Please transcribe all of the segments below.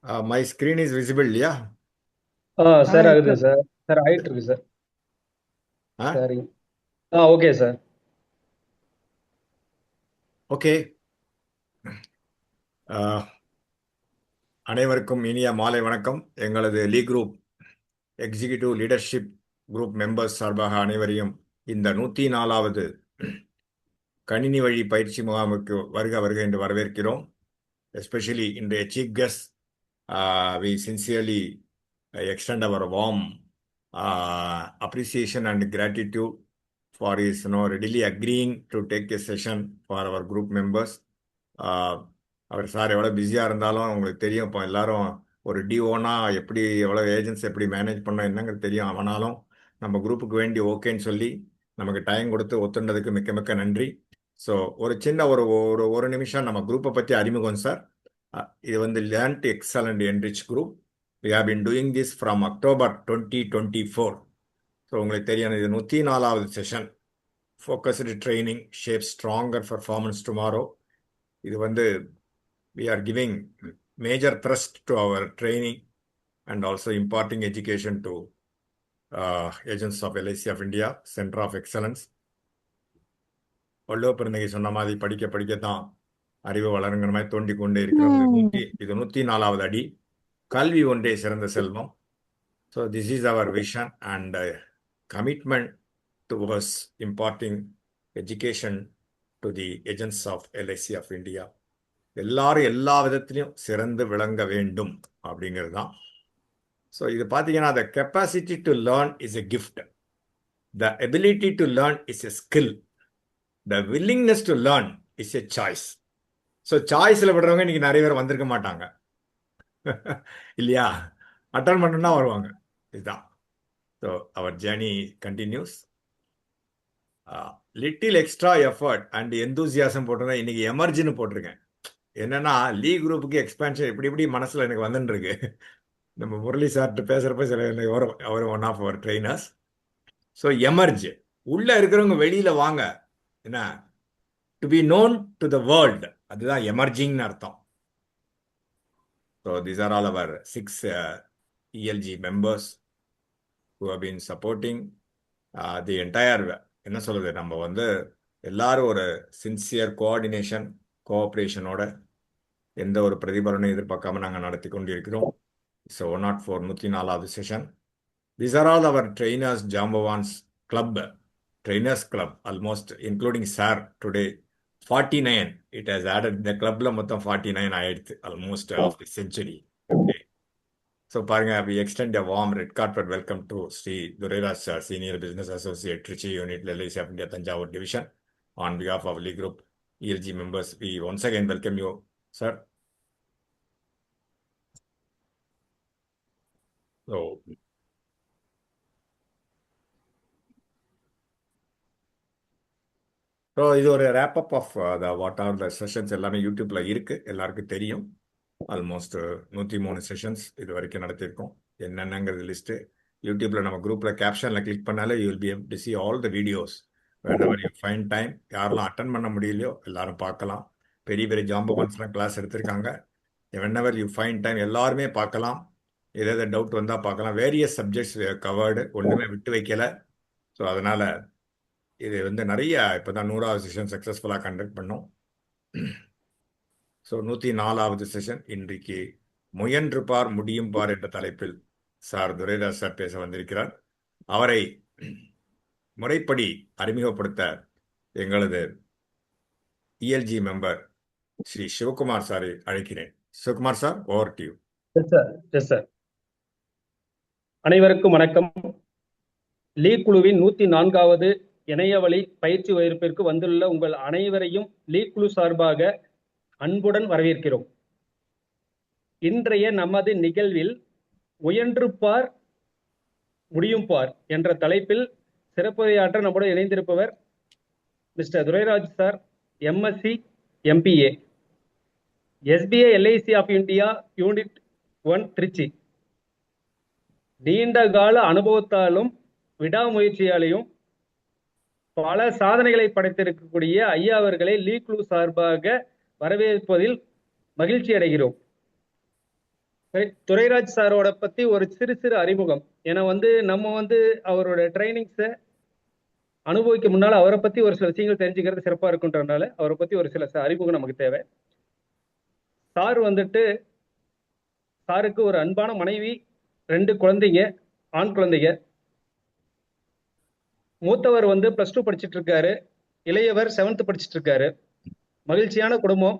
My screen is visible, yeah? Sir ஆகுது Sir. Sir. Sir ஆயிட்டு இருக்கு சார். Huh? சரி. Okay sir. Okay. Uh, அனைவருக்கும் இனிய மாலை வணக்கம். எங்களது லீ group executive leadership group members சார்பாக அனைவரையும் இந்த 104வது கணினி வழி பயிற்சி முகாமுக்கு வருக வருக என்று வரவேற்கிறோம். எஸ்பெஷலி இன்றைய chief guest we sincerely extend our warm appreciation and gratitude for his readily agreeing to take a session for our group members. அவர் சார் எவ்வளோ பிஸியாக இருந்தாலும் உங்களுக்கு தெரியும். இப்போ எல்லாரும் ஒரு டிஓனா எப்படி எவ்வளோ ஏஜென்ட்ஸ் எப்படி மேனேஜ் பண்ணோம் என்னங்கிறது தெரியும். ஆனாலும் நம்ம குரூப்புக்கு வேண்டி ஓகேன்னு சொல்லி நமக்கு டைம் கொடுத்து ஒத்துண்டதுக்கு மிக்க மிக்க நன்றி. ஸோ ஒரு சின்ன ஒரு ஒரு ஒரு நிமிஷம் நம்ம குரூப்பை பற்றி அறிமுகம் சார். இது வந்து learn to excellent enrich group. We have been doing this from October 2024. So உங்களுக்கு தெரியும், இது 104வது session. Focused training shape stronger performance tomorrow. இது வந்து we are giving major thrust to our training and also imparting education to agents of LIC of India, Center of Excellence. வள்ளுவ பிறந்தகை சொன்ன மாதிரி படிக்க படிக்கத்தான் அறிவு வளருங்கிற மாதிரி தோண்டி கொண்டே இருக்கிறோம். இது 104வது அடி. கல்வி ஒன்றே சிறந்த செல்வம். So this is our vision and commitment towards imparting education to the agents of LIC of India. எல்லாரும் எல்லா விதத்திலையும் சிறந்து விளங்க வேண்டும் அப்படிங்கிறது தான். ஸோ இது பார்த்தீங்கன்னா, the capacity to learn is a gift, the ability to learn is a skill, the willingness to learn is a choice. So சாய்ஸில் விடுறவங்க இன்னைக்கு நிறைய பேர் வந்திருக்க மாட்டாங்க இல்லையா? அட்டன் பண்ணணும்னா வருவாங்க. இதுதான். ஸோ அவர் journey continues. Little extra effort and enthusiasm போட்டிருந்தேன். இன்னைக்கு எமர்ஜின்னு போட்டிருக்கேன். என்னன்னா, லீ குரூப்புக்கு எக்ஸ்பேன்ஷன் இப்படி இப்படி மனசுல எனக்கு வந்துட்டு இருக்கு. நம்ம முரளி சார்ட்டு பேசுறப்ப சில அவர் one of our trainers. So emerge, உள்ள இருக்கிறவங்க வெளியில வாங்க. என்ன, to be known to the world, அதுதான் எமர்ஜிங்னு அர்த்தம். So these are all our 6 ELG members who have been supporting the entire, என்ன சொல்றது, நம்ம வந்து எல்லாரும் ஒரு சின்சியர் கோஆர்டினேஷன் கோஆப்ரேஷனோட எந்த ஒரு பிரதிபலனையும் எதிர்பார்க்காம நாங்கள் நடத்தி கொண்டிருக்கிறோம். ஸோ 104வது session. These are all our trainers, Jambavans Club, Trainers Club, almost including Sir today, 49. It has added, the club la mottham 49 ஆயிடுச்சு almost of the century. Okay. So பாருங்க, we extend a warm red carpet welcome to Sri Durairas Senior Business Associate, Trichy Unit, LIC of India, Tanjavur Division. On behalf of League Group ELG members, we once again welcome you, sir. So so இது ஒரு wrap up of the what are the sessions. எல்லாமே யூடியூப்ல இருக்கு, எல்லாருக்கும் தெரியும். Almost 103 sessions இது வரைக்கும் நடத்தியிருக்கோம். என்னென்னங்கிறது list யூடியூப்ல நம்ம குரூப்ல கேப்ஷன்ல கிளிக் பண்ணாலே you will be able to see all the videos whenever you find time. யாரெல்லாம் அட்டன் பண்ண முடியலையோ எல்லாரும் பார்க்கலாம். பெரிய பெரிய ஜாம்பவான்ஸ்லாம் கிளாஸ் எடுத்திருக்காங்க. whenever you find time எல்லாருமே பார்க்கலாம். ஏதாவது டவுட் வந்தால் பார்க்கலாம். வேரியஸ் சப்ஜெக்ட்ஸ் கவர்டு, ஒன்றுமே விட்டு வைக்கல. ஸோ அதனால இது வந்து நிறைய இப்போ தான் 100வது செஷன் சக்ஸஸ்ஃபுல்லாக கண்டக்ட் பண்ணோம். ஸோ 104வது செஷன் இன்றைக்கு முயன்று பார் முடியும் பார் என்ற தலைப்பில் சார் துரைராஜ் சார் பேச வந்திருக்கிறார். அவரை முறைப்படி அறிமுகப்படுத்த எங்களது ELG மெம்பர் ஸ்ரீ சிவகுமார் சாரை அழைக்கிறேன். Sivakumar sir, over to you. Yes sir. அனைவருக்கும் வணக்கம். லீ குழுவின் 104வது இணையவழி பயிற்சி வகுப்பிற்கு வந்துள்ள உங்கள் அனைவரையும் லீ குழு சார்பாக அன்புடன் வரவேற்கிறோம். இன்றைய நமது நிகழ்வில் முயன்று பார் முடியும் பார் என்ற தலைப்பில் சிறப்புரையாற்ற நம்முடன் இணைந்திருப்பவர் mister Durairaj sir, MSc MPA, SBI LIC of India unit 1 Trichy. நீண்ட கால அனுபவத்தாலும் விடாமுயற்சியாலையும் பல சாதனைகளை படைத்திருக்கக்கூடிய ஐயா அவர்களை லீ குழு சார்பாக வரவேற்பதில் மகிழ்ச்சி அடைகிறோம். துரைராஜ் சாரோட பத்தி ஒரு சிறு சிறு அறிமுகம். ஏன்னா நம்ம அவரோட ட்ரைனிங்ஸை அனுபவிக்க முன்னால அவரை பத்தி ஒரு சில விஷயங்கள் தெரிஞ்சுக்கிறது சிறப்பா இருக்குன்றதுனால அவரை பத்தி ஒரு சில அறிமுகம் நமக்கு தேவை. சார் சாருக்கு ஒரு அன்பான மனைவி, 2 குழந்தைங்க, ஆண் குழந்தைங்க. மூத்தவர் +2 படிச்சுட்டு இருக்காரு, இளையவர் 7th படிச்சுட்டு இருக்காரு. மகிழ்ச்சியான குடும்பம்.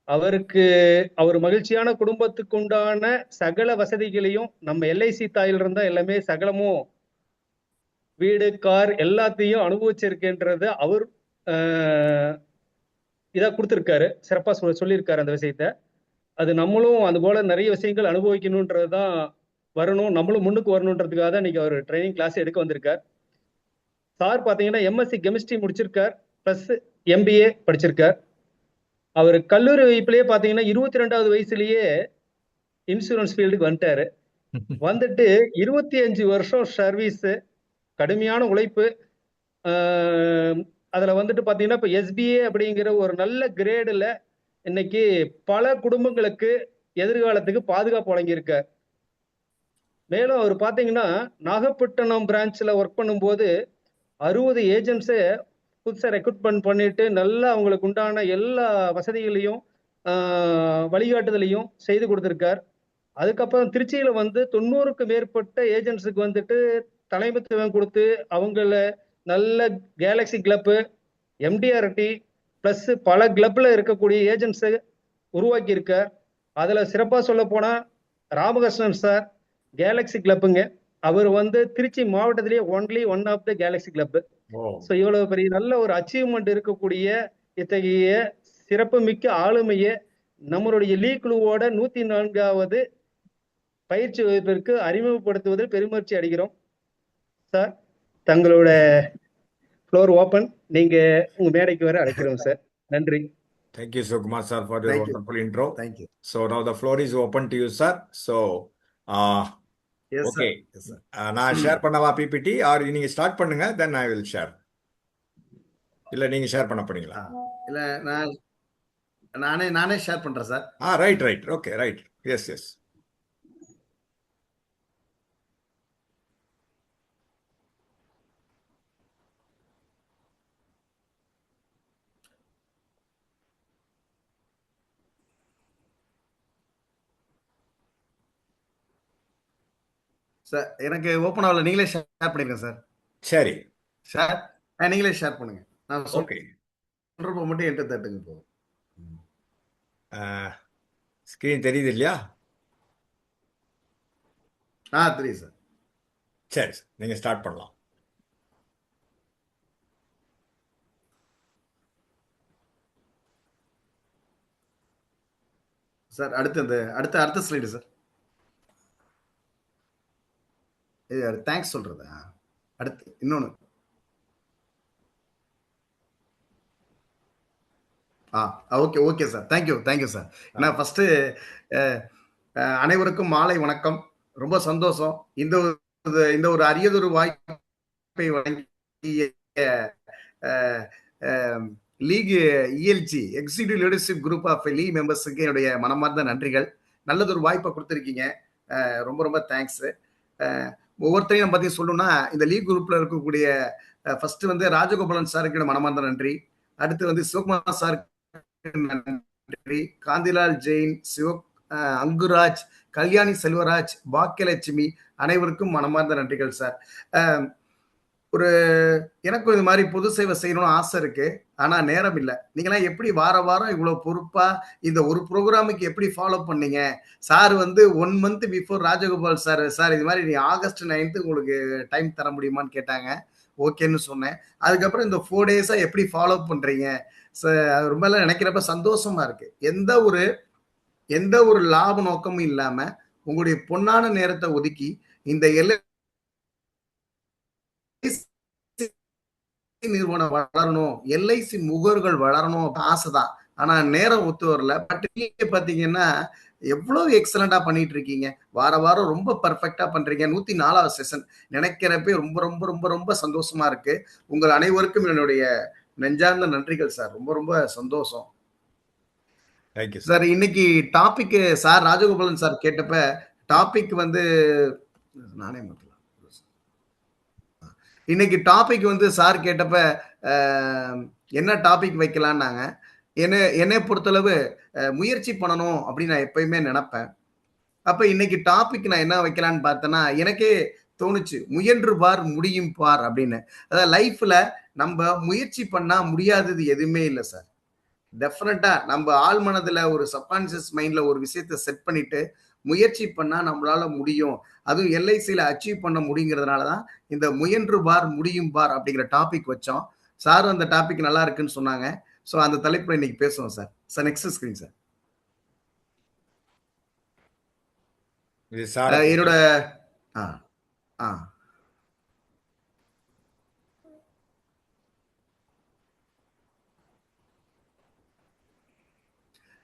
அவர் மகிழ்ச்சியான குடும்பத்துக்கு உண்டான சகல வசதிகளையும் நம்ம எல்ஐசி தாயில் இருந்தா எல்லாமே சகலமும் வீடு, கார் எல்லாத்தையும் அனுபவிச்சிருக்கின்றது அவர் இதா கொடுத்துருக்காரு. சிறப்பா சொல்லியிருக்காரு அந்த விஷயத்த. அது நம்மளும் அது போல நிறைய விஷயங்கள் அனுபவிக்கணும்ன்றதுதான், நம்மளும் முன்னுக்கு வரணுன்றதுக்காக தான் இன்னைக்கு அவர் ட்ரைனிங் கிளாஸ் எடுக்க வந்திருக்கார். சார் பாத்தீங்கன்னா எம்எஸ்சி கெமிஸ்ட்ரி முடிச்சிருக்கார், பிளஸ் எம்பிஏ படிச்சிருக்கார். அவர் கல்லூரி வகுப்பிலேயே பாத்தீங்கன்னா 22வது வயசுலயே இன்சூரன்ஸ் ஃபீல்டுக்கு வந்துட்டாரு. வந்துட்டு 25 வருஷம் சர்வீஸ், கடுமையான உழைப்பு. அதுல பாத்தீங்கன்னா இப்ப எஸ்பிஏ அப்படிங்கிற ஒரு நல்ல கிரேடுல இன்னைக்கு பல குடும்பங்களுக்கு எதிர்காலத்துக்கு பாதுகாப்பு வழங்கியிருக்கார். மேலும் அவர் பாத்தீங்கன்னா நாகப்பட்டினம் பிரான்ச்ல ஒர்க் பண்ணும்போது 60 ஏஜென்ட்ஸை புதுசாக ரெக்ரூட்மெண்ட் பண்ணிட்டு நல்லா அவங்களுக்கு உண்டான எல்லா வசதிகளையும் வழிகாட்டுதலையும் செய்து கொடுத்துருக்கார். அதுக்கப்புறம் திருச்சியில 90க்கு மேற்பட்ட ஏஜென்ட்ஸுக்கு தலைமைத்துவம் கொடுத்து அவங்கள நல்ல கேலக்ஸி கிளப்பு, எம்டிஆர்டி பிளஸ் பல கிளப்ல இருக்கக்கூடிய ஏஜென்ட்ஸை உருவாக்கி இருக்கார். அதுல சிறப்பா சொல்ல போனா ராமகிருஷ்ணன் சார் கேலக்ஸி கிளப்புங்க. அவர் திருச்சி மாவட்டத்திலேயே only one of the galaxy club. So இவ்வளவு பெரிய நல்ல ஒரு அச்சீவ்மெண்ட் இருக்கக்கூடிய இத்தகைய சிறப்பு மிக்க ஆளுமையை நம்மளுடைய லீ குழுவோட 104வது பயிற்சி வகுப்பிற்கு அறிமுகப்படுத்துவதில் பெருமகிழ்ச்சி அடைகிறோம். சார், தங்களோட ஃப்ளோர் ஓப்பன். நீங்க உங்க மேடைக்கு வர அழைக்கிறோம் சார். நன்றி. Thank you so much, sir, for your Thank you. wonderful intro. Thank you. So now the floor is open to you, sir. So, Yes, okay. sir. Yes, sir. நான் share பண்ணவா PPT, R நீங்க start பண்ணுங்க, தென் I will share. இல்ல நீங்க share பண்ண போறீங்களா? இல்ல நானே ஷேர் பண்றேன் sir. Right. Okay, right. Yes. Sir, எனக்கு ஓப்பன் ஆகல, நீங்களே ஷேர் பண்ணிருங்க சார். சரி, ஷேர் நீங்களே ஷேர் பண்ணுங்க. நான் ஓகே. சொல்றப்ப மட்டும் என்கிட்ட தட்டுங்க போதும். ஸ்கிரீன் தெரியுது இல்லையா? தெரியும் சார். சரி, நீங்க ஸ்டார்ட் பண்ணலாம். சார், அடுத்த ஸ்லைடு சார். இது தேங்க்ஸ் சொல்றது. அடுத்து இன்னொன்னு. Okay sir. Thank you sir. நான் ஃபர்ஸ்ட் அனைவருக்கும் மாலை வணக்கம். ரொம்ப சந்தோஷம் இந்த ஒரு அரியதொரு வாய்ப்பை வழங்கிய LEEG ELG executive leadership group of LEEG மெம்பர்ஸுக்கு என்னுடைய மனமார்ந்த நன்றிகள். நல்லதொரு வாய்ப்பை கொடுத்துருக்கீங்க. ரொம்ப ரொம்ப தேங்க்ஸ். ஒவ்வொருத்தரையும் பத்தி சொல்லணும்னா, இந்த லீக் குரூப்ல இருக்கக்கூடிய ஃபர்ஸ்ட் ராஜகோபாலன் சாருக்கு மனமார்ந்த நன்றி. அடுத்து சிவகுமார் சாருக்கு நன்றி, காந்திலால் ஜெயின், அங்குராஜ், கல்யாணி செல்வராஜ், பாக்கியலட்சுமி, அனைவருக்கும் மனமார்ந்த நன்றிகள் சார். எனக்கும் இது மாதிரி பொது சேவை செய்யணும்னு ஆசை இருக்கு, ஆனா நேரம் இல்லை. நீங்களாம் எப்படி வாரம் இவ்வளவு பொறுப்பா இந்த ஒரு ப்ரோக்ராமுக்கு எப்படி ஃபாலோ பண்ணீங்க? Sir 1 month before Rajagopal sir இது மாதிரி நீ August 9th உங்களுக்கு டைம் தர முடியுமான்னு கேட்டாங்க. ஓகேன்னு சொன்னேன். அதுக்கப்புறம் இந்த 4 days எப்படி ஃபாலோ பண்றீங்க? ரொம்ப நினைக்கிறப்ப சந்தோஷமா இருக்கு. எந்த ஒரு லாப நோக்கமும் இல்லாம உங்களுடைய பொன்னான நேரத்தை ஒதுக்கி இந்த நிறுவனம் வளரணும், எல்ஐசி முகர்கள் வளரணும் ஆசைதான். ஆனா நேரம் ஒத்து வரல. பட் நீங்க பாத்தீங்கன்னா எவ்வளவு எக்ஸலண்டா பண்ணிட்டு இருக்கீங்க. வாரம் ரொம்ப பர்ஃபெக்டா பண்றீங்க. 104வது செஷன் நினைக்கிறப்ப ரொம்ப ரொம்ப ரொம்ப ரொம்ப சந்தோஷமா இருக்கு. உங்கள் அனைவருக்கும் என்னுடைய நெஞ்சார்ந்த நன்றிகள் சார். ரொம்ப ரொம்ப சந்தோஷம். Thank you sir. சார் இன்னைக்கு டாபிக் சார் ராஜகோபாலன் சார் கேட்டப்ப டாபிக் வந்து நானே மாத்தலாம். இன்னைக்கு டாபிக் வந்து சார் கேட்டப்ப என்ன டாபிக் வைக்கலான்னாங்க. என்னை பொறுத்தளவு முயற்சி பண்ணணும் அப்படின்னு நான் எப்பயுமே நினைப்பேன். அப்ப இன்னைக்கு டாபிக் நான் என்ன வைக்கலான்னு பார்த்தேன்னா, எனக்கே தோணுச்சு முயன்று பார் முடியும் பார் அப்படின்னு. அதாவது லைஃப்ல நம்ம முயற்சி பண்ணா முடியாதது எதுவுமே இல்லை சார். டெஃபினட்டா நம்ம ஆள் மனதுல ஒரு சப்கான்சியஸ் மைண்ட்ல ஒரு விஷயத்த செட் பண்ணிட்டு முயற்சி பண்ணா நம்மளால முடியும், அதுவும் எல்ஐசியில அச்சீவ் பண்ண முடியுங்கிறதுனாலதான் இந்த முயன்று பார் முடியும் பார் அப்படிங்கிற டாபிக் வச்சோம். சார் அந்த டாபிக் நல்லா இருக்குன்னு சொன்னாங்க. ஸோ அந்த தலைப்புல இன்னைக்கு பேசுவோம் sir. Sir next screen sir. இது சார் என்னோட ஆ ஆ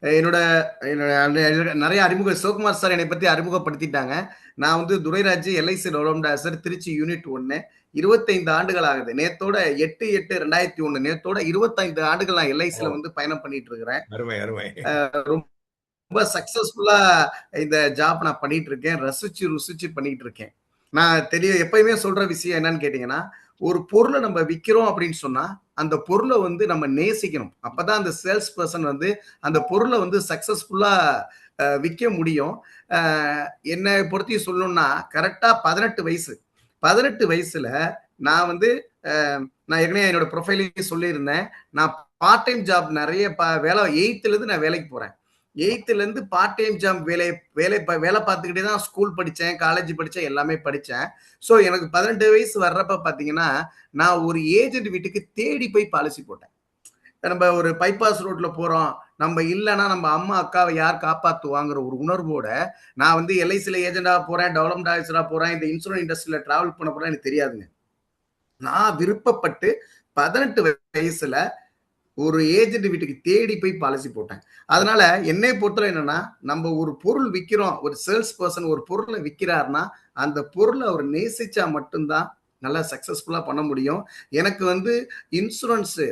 என்னோட நிறைய அறிமுக சிவகுமார் சார் என்னை பத்தி அறிமுகப்படுத்திட்டாங்க. நான் வந்து Durairaj LIC development officer Tiruchi unit 1. 25 ஆண்டுகள் ஆகுது. நேத்தோட 8/8/2001 நேத்தோட 25 ஆண்டுகள் நான் எல்ஐசில வந்து பயணம் பண்ணிட்டு இருக்கிறேன். அருமை அருமை. ரொம்ப சக்சஸ்ஃபுல்லா இந்த ஜாப் நான் பண்ணிட்டு இருக்கேன். ருசிச்சு பண்ணிட்டு இருக்கேன். நான் எப்பயுமே சொல்ற விஷயம் என்னன்னு கேட்டீங்கன்னா, ஒரு பொருளை நம்ம விற்கிறோம் அப்படின்னு சொன்னா அந்த பொருளை வந்து நம்ம நேசிக்கணும். அப்பதான் அந்த சேல்ஸ் பர்சன் வந்து அந்த பொருளை வந்து சக்சஸ்ஃபுல்லா விற்க முடியும். என்னை பொறுத்தி சொல்லணும்னா கரெக்டா 18 வயசுல நான் வந்து நான் ஏற்கனவே என்னோட ப்ரொஃபைலையும் சொல்லியிருந்தேன். நான் பார்ட் டைம் ஜாப் நிறைய வேலை 8th இருந்து நான் வேலைக்கு போறேன். 8th இருந்து பார்ட் டைம் ஜாப் வேலை பார்த்துக்கிட்டே தான் ஸ்கூல் படித்தேன், காலேஜ் படித்தேன், எல்லாமே படித்தேன். ஸோ எனக்கு 18 வயசு வர்றப்ப பார்த்தீங்கன்னா நான் ஒரு ஏஜென்ட் வீட்டுக்கு தேடி போய் பாலிசி போட்டேன். நம்ம ஒரு பைபாஸ் ரோட்ல போறோம், நம்ம இல்லைன்னா நம்ம அம்மா அக்காவை யார் காப்பாற்றுவாங்கிற ஒரு உணர்வோட நான் வந்து எல்ஐசியில் ஏஜென்டா போறேன், டெவலப்மெண்ட் ஆஃபீஸரா போறேன், இந்த இன்சூரன்ஸ் இண்டஸ்ட்ரியில டிராவல் பண்ண போறேன் எனக்கு தெரியாதுங்க. நான் விருப்பப்பட்டு 18 வயசுல ஒரு ஏஜென்ட் வீட்டுக்கு தேடி போய் பாலிசி போட்டேன். அதனால என்னை பொறுத்தவரை என்னன்னா, நம்ம ஒரு பொருள் விற்கிறோம், ஒரு சேல்ஸ் பர்சன் ஒரு பொருளை விற்கிறாருன்னா அந்த பொருளை அவர் நேசிச்சா மட்டும்தான் நல்லா சக்சஸ்ஃபுல்லா பண்ண முடியும். எனக்கு வந்து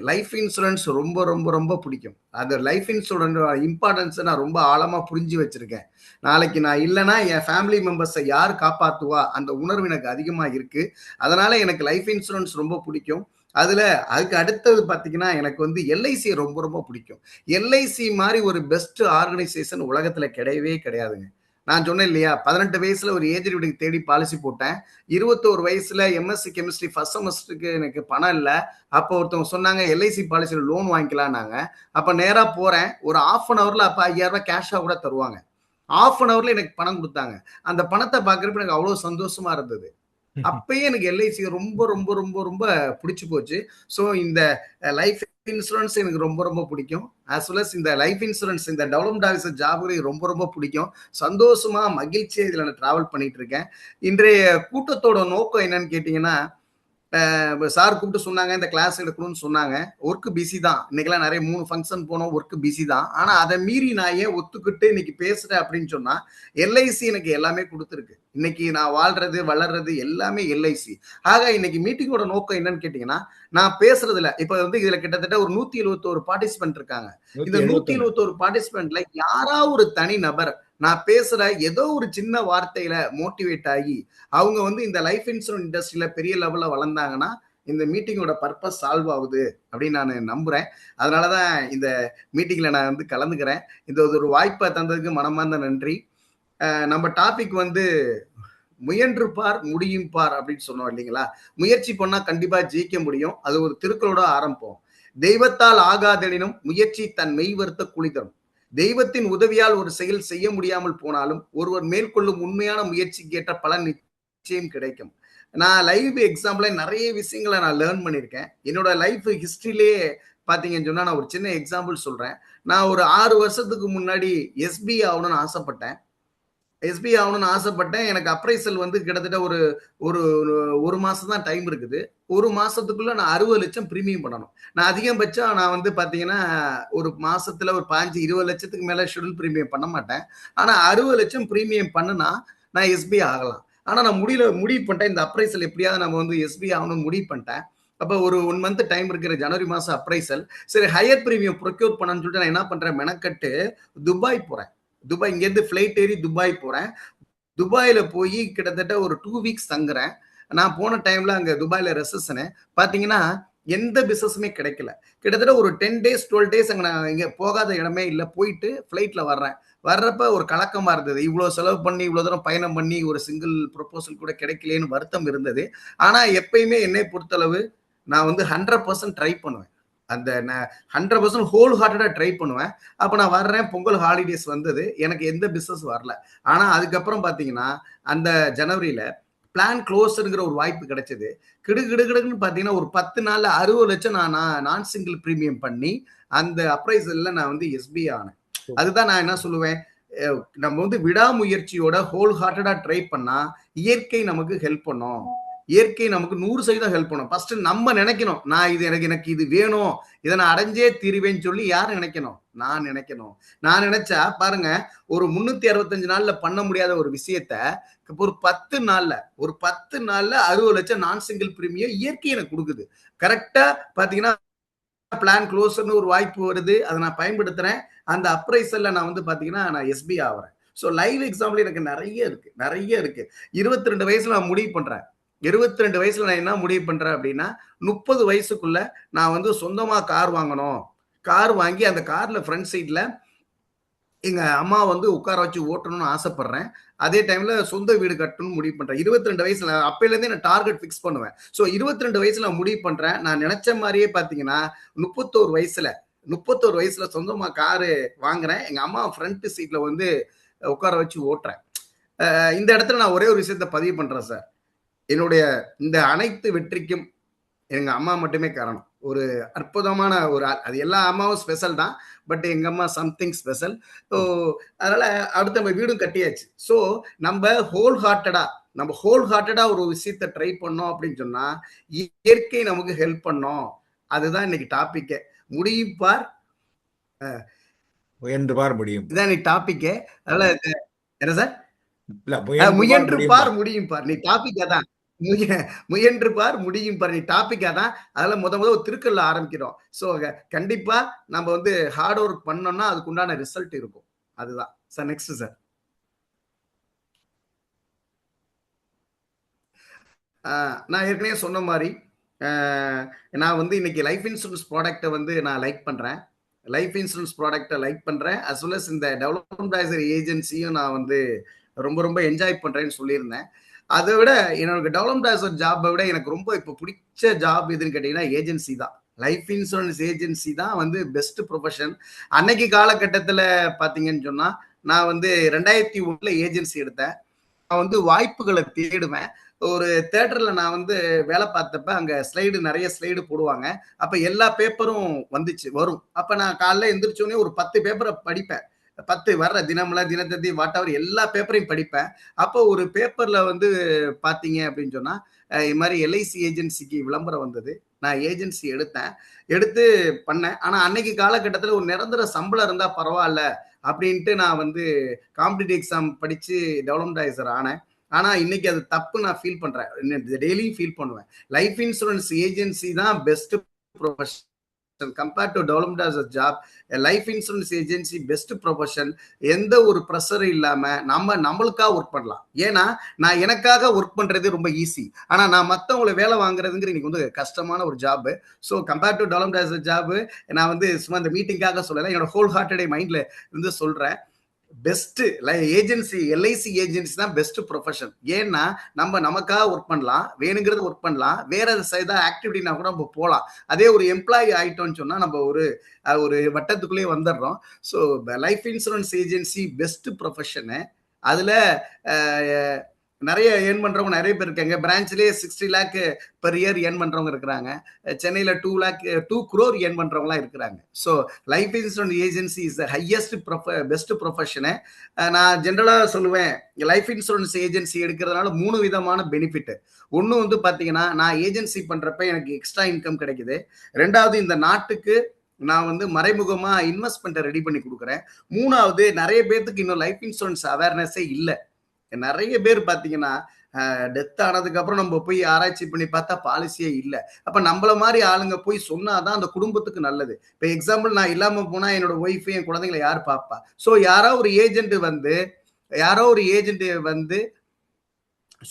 லைஃப் இன்சூரன்ஸ் ரொம்ப ரொம்ப ரொம்ப பிடிக்கும். அந்த லைஃப் இன்சூரன்ஸ் இம்பார்ட்டன்ஸை நான் ரொம்ப ஆழமா புரிஞ்சு வச்சிருக்கேன். நாளைக்கு நான் இல்லைன்னா என் ஃபேமிலி மெம்பர்ஸை யார் காப்பாத்துவா அந்த உணர்வு எனக்கு அதிகமா இருக்கு. அதனால எனக்கு லைஃப் இன்சூரன்ஸ் ரொம்ப பிடிக்கும். அதுக்கு அடுத்தது பாத்தீங்கன்னா எனக்கு வந்து எல்ஐசி ரொம்ப ரொம்ப பிடிக்கும். எல்ஐசி மாதிரி ஒரு பெஸ்ட் ஆர்கனைசேஷன் உலகத்துல கிடையவே கிடையாதுங்க. நான் சொன்னேன் இல்லையா, 18 வயசுல ஒரு ஏஜென்ட் வீட்டுக்கு தேடி பாலிசி போட்டேன். 21 வயசுல எம்எஸ்சி கெமிஸ்ட்ரி ஃபர்ஸ்ட் செமஸ்டருக்கு எனக்கு பணம் இல்லை. அப்போ ஒருத்தவங்க சொன்னாங்க எல்ஐசி பாலிசியில் லோன் வாங்கிக்கலாம்னாங்க. அப்ப நேரா போறேன். ஒரு 1/2 hourல அப்ப 5000 ரூபாய் கேஷா கூட தருவாங்க. 1/2 hourல எனக்கு பணம் கொடுத்தாங்க. அந்த பணத்தை பாக்குறப்ப எனக்கு அவ்வளவு சந்தோஷமா இருந்தது. அப்பயே எனக்கு எல்ஐசி ரொம்ப ரொம்ப ரொம்ப ரொம்ப பிடிச்சு போச்சு. ஸோ இந்த லைஃப் இன்சூரன்ஸ் எனக்கு ரொம்ப ரொம்ப பிடிக்கும். ஆஸ் வெல் அஸ் இந்த லைஃப் இன்சூரன்ஸ் இந்த டெவலப்மெண்ட் ஆஃபீஸர் ஜாப் ரொம்ப ரொம்ப பிடிக்கும். சந்தோஷமா மகிழ்ச்சியா இதுல நான் டிராவல் பண்ணிட்டு இருக்கேன். இன்றைய கூட்டத்தோட நோக்கம் என்னன்னு கேட்டீங்கன்னா, சார் கூப்பிட்டு சொன்னாங்க இந்த கிளாஸ் எடுக்கணும்னு சொன்னாங்க. ஒர்க் பிஸி தான். இன்னைக்கெல்லாம் நிறைய 3 ஃபங்க்ஷன் போனோம், ஒர்க் பிஸி தான். ஆனா அதை மீறி நான் ஏன் ஒத்துக்கிட்டு இன்னைக்கு பேசுறேன் அப்படின்னு சொன்னா, எல்ஐசி எனக்கு எல்லாமே கொடுத்துருக்கு. இன்னைக்கு நான் வாழ்றது வளர்றது எல்லாமே எல்ஐசி. ஆக இன்னைக்கு மீட்டிங்கோட நோக்கம் என்னன்னு கேட்டீங்கன்னா, நான் பேசுறதுல இப்ப வந்து இதுல கிட்டத்தட்ட ஒரு 171 பார்ட்டிசிபென்ட் இருக்காங்க. இந்த 171 பார்ட்டிசிபென்ட்ல யாராவது ஒரு தனி நபர் நான் பேசுற ஏதோ ஒரு சின்ன வார்த்தையில மோட்டிவேட் ஆகி அவங்க வந்து இந்த லைஃப் இன்சூரன்ஸ் இண்டஸ்ட்ரியில பெரிய லெவல்ல வளர்ந்தாங்கன்னா இந்த மீட்டிங்கோட பர்பஸ் சால்வ் ஆகுது அப்படின்னு நான் நம்புறேன். அதனாலதான் இந்த மீட்டிங்ல நான் வந்து கலந்துக்கிறேன். இந்த ஒரு வாய்ப்பை தந்ததுக்கு மனமார்ந்த நன்றி. நம்ம டாபிக் வந்து முயன்று பார் முடியும் பார் அப்படின்னு சொன்னோம் இல்லைங்களா. முயற்சி பண்ணா கண்டிப்பா ஜெயிக்க முடியும். அது ஒரு திருக்குறளோட ஆரம்பம். தெய்வத்தால் ஆகாதெனினும் முயற்சி தன் மெய் வருத்த கூலி தரும். தெய்வத்தின் உதவியால் ஒரு செயல் செய்ய முடியாமல் போனாலும் ஒருவர் மேற்கொள்ளும் உண்மையான முயற்சிக்கு ஏற்ற பலன் நிச்சயம் கிடைக்கும். நான் லைவ் எக்ஸாம்பிள நிறைய விஷயங்களை நான் லேர்ன் பண்ணியிருக்கேன். என்னோட லைஃப் ஹிஸ்டரியிலே பாத்தீங்கன்னு சொன்னா நான் ஒரு சின்ன எக்ஸாம்பிள் சொல்றேன். நான் ஒரு 6 வருஷத்துக்கு முன்னாடி எஸ்பி ஆகணும்னு ஆசைப்பட்டேன். எனக்கு அப்ரைசல் வந்து கிட்டத்தட்ட ஒரு மாசம் தான் டைம் இருக்குது. ஒரு மாசத்துக்குள்ள நான் 60 லட்சம் பிரீமியம் பண்ணணும். நான் அதிகபட்சம் நான் வந்து பாத்தீங்கன்னா ஒரு மாசத்துல ஒரு 15-20 லட்சத்துக்கு மேல ஷெட்யூல் பிரீமியம் பண்ண மாட்டேன். ஆனா 60 லட்சம் பிரீமியம் பண்ணுனா நான் எஸ்பி ஆகலாம். ஆனா நான் முடிவு பண்ணிட்டேன். இந்த அப்ரைசல் எப்படியாவது நம்ம வந்து எஸ்பி ஆகணும்னு முடிவு பண்ணிட்டேன். அப்போ ஒரு 1 மந்த் டைம் இருக்கிற ஜனவரி மாசம் அப்ரைசல். சரி ஹையர் பிரீமியம் ப்ரொக்யூர் பண்ணணும்னு சொல்லிட்டு நான் என்ன பண்றேன், மெனக்கட்டு துபாய் போறேன். துபாய் இங்கேருந்து ஃபிளைட் ஏறி துபாய் போறேன். துபாயில போய் கிட்டத்தட்ட ஒரு 2 வீக்ஸ் தங்குறேன். நான் போன டைம்ல அங்க துபாயில ரெசெஷனு பாத்தீங்கன்னா எந்த பிசினஸுமே கிடைக்கல. கிட்டத்தட்ட ஒரு 10 டேஸ் 12 டேஸ் அங்க நான் இங்க போகாத இடமே இல்லை. போயிட்டு ஃபிளைட்ல வர்றேன். வர்றப்ப ஒரு கலக்கமா இருந்தது. இவ்வளவு செலவு பண்ணி இவ்வளவு தூரம் பயணம் பண்ணி ஒரு சிங்கிள் ப்ரொபோசல் கூட கிடைக்கலையேன்னு வருத்தம் இருந்தது. ஆனா எப்பயுமே என்னை பொறுத்தளவு நான் வந்து 100% ட்ரை பண்ணுவேன். அந்த 100% ஹோல் ஹார்ட்டடா ட்ரை பண்ணுவேன். அப்ப நான் வர்றேன், பொங்கல் ஹாலிடேஸ் வந்தது. எனக்கு எந்த பிசினஸ் வரல. ஆனா அதுக்கப்புறம் பாத்தீங்கன்னா அந்த ஜனவரியில பிளான் க்ளோஸ்ங்கிற ஒரு வாய்ப்பு கிடைச்சது. கிடுகிடுன்னு பாத்தீங்கன்னா ஒரு 10 நாள்ல 60 லட்சம் நான் சிங்கிள் பிரீமியம் பண்ணி அந்த அப்ரைசல்ல நான் வந்து எஸ்பி ஆனேன். அதுதான் நான் என்ன சொல்லுவேன், நம்ம வந்து விடாமுயற்சியோட ஹோல் ஹார்ட்டடா ட்ரை பண்ணா இயற்கை நமக்கு ஹெல்ப் பண்ணும். இயற்கை நமக்கு 100% ஹெல்ப் பண்ணும். ஃபர்ஸ்ட் நம்ம நினைக்கணும், நான் இது எனக்கு இது வேணும், இதை நான் அடைஞ்சே தீருவேன்னு சொல்லி யார் நினைக்கணும், நான் நினைக்கணும். நான் நினைச்சா பாருங்க, ஒரு 365 நாள்ல பண்ண முடியாத ஒரு விஷயத்த ஒரு 10 நாள்ல 60 லட்சம் நான் சிங்கிள் பிரீமியம் இயற்கை எனக்கு கொடுக்குது. கரெக்டா பாத்தீங்கன்னா பிளான் க்ளோஸ்னு ஒரு வாய்ப்பு வருது, அதை நான் பயன்படுத்துறேன். அந்த அப்ரைசல்ல நான் வந்து பாத்தீங்கன்னா நான் எஸ்பி ஆகிறேன். ஸோ லைவ் எக்ஸாம்பிள் எனக்கு நிறைய இருக்கு. 22 வயசுல நான் முடிவு பண்றேன். 22 வயசுல நான் என்ன முடிவு பண்றேன் அப்படின்னா, 30 வயசுக்குள்ள நான் வந்து சொந்தமா கார் வாங்கணும். கார் வாங்கி அந்த கார்ல ஃப்ரண்ட் சீட்ல எங்க அம்மா வந்து உட்கார வச்சு ஓட்டணும்னு ஆசைப்படுறேன். அதே டைம்ல சொந்த வீடு கட்டணும்னு முடிவு பண்றேன். 22 வயசுல அப்பையில இருந்தே நான் டார்கெட் ஃபிக்ஸ் பண்ணுவேன். ஸோ 22 வயசுல நான் முடிவு பண்றேன். நான் நினைச்ச மாதிரியே பாத்தீங்கன்னா 31 வயசுல சொந்தமா காரு வாங்குறேன். எங்க அம்மா ஃப்ரண்ட் சீட்ல வந்து உட்கார வச்சு ஓட்டுறேன். இந்த இடத்துல நான் ஒரே ஒரு விஷயத்த பதிவு பண்றேன் சார். என்னுடைய இந்த அனைத்து வெற்றிக்கும் எங்க அம்மா மட்டுமே காரணம். ஒரு அற்புதமான ஒரு அது எல்லா அம்மாவும் ஸ்பெஷல் தான். பட் எங்க அம்மா சம்திங் ஸ்பெஷல். ஸோ அதனால அடுத்த நம்ம வீடும் கட்டியாச்சு. ஸோ நம்ம ஹோல் ஹார்ட்டடா ஒரு விஷயத்த ட்ரை பண்ணோம் அப்படின்னு சொன்னா இயற்கை நமக்கு ஹெல்ப் பண்ணோம். அதுதான் இன்னைக்கு டாபிக்கே. முடியும் பார், முயன்று பார் முடியும். இதான் இன்னைக்கு டாபிக்கே. அதனால என்ன சார், இல்ல முயன்று பார் முடியும் பார், நீ டாபிக் அதான். முயன்று பார் முடியும் பார், நீ டாபிக் அதான். அதெல்லாம் முத ஒரு திருக்குறள் ஆரம்பிக்கிறோம். ஸோ கண்டிப்பா நம்ம வந்து ஹார்ட் ஒர்க் பண்ணோம்னா அதுக்கு உண்டான ரிசல்ட் இருக்கும். அதுதான் சார். நெக்ஸ்ட் சார், நான் ஏற்கனவே சொன்ன மாதிரி நான் வந்து இன்னைக்கு லைஃப் இன்சூரன்ஸ் ப்ராடக்ட்டை வந்து நான் லைக் பண்றேன். அஸ் வெல் அஸ் இந்த டெவலப்மெண்ட் அட்வைசர் ஏஜென்சியும் நான் வந்து ரொம்ப என்ஜாய் பண்றேன்னு சொல்லியிருந்தேன். அதை விட என்னோட டெவலப்மெண்ட் அட்வைசர் ஜாபை விட எனக்கு ரொம்ப இப்போ பிடிச்ச ஜாப் எதுன்னு கேட்டீங்கன்னா ஏஜென்சி தான். லைஃப் இன்சூரன்ஸ் ஏஜென்சி தான் வந்து பெஸ்ட் ப்ரொஃபஷன். அன்னைக்கு காலகட்டத்தில் பார்த்தீங்கன்னு சொன்னா நான் வந்து 2001 ஏஜென்சி எடுத்தேன். நான் வந்து வாய்ப்புகளை தேடுவேன். ஒரு தியேட்டர்ல நான் வந்து வேலை பார்த்தப்ப அங்க நிறைய ஸ்லைடு போடுவாங்க. அப்ப எல்லா பேப்பரும் வரும். அப்ப நான் காலைல எந்திரிச்சோடனே ஒரு 10 பேப்பரை படிப்பேன். 10 வர்ற தினமலர், தினத்தந்தி, வாட்டவர் எல்லா பேப்பரையும் படிப்பேன். அப்போ ஒரு பேப்பர்ல வந்து பாத்தீங்க அப்படின்னு சொன்னா இது மாதிரி எல்ஐசி ஏஜென்சிக்கு விளம்பரம் வந்தது. நான் ஏஜென்சி எடுத்து பண்ணேன். ஆனா அன்னைக்கு காலகட்டத்தில் ஒரு நிரந்தர சம்பளம் இருந்தா பரவாயில்ல அப்படின்ட்டு நான் வந்து காம்படிட்டிவ் எக்ஸாம் படிச்சு டெவலப்மெண்ட் அட்வைசர் ஆனேன். ஆனா இன்னைக்கு அது தப்பு நான் ஃபீல் பண்றேன். டெய்லியும் ஃபீல் பண்ணுவேன். லைஃப் இன்சூரன்ஸ் ஏஜென்சி தான் best profession compared to development as a job. Life insurance agency best profession. எந்த ஒரு ப்ரெஷரும் இல்லாம நம்மளுக்காக ஒர்க் பண்ணலாம். ஏன்னா நான் எனக்காக ஒர்க் பண்றது ரொம்ப ஈஸி. ஆனா நான் மற்றவங்களை வேலை வாங்குறதுங்கிற இன்னைக்கு வந்து கஷ்டமான ஒரு job. So compared to development as a job நான் வந்து சும்மா இந்த மீட்டிங்காக சொல்லலை, என்னோட ஹோல் ஹார்ட்டடே மைண்ட்ல இருந்து சொல்றேன். பெஸ்ட் ஏஜென்சி எல்ஐசி ஏஜென்சி தான் பெஸ்ட் ப்ரொஃபஷன். ஏன்னா நமக்காக ஒர்க் பண்ணலாம், வேணுங்கிறது ஒர்க் பண்ணலாம், வேற ஏதாவது ஆக்டிவிட்டினா கூட நம்ம போகலாம். அதே ஒரு எம்ப்ளாயி ஆயிட்டோம்னு சொன்னா நம்ம ஒரு வட்டத்துக்குள்ளேயே வந்துடுறோம். So life insurance agency best profession. அதுல நிறைய ஏர்ன் பண்றவங்க நிறைய பேர் இருக்காங்க. பிரான்ச்லேயே 60 lakh per year ஏர்ன் பண்றவங்க இருக்கிறாங்க. சென்னையில 2 crore ஏர்ன் பண்றவங்களாம் இருக்கிறாங்க. So life insurance agency is highest best profession. நான் ஜென்ரலா சொல்லுவேன், லைஃப் இன்சூரன்ஸ் ஏஜென்சி எடுக்கிறதுனால 3 விதமான பெனிஃபிட். ஒன்று வந்து பாத்தீங்கன்னா நான் ஏஜென்சி பண்றப்ப எனக்கு எக்ஸ்ட்ரா இன்கம் கிடைக்குது. 2வது இந்த நாட்டுக்கு நான் வந்து மறைமுகமா இன்வெஸ்ட்மெண்ட்டை ரெடி பண்ணி கொடுக்குறேன். 3வது நிறைய பேருக்கு இன்னும் லைஃப் இன்சூரன்ஸ் அவேர்னஸே இல்லை. நிறைய பேர் பாத்தீங்கன்னா டெத் ஆனதுக்கு அப்புறம் நம்ம போய் ஆராய்ச்சி பண்ணி பார்த்தா பாலிசியே இல்லை. அப்ப நம்மள மாதிரி ஆளுங்க போய் சொன்னாதான் அந்த குடும்பத்துக்கு நல்லது. இப்ப எக்ஸாம்பிள் நான் இல்லாம போனா என்னோட ஒய்ஃப் என் குழந்தைங்களை யார் பாப்பா? சோ யாரோ ஒரு ஏஜென்ட் வந்து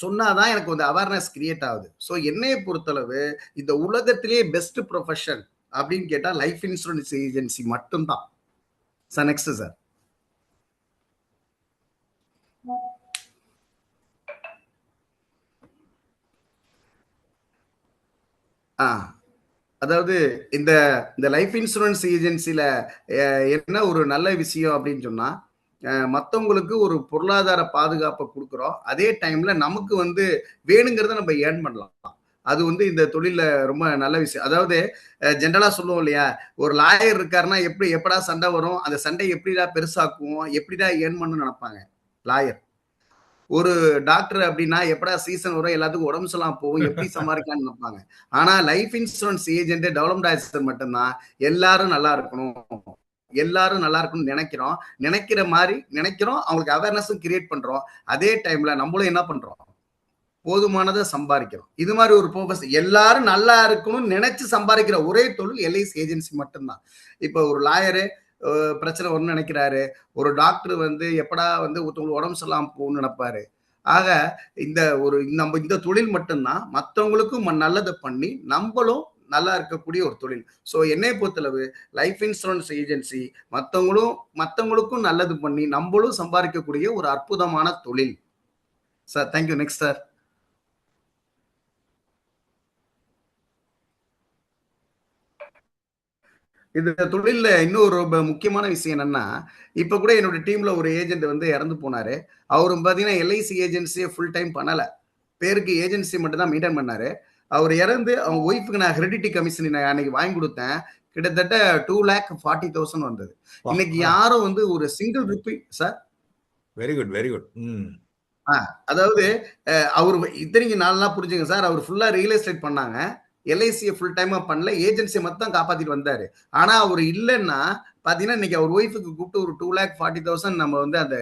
சொன்னாதான் எனக்கு வந்து அவேர்னஸ் கிரியேட் ஆகுது. ஸோ என்னைய பொறுத்தளவு இந்த உலகத்திலேயே பெஸ்ட் ப்ரொஃபஷன் அப்படின்னு கேட்டா லைஃப் இன்சூரன்ஸ் ஏஜென்சி மட்டும்தான் சார். Next sir. அதாவது இந்த இந்த லைஃப் இன்சூரன்ஸ் ஏஜென்சில என்ன ஒரு நல்ல விஷயம் அப்படின்னு சொன்னா, மற்றவங்களுக்கு ஒரு பொருளாதார பாதுகாப்பை கொடுக்குறோம். அதே டைம்ல நமக்கு வந்து வேணுங்கிறத நம்ம ஏர்ன் பண்ணலாம். அது வந்து இந்த தொழில ரொம்ப நல்ல விஷயம். அதாவது ஜென்ரலா சொல்லுவோம் இல்லையா, ஒரு லாயர் இருக்காருன்னா எப்படா சண்டை வரும், அந்த சண்டையை எப்படிடா பெருசாக்குவோம், எப்படிடா ஏர்ன் பண்ணணும்னு நினைப்பாங்க லாயர். ஒரு டாக்டர் அப்படின்னா எப்படா சீசன் வரும், எல்லாத்துக்கும் உடம்பு சரியில்லாம போகும், எப்படி சமாளிக்கலாம்னு நினைப்பாங்க. ஆனா life insurance agent development officer மட்டும்தான் எல்லாரும் நல்லா இருக்கணும்னு நினைக்கிற மாதிரி நினைக்கிறோம். அவங்களுக்கு அவேர்னஸும் கிரியேட் பண்றோம். அதே டைம்ல நம்மளும் என்ன பண்றோம், போதுமானதை சம்பாதிக்கிறோம். இது மாதிரி ஒரு பர்பஸ், எல்லாரும் நல்லா இருக்கணும்னு நினைச்சு சம்பாதிக்கிற ஒரே தொழில் எல்ஐசி ஏஜென்சி மட்டும்தான். இப்ப ஒரு லாயரு பிரச்சனை வரும்னு நினைக்கிறாரு, ஒரு டாக்டர் வந்து எப்படா வந்து ஒருத்தவங்களுக்கு உடம்பு சரியில்லாம போகணும்னு நினைப்பாரு. ஆக நம்ம இந்த தொழில் மட்டும்தான் மற்றவங்களுக்கும் நல்லதை பண்ணி நம்மளும் நல்லா இருக்கக்கூடிய ஒரு தொழில். ஸோ என்னை பொறுத்தளவு லைஃப் இன்சூரன்ஸ் ஏஜென்சி மற்றவங்களுக்கும் நல்லது பண்ணி நம்மளும் சம்பாதிக்கக்கூடிய ஒரு அற்புதமான தொழில் சார். தேங்க்யூ. Next sir. இந்த தொழில்ல இன்னொரு ரொம்ப முக்கியமான விஷயம் என்னன்னா, இப்ப கூட என்னோட டீம்ல ஒரு ஏஜென்ட் வந்து இறந்து போனாரு. அவரும் பாத்தீங்கன்னா எல்ஐசி ஏஜென்சியை ஃபுல் டைம் பண்ணல, பேருக்கு ஏஜென்சி மட்டும் தான் மெயின்டைன் பண்ணாரு. அவர் இறந்து அவங்க ஒய்ஃபுக்கு நான் ஹெரிடிட்டி கமிஷன் அன்னைக்கு வாங்கி கொடுத்தேன். கிட்டத்தட்ட 2,40,000 வந்தது. இன்னைக்கு யாரும் வந்து ஒரு single rupee sir. Very good, very good. அதாவது அவர் இத்தனைக்கு நாளெல்லாம் புரிஞ்சுங்க சார், அவர் ஃபுல்லா ரியல் எஸ்டேட் பண்ணாங்க. எல்ஐசியை ஃபுல் டைமா பண்ணல, ஏஜென்சியை மட்டும் காப்பாத்திட்டு வந்தாரு. ஆனா அவர் இல்லைன்னா பாத்தீங்கன்னா இன்னைக்கு அவர் ஒய்ஃபுக்கு கூப்பிட்டு ஒரு 2,40,000 நம்ம வந்து அந்த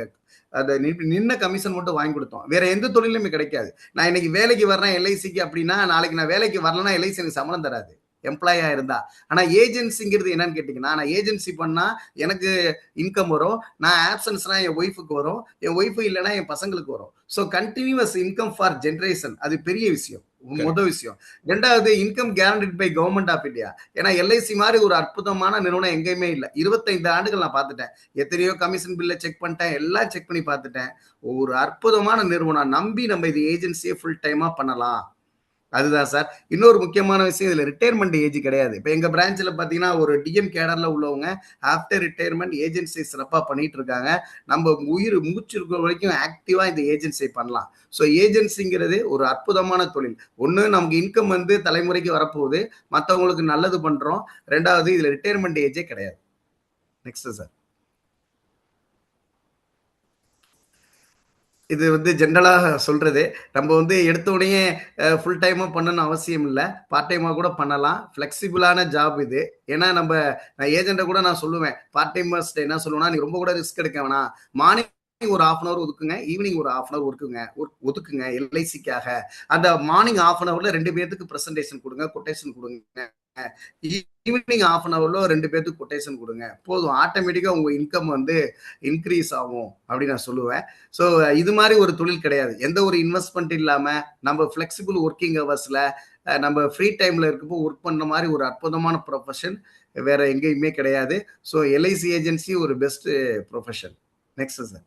நின்ன கமிஷன் மட்டும் வாங்கி கொடுத்தோம். வேற எந்த தொழிலுமே கிடைக்காது. நான் இன்னைக்கு வேலைக்கு வர்றேன் எல்ஐசிக்கு அப்படின்னா, நாளைக்கு நான் வேலைக்கு வரலன்னா எல்ஐசி எனக்கு சம்பளம் தராது, எம்ப்ளாயா இருந்தா. ஆனா ஏஜென்சிங்கிறது என்னன்னு கேட்டீங்கன்னா, நான் ஏஜென்சி பண்ணா எனக்கு இன்கம் வரும், நான் ஆப்சன்ஸ்னா என் ஒய்ஃபுக்கு வரும், என் ஒய்ஃபு இல்லைன்னா என் பசங்களுக்கு வரும். So continuous income for generation, அது பெரிய விஷயம், முதல் விஷயம். ரெண்டாவது, income guaranteed by government of India. ஏன்னா எல்ஐசி மாதிரி ஒரு அற்புதமான நிறுவனம் எங்கேயுமே இல்லை. 25 ஆண்டுகள் நான் பார்த்துட்டேன், எத்தனையோ கமிஷன் பில்லை செக் பண்ணிட்டேன், எல்லாம் செக் பண்ணி பார்த்துட்டேன். ஒரு அற்புதமான நிறுவனம், நம்பி நம்ம இது ஏஜென்சியை ஃபுல் டைமா பண்ணலாம். அதுதான் சார். இன்னொரு முக்கியமான விஷயம், இதுல ரிட்டையர்மெண்ட் ஏஜ் கிடையாது. இப்ப எங்க பிரான்ச்ல பாத்தீங்கன்னா ஒரு டிஎம் கேடர்ல உள்ளவங்க ஆஃப்டர் ரிட்டையர்மெண்ட் ஏஜென்சி சிறப்பா பண்ணிட்டு இருக்காங்க. நம்ம உயிர் மூச்சு இருக்கிற வரைக்கும் ஆக்டிவா இந்த ஏஜென்சி பண்ணலாம். ஸோ ஏஜென்சிங்கிறது ஒரு அற்புதமான தொழில். ஒண்ணு, நமக்கு இன்கம் வந்து தலைமுறைக்கு வரப்போகுது, மற்றவங்களுக்கு நல்லது பண்றோம். ரெண்டாவது, இதுல ரிட்டையர்மெண்ட் ஏஜே கிடையாது. Next sir. இது வந்து ஜென்ரலா சொல்றது. நம்ம வந்து எடுத்த உடனே ஃபுல் டைமா பண்ணணும்னு அவசியம் இல்லை, பார்ட் டைமா கூட பண்ணலாம். ஃபிளெக்சிபிளான ஜாப் இது. ஏன்னா நான் ஏஜென்ட்டை கூட நான் சொல்லுவேன், பார்ட் டைமர்ஸ் என்ன சொல்லுவேன்னா, நீ ரொம்ப கூட ரிஸ்க் எடுக்க வேணாம், மார்னிங் ஒரு 1/2 hour ஒதுக்குங்க, ஈவினிங் ஒரு 1/2 hour ஒதுக்குங்க எல்ஐசிக்காக. அந்த மார்னிங் 1/2 hourல 2 பேருக்கு பிரசன்டேஷன் கொடுங்க, கொட்டேஷன் கொடுங்க. ஈவினிங் 1/2 hourல 2 பேருக்கு கொட்டேஷன் கொடுங்க, போதும். ஆட்டோமேட்டிக்கா உங்க இன்கம் வந்து இன்க்ரீஸ் ஆகும் அப்படின்னு நான் சொல்லுவேன். ஸோ இது மாதிரி ஒரு தொழில் கிடையாது. எந்த ஒரு இன்வெஸ்ட்மெண்ட் இல்லாம நம்ம ஃபிளெக்சிபிள் ஒர்க்கிங் ஹவர்ஸ்ல நம்ம ஃப்ரீ டைம்ல இருக்கப்போ ஒர்க் பண்ண மாதிரி ஒரு அற்புதமான ப்ரொஃபஷன் வேற எங்கேயுமே கிடையாது. ஸோ எல்ஐசி ஏஜென்சி ஒரு பெஸ்ட் ப்ரொஃபஷன். Next sir.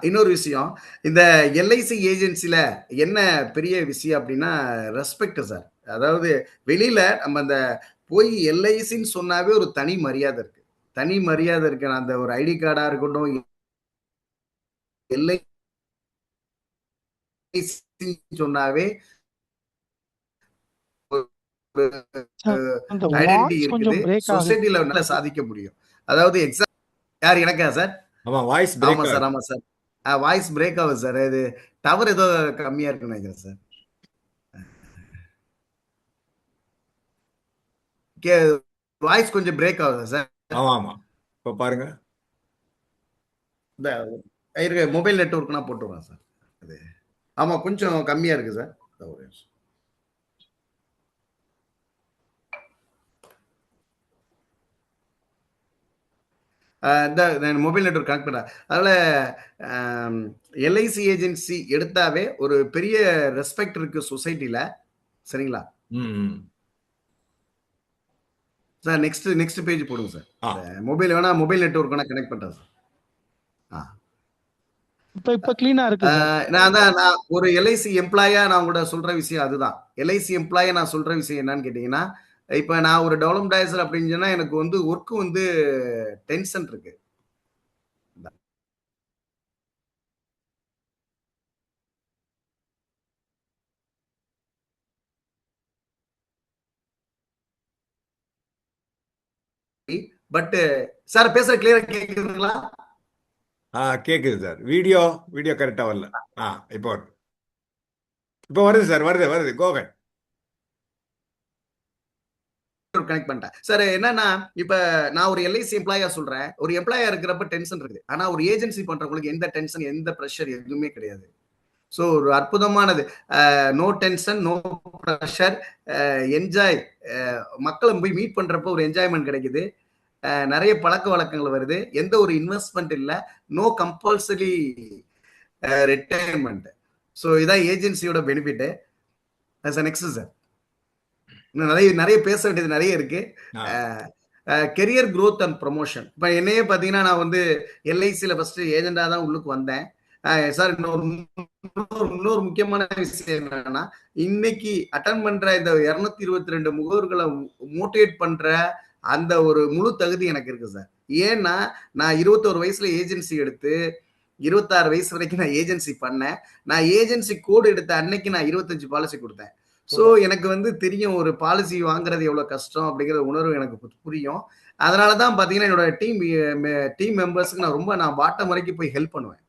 இன்னொரு விஷயம், இந்த எல்ஐசி ஏஜென்சில என்ன பெரிய விஷயம் அப்படின்னா ரெஸ்பெக்ட் சார். அதாவது வெளியில நம்ம அந்த போய் எல்ஐசின்னு சொன்னாவே ஒரு தனி மரியாதை இருக்கு, தனி மரியாதை இருக்கு. அந்த ஒரு ஐடி கார்டா இருக்கட்டும், எல்ஐசி சொன்னாவே ஐடென்டிட்டி இருக்குது, சொசைட்டில நல்லா சாதிக்க முடியும். அதாவது எக்ஸாம் யார் எனக்கா சார்? ஆமா, வாய்ஸ் பிரேக் ஆமா சார், ஆமா சார். வாய்ஸ் பிரேக் ஆகுது சார். இது டவர் ஏதோ கம்மியா இருக்குன்னு நினைக்கிறேன் சார். வாய்ஸ் கொஞ்சம் பிரேக் ஆகுது சார். ஆமா ஆமா, இப்ப பாருங்க. இருக்க மொபைல் நெட்வொர்க்னா போட்டு வரேன் சார். அது ஆமா கொஞ்சம் கம்மியா இருக்கு சார். ஒரு நிமிஷம். இந்த மொபைல் நெட்வொர்க் கனெக்ட் பண்ண அதனால எல்ஐசி ஏஜென்சி எடுத்தாவே ஒரு பெரிய ரெஸ்பெக்ட் இருக்கு சொசைட்டில. சரிங்களா சார்? நெக்ஸ்ட் பேஜ் போடுங்க சார். மொபைல் வேணா மொபைல் நெட்வொர்க் வேணா கனெக்ட் பண்றேன் சார். இப்ப கிளீனா இருக்கு சார். நான் ஒரு எல்ஐசி எம்ப்ளாயா நான் கூட சொல்ற விஷயம் அதுதான். எல்ஐசி எம்ப்ளாயா நான் சொல்ற விஷயம் என்னன்னு கேட்டீங்கன்னா, இப்ப நான் ஒரு டெவலப்மெண்ட் அப்படின்னு சொன்னா எனக்கு வந்து ஒர்க் வந்து டென்ஷன் இருக்கு. பட் சார் பேசுற கிளியரா கேக்குதுங்களா? கேக்குது சார். வீடியோ கரெக்டா வரல. இப்போ வருது. இப்போ வருது சார். வருது கோகன் கனெக்ட் பண்ணிட்டேன் சார். என்னன்னா இப்ப நான் ஒரு எல்ஐசி எம்ப்ளாயா சொல்றேன். ஒரு எம்ப்ளாயா இருக்கிறப்ப டென்ஷன் இருக்குது. ஆனா ஒரு ஏஜென்சி பண்றவங்களுக்கு எந்த டென்ஷன் எந்த பிரஷர் எதுவுமே கிடையாது. ஸோ ஒரு அற்புதமானது. No tension, no pressure, enjoy. மக்களை போய் மீட் பண்றப்போ ஒரு என்ஜாய்மெண்ட் கிடைக்குது. நிறைய பழக்க வழக்கங்கள் வருது. எந்த ஒரு இன்வெஸ்ட்மெண்ட் இல்லை. No compulsory retirement. ஸோ இதான் ஏஜென்சியோட பெனிஃபிட். Next sir. இன்னும் நிறைய பேச வேண்டியது நிறைய இருக்கு. Career growth and promotion. இப்போ என்னையே பார்த்தீங்கன்னா நான் வந்து எல்ஐசியில் ஃபர்ஸ்ட் ஏஜெண்டா தான் உள்ளுக்கு வந்தேன் சார். இன்னொரு முக்கியமான விஷயம் என்னன்னா, இன்னைக்கு அட்டன் பண்ற இந்த 222 முகவர்களை மோட்டிவேட் பண்ற அந்த ஒரு முழு தகுதி எனக்கு இருக்கு சார். ஏன்னா நான் 21 வயசுல ஏஜென்சி எடுத்து 26 வயசு வரைக்கும் நான் ஏஜென்சி பண்ணேன். நான் ஏஜென்சி கோடு எடுத்த அன்னைக்கு நான் 25 பாலிசி கொடுத்தேன். ஸோ எனக்கு வந்து தெரியும் ஒரு பாலிசி வாங்குறது எவ்வளவு கஷ்டம் அப்படிங்கிற உணர்வு எனக்கு புரியும். அதனாலதான் பாத்தீங்கன்னா என்னோட டீம் மெம்பர்ஸ்க்கு நான் பாட்டம் வரைக்கும் போய் ஹெல்ப் பண்ணுவேன்.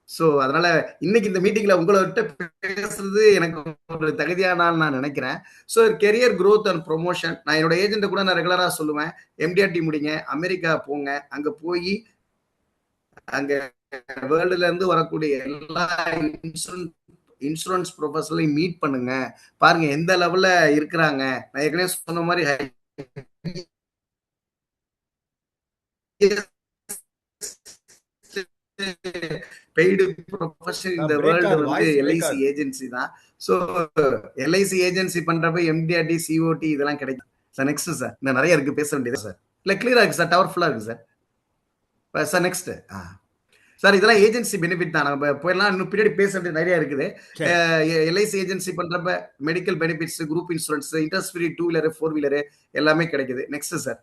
ஸோ அதனால இன்னைக்கு இந்த மீட்டிங்ல உங்கள்கிட்ட பேசுறது எனக்கு ஒரு தகுதியான நான் நினைக்கிறேன். So career growth and promotion. நான் என்னோட ஏஜென்ட் கூட நான் ரெகுலரா சொல்லுவேன், எம்டிஆர்டி முடிங்க, அமெரிக்கா போங்க, அங்க போய் அங்க வேர்ல்டுல இருந்து வரக்கூடிய எல்லா இன்சூரன்ஸ் ப்ரொஃபஷனலையும் மீட் பண்ணுங்க. பாருங்க எந்த லெவல்ல இருக்கிறாங்க. நான் ஏற்கனவே சொன்ன மாதிரி பெய்டு ப்ரொஃபஷன் இந்த வேர்ல்டு வந்து எல்ஐசி ஏஜென்சி தான். ஸோ எல்ஐசி ஏஜென்சி பண்றப்ப எம்டிஆர்டி சிஓடி இதெல்லாம் கிடைக்கும் சார். Next sir. இன்னும் நிறைய இருக்கு பேச வேண்டியது சார். இல்ல கிளியரா இருக்கு சார். டவர்ஃபுல்லா இருக்கு சார். Sir next sir. இதெல்லாம் ஏஜென்சி பெனிஃபிட் தான். நம்ம போயிடலாம். இன்னும் பின்னாடி பேச வேண்டியது நிறைய இருக்குது. எல்ஐசி ஏஜென்சி பண்றப்ப medical benefits, group insurance, interest free 2 wheeler 4 wheeler எல்லாமே கிடைக்குது. Next sir.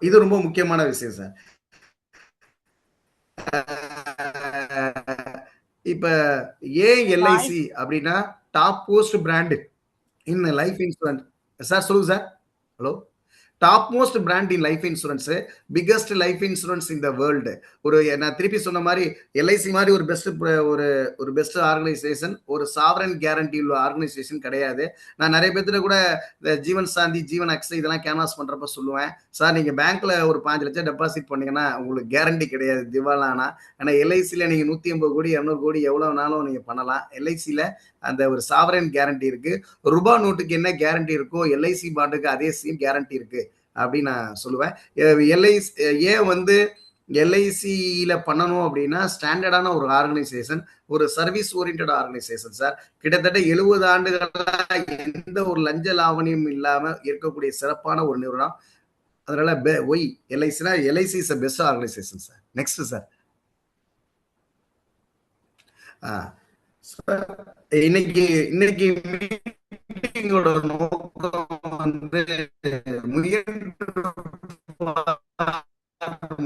இது ரொம்ப முக்கியமான விஷயம் சார். இப்ப ஏஎல்ஐசி அப்படின்னா top most brand in life insurance. Sir சொல்லுங்க sir. Hello. Top most brand in life insurance, biggest life insurance in the world. நான் திருப்பி சொன்ன மாதிரி எல்ஐசி மாதிரி ஒரு பெஸ்ட் ஆர்கனைசேஷன், ஒரு சாவரன் கேரண்டி உள்ள ஆர்கனைசேஷன் கிடையாது. நான் நிறைய பேர்த்துல கூட இந்த ஜீவன் சாந்தி, ஜீவன் அக்ஸை இதெல்லாம் கேன்வாஸ் பண்றப்ப சொல்லுவேன், சார் நீங்க பேங்க்ல ஒரு 5 லட்சம் டெபாசிட் பண்ணீங்கன்னா உங்களுக்கு கேரண்டி கிடையாது திவாலானா. ஆனா எல்ஐசியில நீங்க 150 கோடி 200 கோடி எவ்வளவுனாலும் நீங்க பண்ணலாம். எல்ஐசியில அந்த ஒரு சாவரன் கேரண்டி இருக்கு. ரூபா நோட்டுக்கு என்ன கேரண்டி இருக்கோ எல்ஐசி பாண்டுக்கு அதே சேம் கேரண்டி இருக்கு அப்படின்னு நான் சொல்லுவேன். எல்ஐசி ஏன் வந்து எல்ஐசியில பண்ணணும் அப்படின்னா ஸ்டாண்டர்டான ஒரு ஆர்கனைசேஷன், ஒரு சர்வீஸ் ஓரியன்டட் ஆர்கனைசேஷன் சார். கிட்டத்தட்ட 70 ஆண்டுகளா எந்த ஒரு லஞ்ச லாவணியும் இல்லாம இருக்கக்கூடிய சிறப்பான ஒரு நிறுவனம். அதனால ஒய் எல்ஐசினா LIC is best organisation sir. Next sir. இன்னைக்கு மீட்டிங்கோட நோக்கம் வந்து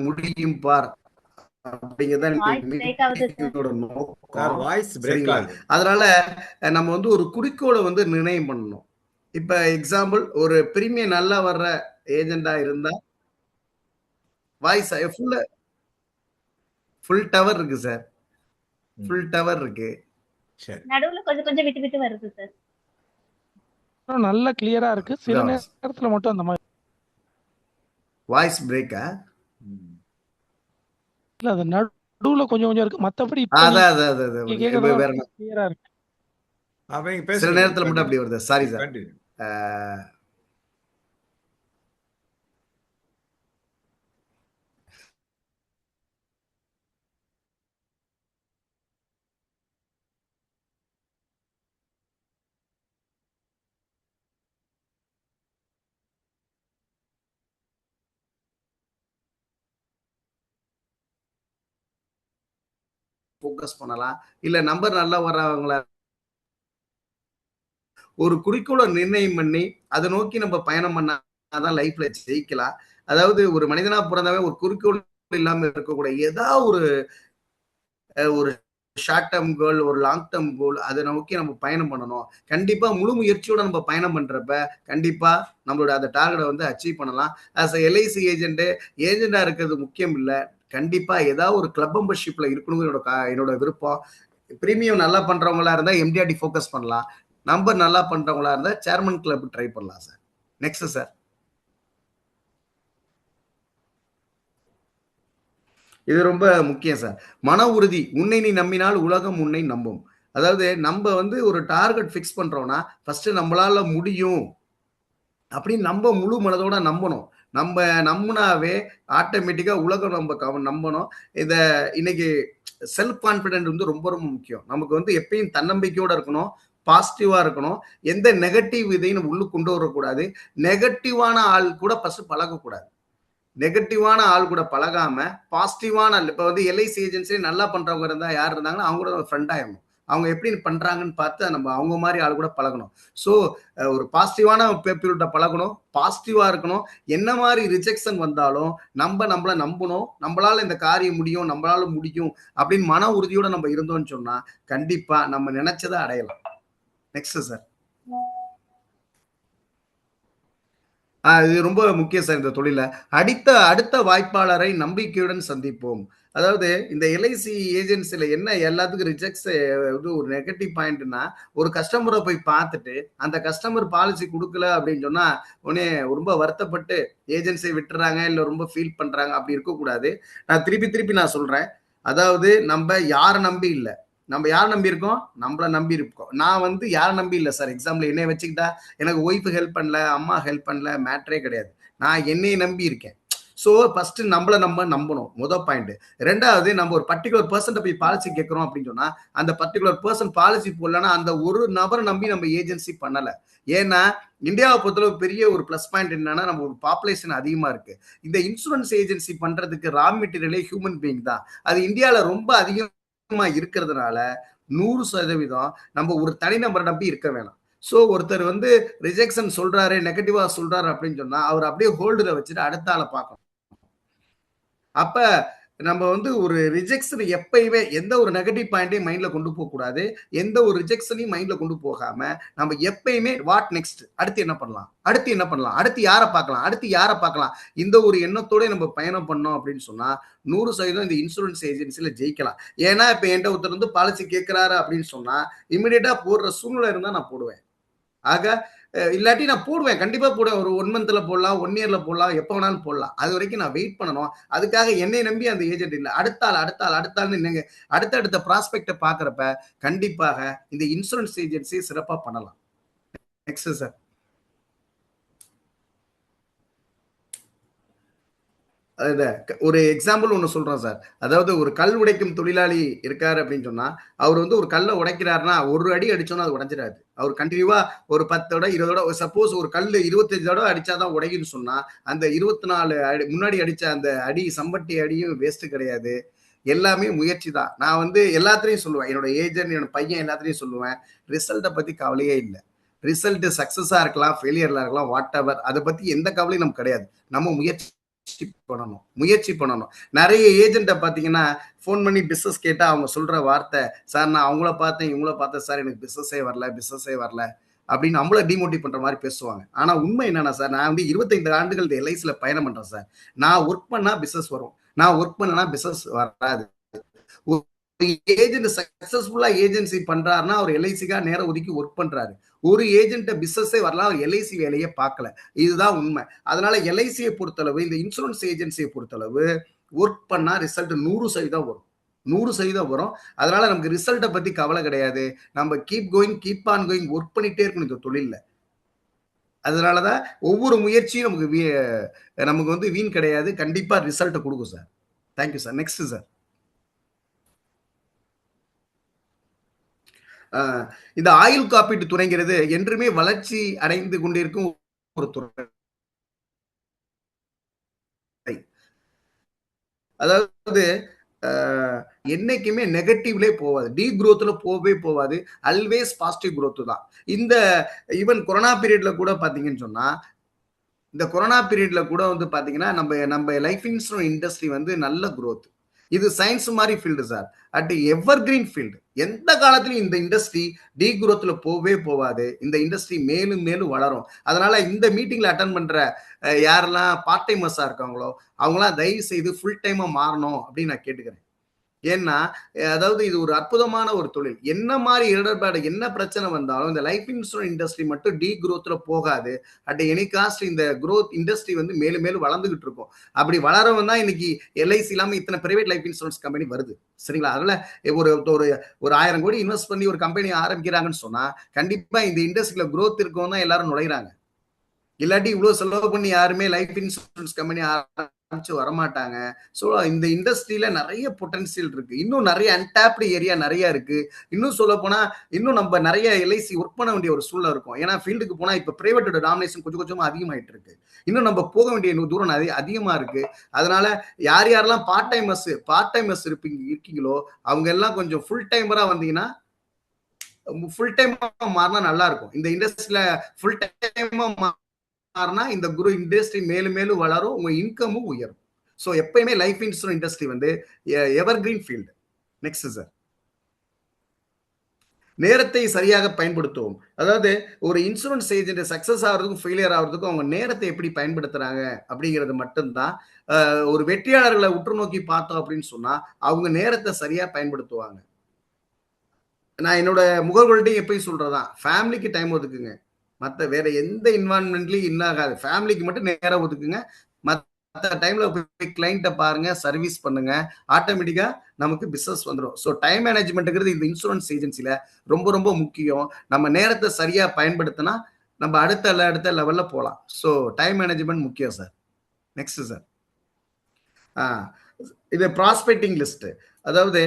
முடியும் பார் அப்படிங்கறத நோக்கம். அதனால நம்ம வந்து ஒரு குறிக்கோளை வந்து நிர்ணயம் பண்ணணும். இப்ப எக்ஸாம்பிள் ஒரு பிரீமியம் நல்லா வர்ற ஏஜெண்டா இருந்தா வாய்ஸ் ஃபுல் டவர் இருக்கு சார். ஃபுல் டவர் இருக்கு. நடுவுல கொஞ்சம் விட்டு வருது சார். நல்ல கிளியரா இருக்கு. சில நேரத்துல மட்டும் அந்த மாதிரி வாய்ஸ் பிரேக்கா. இல்ல அது நடுவுல கொஞ்சம் கொஞ்சம் இருக்கு. மத்தபடி இப்ப அதான் நீங்க கேக்குறதெல்லாம் வேற கிளியரா இருக்கு. அப்ப நீங்க சில பேசுங்க, நேரத்துல மட்டும் அப்படி வருது. Sorry sir. கண்டினியூ. ஃபோக்கஸ் பண்ணலாம். இல்ல நம்பர் நல்லா வர்றவங்கள ஒரு குறிக்கோளை நிர்ணயம் பண்ணி அதை நோக்கி நம்ம பயணம் பண்ணாதான் லைஃப்ல ஜெயிக்கலாம். அதாவது ஒரு மனிதனா பிறந்தவன் ஒரு குறிக்கோள் இல்லாம இருக்கக்கூடிய ஏதாவது ஒரு ஷார்ட் டேர்ம் கோல், ஒரு லாங் டேர்ம் கோல், அதை நோக்கி நம்ம பயணம் பண்ணணும். கண்டிப்பா முழு முயற்சியோட நம்ம பயணம் பண்றப்ப கண்டிப்பா நம்மளோட அந்த டார்கெட்டை வந்து அச்சீவ் பண்ணலாம். ஆஸ் எல்ஐசி ஏஜெண்டா இருக்கிறது முக்கியம் இல்லை. கண்டிப்பா ஏதாவது ஒரு கிளப் மெம்பர்ஷிப்ல இருக்கணும் என்னோட விருப்பம். பிரீமியம் நல்லா பண்றவங்களா இருந்தா எம்டிஆர்டி ஃபோக்கஸ் பண்ணலாம். நம்பர் நல்லா பண்றவங்களா இருந்தா சேர்மன் கிளப் ட்ரை பண்ணலாம் சார். Next sir. இது ரொம்ப முக்கியம் சார். மன உறுதி. உன்னை நீ நம்பினால் உலகம் உன்னை நம்பும். அதாவது நம்ம வந்து ஒரு டார்கெட் ஃபிக்ஸ் பண்றோம்னா ஃபர்ஸ்ட் நம்மளால முடியும் அப்படின்னு நம்ம முழு மனதோட நம்பணும். நம்ம நம்பினாவே ஆட்டோமேட்டிக்கா உலகம் நம்ம நம்பணும். இத இன்னைக்கு செல்ஃப் கான்பிடென்ட் வந்து ரொம்ப ரொம்ப முக்கியம். நமக்கு வந்து எப்பயும் தன்னம்பிக்கையோட இருக்கணும், பாசிட்டிவா இருக்கணும். எந்த நெகட்டிவ் இதையும் நம்ம உள்ள கொண்டு வரக்கூடாது. நெகட்டிவான ஆள் கூட ஃபர்ஸ்ட் பழகக்கூடாது. நெகட்டிவான ஆள் கூட பழகாம பாசிட்டிவான ஆள், இப்ப வந்து எல்ஐசி ஏஜென்சி நல்லா பண்றவங்க இருந்தா யார் இருந்தாங்கன்னா அவங்க கூட ஃப்ரெண்ட் ஆயிடணும். அவங்க எப்படி பண்றாங்கன்னு பார்த்து நம்ம அவங்க மாதிரி ஆள் கூட பழகணும். ஸோ ஒரு பாசிட்டிவான பீப்புள்கிட்ட பழகணும், பாசிட்டிவா இருக்கணும். என்ன மாதிரி ரிஜெக்ஷன் வந்தாலும் நம்மள நம்பணும். நம்மளால இந்த காரியம் முடியும், நம்மளால முடியும் அப்படின்னு மன உறுதியோட நம்ம இருந்தோம்னு சொன்னா கண்டிப்பா நம்ம நினைச்சதை அடையலாம். Next sir. இது ரொம்ப முக்கியம் சார் இந்த தொழில. அடுத்த வாய்ப்பாளரை நம்பிக்கையுடன் சந்திப்போம். அதாவது இந்த எல்ஐசி ஏஜென்சில என்ன எல்லாத்துக்கும் ரிஜெக்ட்ஸ் வந்து ஒரு நெகட்டிவ் பாயிண்ட்னா, ஒரு கஸ்டமரை போய் பார்த்துட்டு அந்த கஸ்டமர் பாலிசி கொடுக்கல அப்படின்னு சொன்னா உடனே ரொம்ப வருத்தப்பட்டு ஏஜென்சியை விட்டுறாங்க, இல்ல ரொம்ப ஃபீல் பண்றாங்க. அப்படி இருக்கக்கூடாது. நான் திருப்பி நான் சொல்றேன். அதாவது நம்ம யாரை நம்பி இல்ல, நம்ம யார் நம்பி இருக்கோம், நம்மள நம்பி இருக்கோம். நான் வந்து யாரை நம்பி இல்லை சார். எக்ஸாம்பிள் என்னை வச்சுக்கிட்டா எனக்கு ஒய்ஃப் ஹெல்ப் பண்ணல, அம்மா ஹெல்ப் பண்ணல, மேட்டரே கிடையாது. நான் என்னை நம்பி இருக்கேன். ஸோ ஃபர்ஸ்ட் நம்மள நம்ம நம்பணும், முதல் பாயிண்ட். ரெண்டாவது, நம்ம ஒரு பர்டிகுலர் பர்சன் போய் பாலிசி கேட்கிறோம் அப்படின்னு சொன்னா அந்த பர்டிகுலர் பர்சன் பாலிசி போடலன்னா அந்த ஒரு நபரை நம்பி நம்ம ஏஜென்சி பண்ணல. ஏன்னா இந்தியாவை பொறுத்தளவு பெரிய ஒரு பிளஸ் பாயிண்ட் என்னன்னா நம்ம ஒரு பாப்புலேஷன் அதிகமா இருக்கு. இந்த இன்சூரன்ஸ் ஏஜென்சி பண்றதுக்கு ரா மெட்டீரியலே ஹியூமன் பீயிங் தான். அது இந்தியாவில ரொம்ப அதிகமா இருக்கிறதுனால 100% நம்ம ஒரு தனிநபரை நம்பி இருக்க வேணாம். சோ ஒருத்தர் வந்து ரிஜெக்ஷன் சொல்றாரு, நெகட்டிவா சொல்றாரு அப்படின்னு சொன்னா அவர் அப்படியே ஹோல்டுல வச்சுட்டு அடுத்த ஆளை பார்க்கணும். அப்ப நம்ம வந்து ஒரு ரிஜெக்ஷன் எப்பயுமே எந்த ஒரு நெகட்டிவ் பாயிண்டையும் மைண்ட்ல கொண்டு போக கூடாது. எந்த ஒரு ரிஜெக்ஷனையும் மைண்ட்ல கொண்டு போகாம நம்ம எப்பயுமே வாட் நெக்ஸ்ட், அடுத்து என்ன பண்ணலாம், அடுத்து என்ன பண்ணலாம், அடுத்து யாரை பார்க்கலாம், அடுத்து யாரை பார்க்கலாம், இந்த ஒரு எண்ணத்தோட நம்ம பயணம் பண்ணோம் அப்படின்னு சொன்னா 100% இந்த இன்சூரன்ஸ் ஏஜென்சில ஜெயிக்கலாம். ஏன்னா இப்ப என்கிட்ட ஒருத்தர் வந்து பாலிசி கேட்கிறாரு அப்படின்னு சொன்னா இமிடியேட்டா போடுற சூழ்நிலை இருந்தா நான் போடுவேன். ஆக இல்லாட்டி நான் போடுவேன், கண்டிப்பா போடுவேன். ஒரு 1 மந்த்ல போடலாம், 1 இயர்ல போடலாம், எப்ப வேணாலும் போடலாம். அது வரைக்கும் நான் வெயிட் பண்ணணும். அதுக்காக என்னை நம்பி அந்த ஏஜென்ட் இல்ல. அடுத்த ஆள் நீங்க அடுத்த ப்ராஸ்பெக்ட பாக்குறப்ப கண்டிப்பாக இந்த இன்சூரன்ஸ் ஏஜென்சி சிறப்பா பண்ணலாம். Next sir. ஒரு எக்ஸாம்பிள் ஒன்று சொல்றேன் சார். அதாவது ஒரு கல் உடைக்கும் தொழிலாளி இருக்காரு அப்படின்னு சொன்னா அவர் வந்து ஒரு கல்லை உடைக்கிறாருன்னா ஒரு அடி அடிச்சோன்னா அது உடைஞ்சிடாது. அவர் கண்டினியூவா ஒரு 10 தடவை 20 தடவை, சப்போஸ் ஒரு கல் 25 தடவை அடிச்சாதான் உடையுன்னு சொன்னா அந்த 24 அடி முன்னாடி அடிச்ச அந்த அடி சம்பட்டி அடியும் வேஸ்ட் கிடையாது. எல்லாமே முயற்சி தான். நான் வந்து எல்லாத்திலையும் சொல்லுவேன், என்னோட ஏஜென்ட் என்னோட பையன் எல்லாத்திலையும் சொல்லுவேன், ரிசல்ட்டை பத்தி கவலையே இல்லை. ரிசல்ட் சக்சஸா இருக்கலாம், ஃபெயிலியர்ல இருக்கலாம், வாட் எவர், அதை பத்தி எந்த கவலையும் நமக்கு கிடையாது. நம்ம முயற்சி பண்ணணும். நிறைய ஏஜென்ட்டை பாத்தீங்கன்னா போன் பண்ணி பிசினஸ் கேட்டா அவங்க சொல்ற வார்த்தை, சார் நான் அவங்கள பார்த்தேன் இவங்கள பார்த்தேன் சார், எனக்கு பிசினஸே வரல அப்படின்னு நம்மள டிமோட்டிவ் பண்ற மாதிரி பேசுவாங்க. ஆனா உண்மை என்னன்னா சார், நான் வந்து 25 ஆண்டுகள் எல்ஐசில பயணம் பண்றேன் சார். நான் ஒர்க் பண்ணா பிசினஸ் வரும், நான் ஒர்க் பண்ணனா பிசினஸ் வராது. ஏஜென்ட் சக்சஸ்ஃபுல்லா ஏஜென்சி பண்றாருன்னா அவர் எல்ஐசிக்காக நேரம் ஒதுக்கி ஒர்க் பண்றாரு. ஒரு ஏஜென்ட் பிசினஸே வரலாம், அவர் எல்ஐசி வேலையை பார்க்கல. இதுதான் உண்மை. அதனால எல்ஐசியை பொறுத்தளவு, இந்த இன்சூரன்ஸ் ஏஜென்சியை பொறுத்தளவு ஒர்க் பண்ணா ரிசல்ட் 100% வரும், 100% வரும். அதனால நமக்கு ரிசல்ட்டை பத்தி கவலை கிடையாது. நம்ம கீப் ஆன் கோயிங் ஒர்க் பண்ணிட்டே இருக்கணும் இந்த தொழில்ல. அதனாலதான் ஒவ்வொரு முயற்சியும் நமக்கு வந்து வீண் கிடையாது. கண்டிப்பா ரிசல்ட் கொடுக்கும் sir. Thank you sir. Next sir. இந்த ஆயுள் காப்பீட்டு துறைங்கிறது என்றுமே வளர்ச்சி அடைந்து கொண்டிருக்கும் ஒரு துறை. அதாவது என்னைக்குமே நெகட்டிவ்லே போவாது, டீ குரோத்ல போவே போவாது, ஆல்வேஸ் பாசிட்டிவ் குரோத் தான். இந்த ஈவன் கொரோனா பீரியட்ல கூட பாத்தீங்கன்னு சொன்னா, இந்த கொரோனா பீரியட்ல கூட வந்து பாத்தீங்கன்னா நம்ம லைஃப் இன்சூரன்ஸ் இண்டஸ்ட்ரி வந்து நல்ல குரோத். இது சயின்ஸ் மாதிரி field sir. At ever green field. எந்த காலத்திலும் இந்த இண்டஸ்ட்ரி டீ குரோத்ல போவே போவாது. இந்த இண்டஸ்ட்ரி மேலும் மேலும் வளரும். அதனால இந்த மீட்டிங்ல அட்டன் பண்ற யாரெல்லாம் பார்ட் டைமர்ஸா இருக்காங்களோ அவங்களாம் தயவு செய்து ஃபுல் டைமா மாறணும் அப்படின்னு நான் கேட்டுக்கிறேன். ஏன்னா அதாவது இது ஒரு அற்புதமான ஒரு தொழில். என்ன மாதிரி இடர்பாடு என்ன பிரச்சனை வந்தாலும் இந்த லைஃப் இன்சூரன்ஸ் இண்டஸ்ட்ரி மட்டும் டீ குரோத்ல போகாது. அட் எனி காஸ்ட் இந்த குரோத் இண்டஸ்ட்ரி வந்து மேலும் மேலும் வளர்ந்துகிட்டு இருக்கும். அப்படி வளரவும் தான் இன்னைக்கு எல்ஐசி இல்லாம இத்தனை பிரைவேட் லைஃப் இன்சூரன்ஸ் கம்பெனி வருது. சரிங்களா? அதனால ஒரு ஒரு 1000 கோடி இன்வெஸ்ட் பண்ணி ஒரு கம்பெனி ஆரம்பிக்கிறாங்கன்னு சொன்னா கண்டிப்பா இந்த இண்டஸ்ட்ரியில குரோத் இருக்கும் தான் எல்லாரும் நுழைகிறாங்க. இல்லாட்டி இவ்வளவு செலவு பண்ணி யாருமே லைஃப் இன்சூரன்ஸ் கம்பெனி ஆரம்பிச்சு வரமாட்டாங்க. ஸோ இந்த இண்டஸ்ட்ரியில நிறைய பொட்டன்சியல் இருக்கு. இன்னும் நிறைய அன்டாப்டு ஏரியா நிறைய இருக்கு. இன்னும் சொல்ல போனா இன்னும் நம்ம நிறைய எல்ஐசி ஒர்க் பண்ண வேண்டிய ஒரு சூழ்நிலை இருக்கும். ஏன்னா ஃபீல்டுக்கு போனா இப்ப பிரைவேட்டோட டாமினேஷன் கொஞ்சம் கொஞ்சமா அதிகமாயிட்டு இருக்கு. இன்னும் நம்ம போக வேண்டிய தூரம் அதிகமா இருக்கு. அதனால யாரெல்லாம் பார்ட் டைமர்ஸ் இருக்கீங்களோ அவங்க எல்லாம் கொஞ்சம் ஃபுல் டைமரா வந்தீங்கன்னா ஃபுல் டைமா மாறினா நல்லா இருக்கும். இந்த இண்டஸ்ட்ரியில ஃபுல் டைமா மாறினா இந்த இண்டஸ்ட்ரி மேலும் மேலும் வளரும், உங்க இன்கமும் உயரும். ஸோ எப்பயுமே லைஃப் இன்சூரன்ஸ் இண்டஸ்ட்ரி வந்து எவர் கிரீன் ஃபீல்டு. Next sir. நேரத்தை சரியாக பயன்படுத்துவோம். அதாவது ஒரு இன்சூரன்ஸ் ஏஜென்ட் சக்சஸ் ஆகிறதுக்கும் ஃபெயிலியர் ஆகிறதுக்கும் அவங்க நேரத்தை எப்படி பயன்படுத்துறாங்க அப்படிங்கிறது மட்டும்தான். ஒரு வெற்றியாளர்களை உற்று நோக்கி பார்த்தோம் அப்படின்னு சொன்னா அவங்க நேரத்தை சரியா பயன்படுத்துவாங்க. நான் என்னோட முகவர்கள்ட்டையும் எப்பயும் சொல்றதான், ஃபேமிலிக்கு டைம் ஒதுக்குங்க. மற்ற வேற எந்த இன்வால்மெண்ட்லயும் இன்னாகாது. ஃபேமிலிக்கு மட்டும் நேரம் ஒதுக்குங்க. மற்ற டைம்ல போய் கிளைண்ட்டை பாருங்க, சர்வீஸ் பண்ணுங்க, ஆட்டோமேட்டிக்கா நமக்கு பிசினஸ் வந்துடும். ஸோ டைம் மேனேஜ்மெண்ட்ங்கிறது இந்த இன்சூரன்ஸ் ஏஜென்சில ரொம்ப ரொம்ப முக்கியம். நம்ம நேரத்தை சரியா பயன்படுத்தினா நம்ம அடுத்த லெவல்ல போகலாம். ஸோ டைம் மேனேஜ்மெண்ட் முக்கியம் சார். Next sir. இது ப்ராஸ்பெக்டிங் லிஸ்ட். அதாவது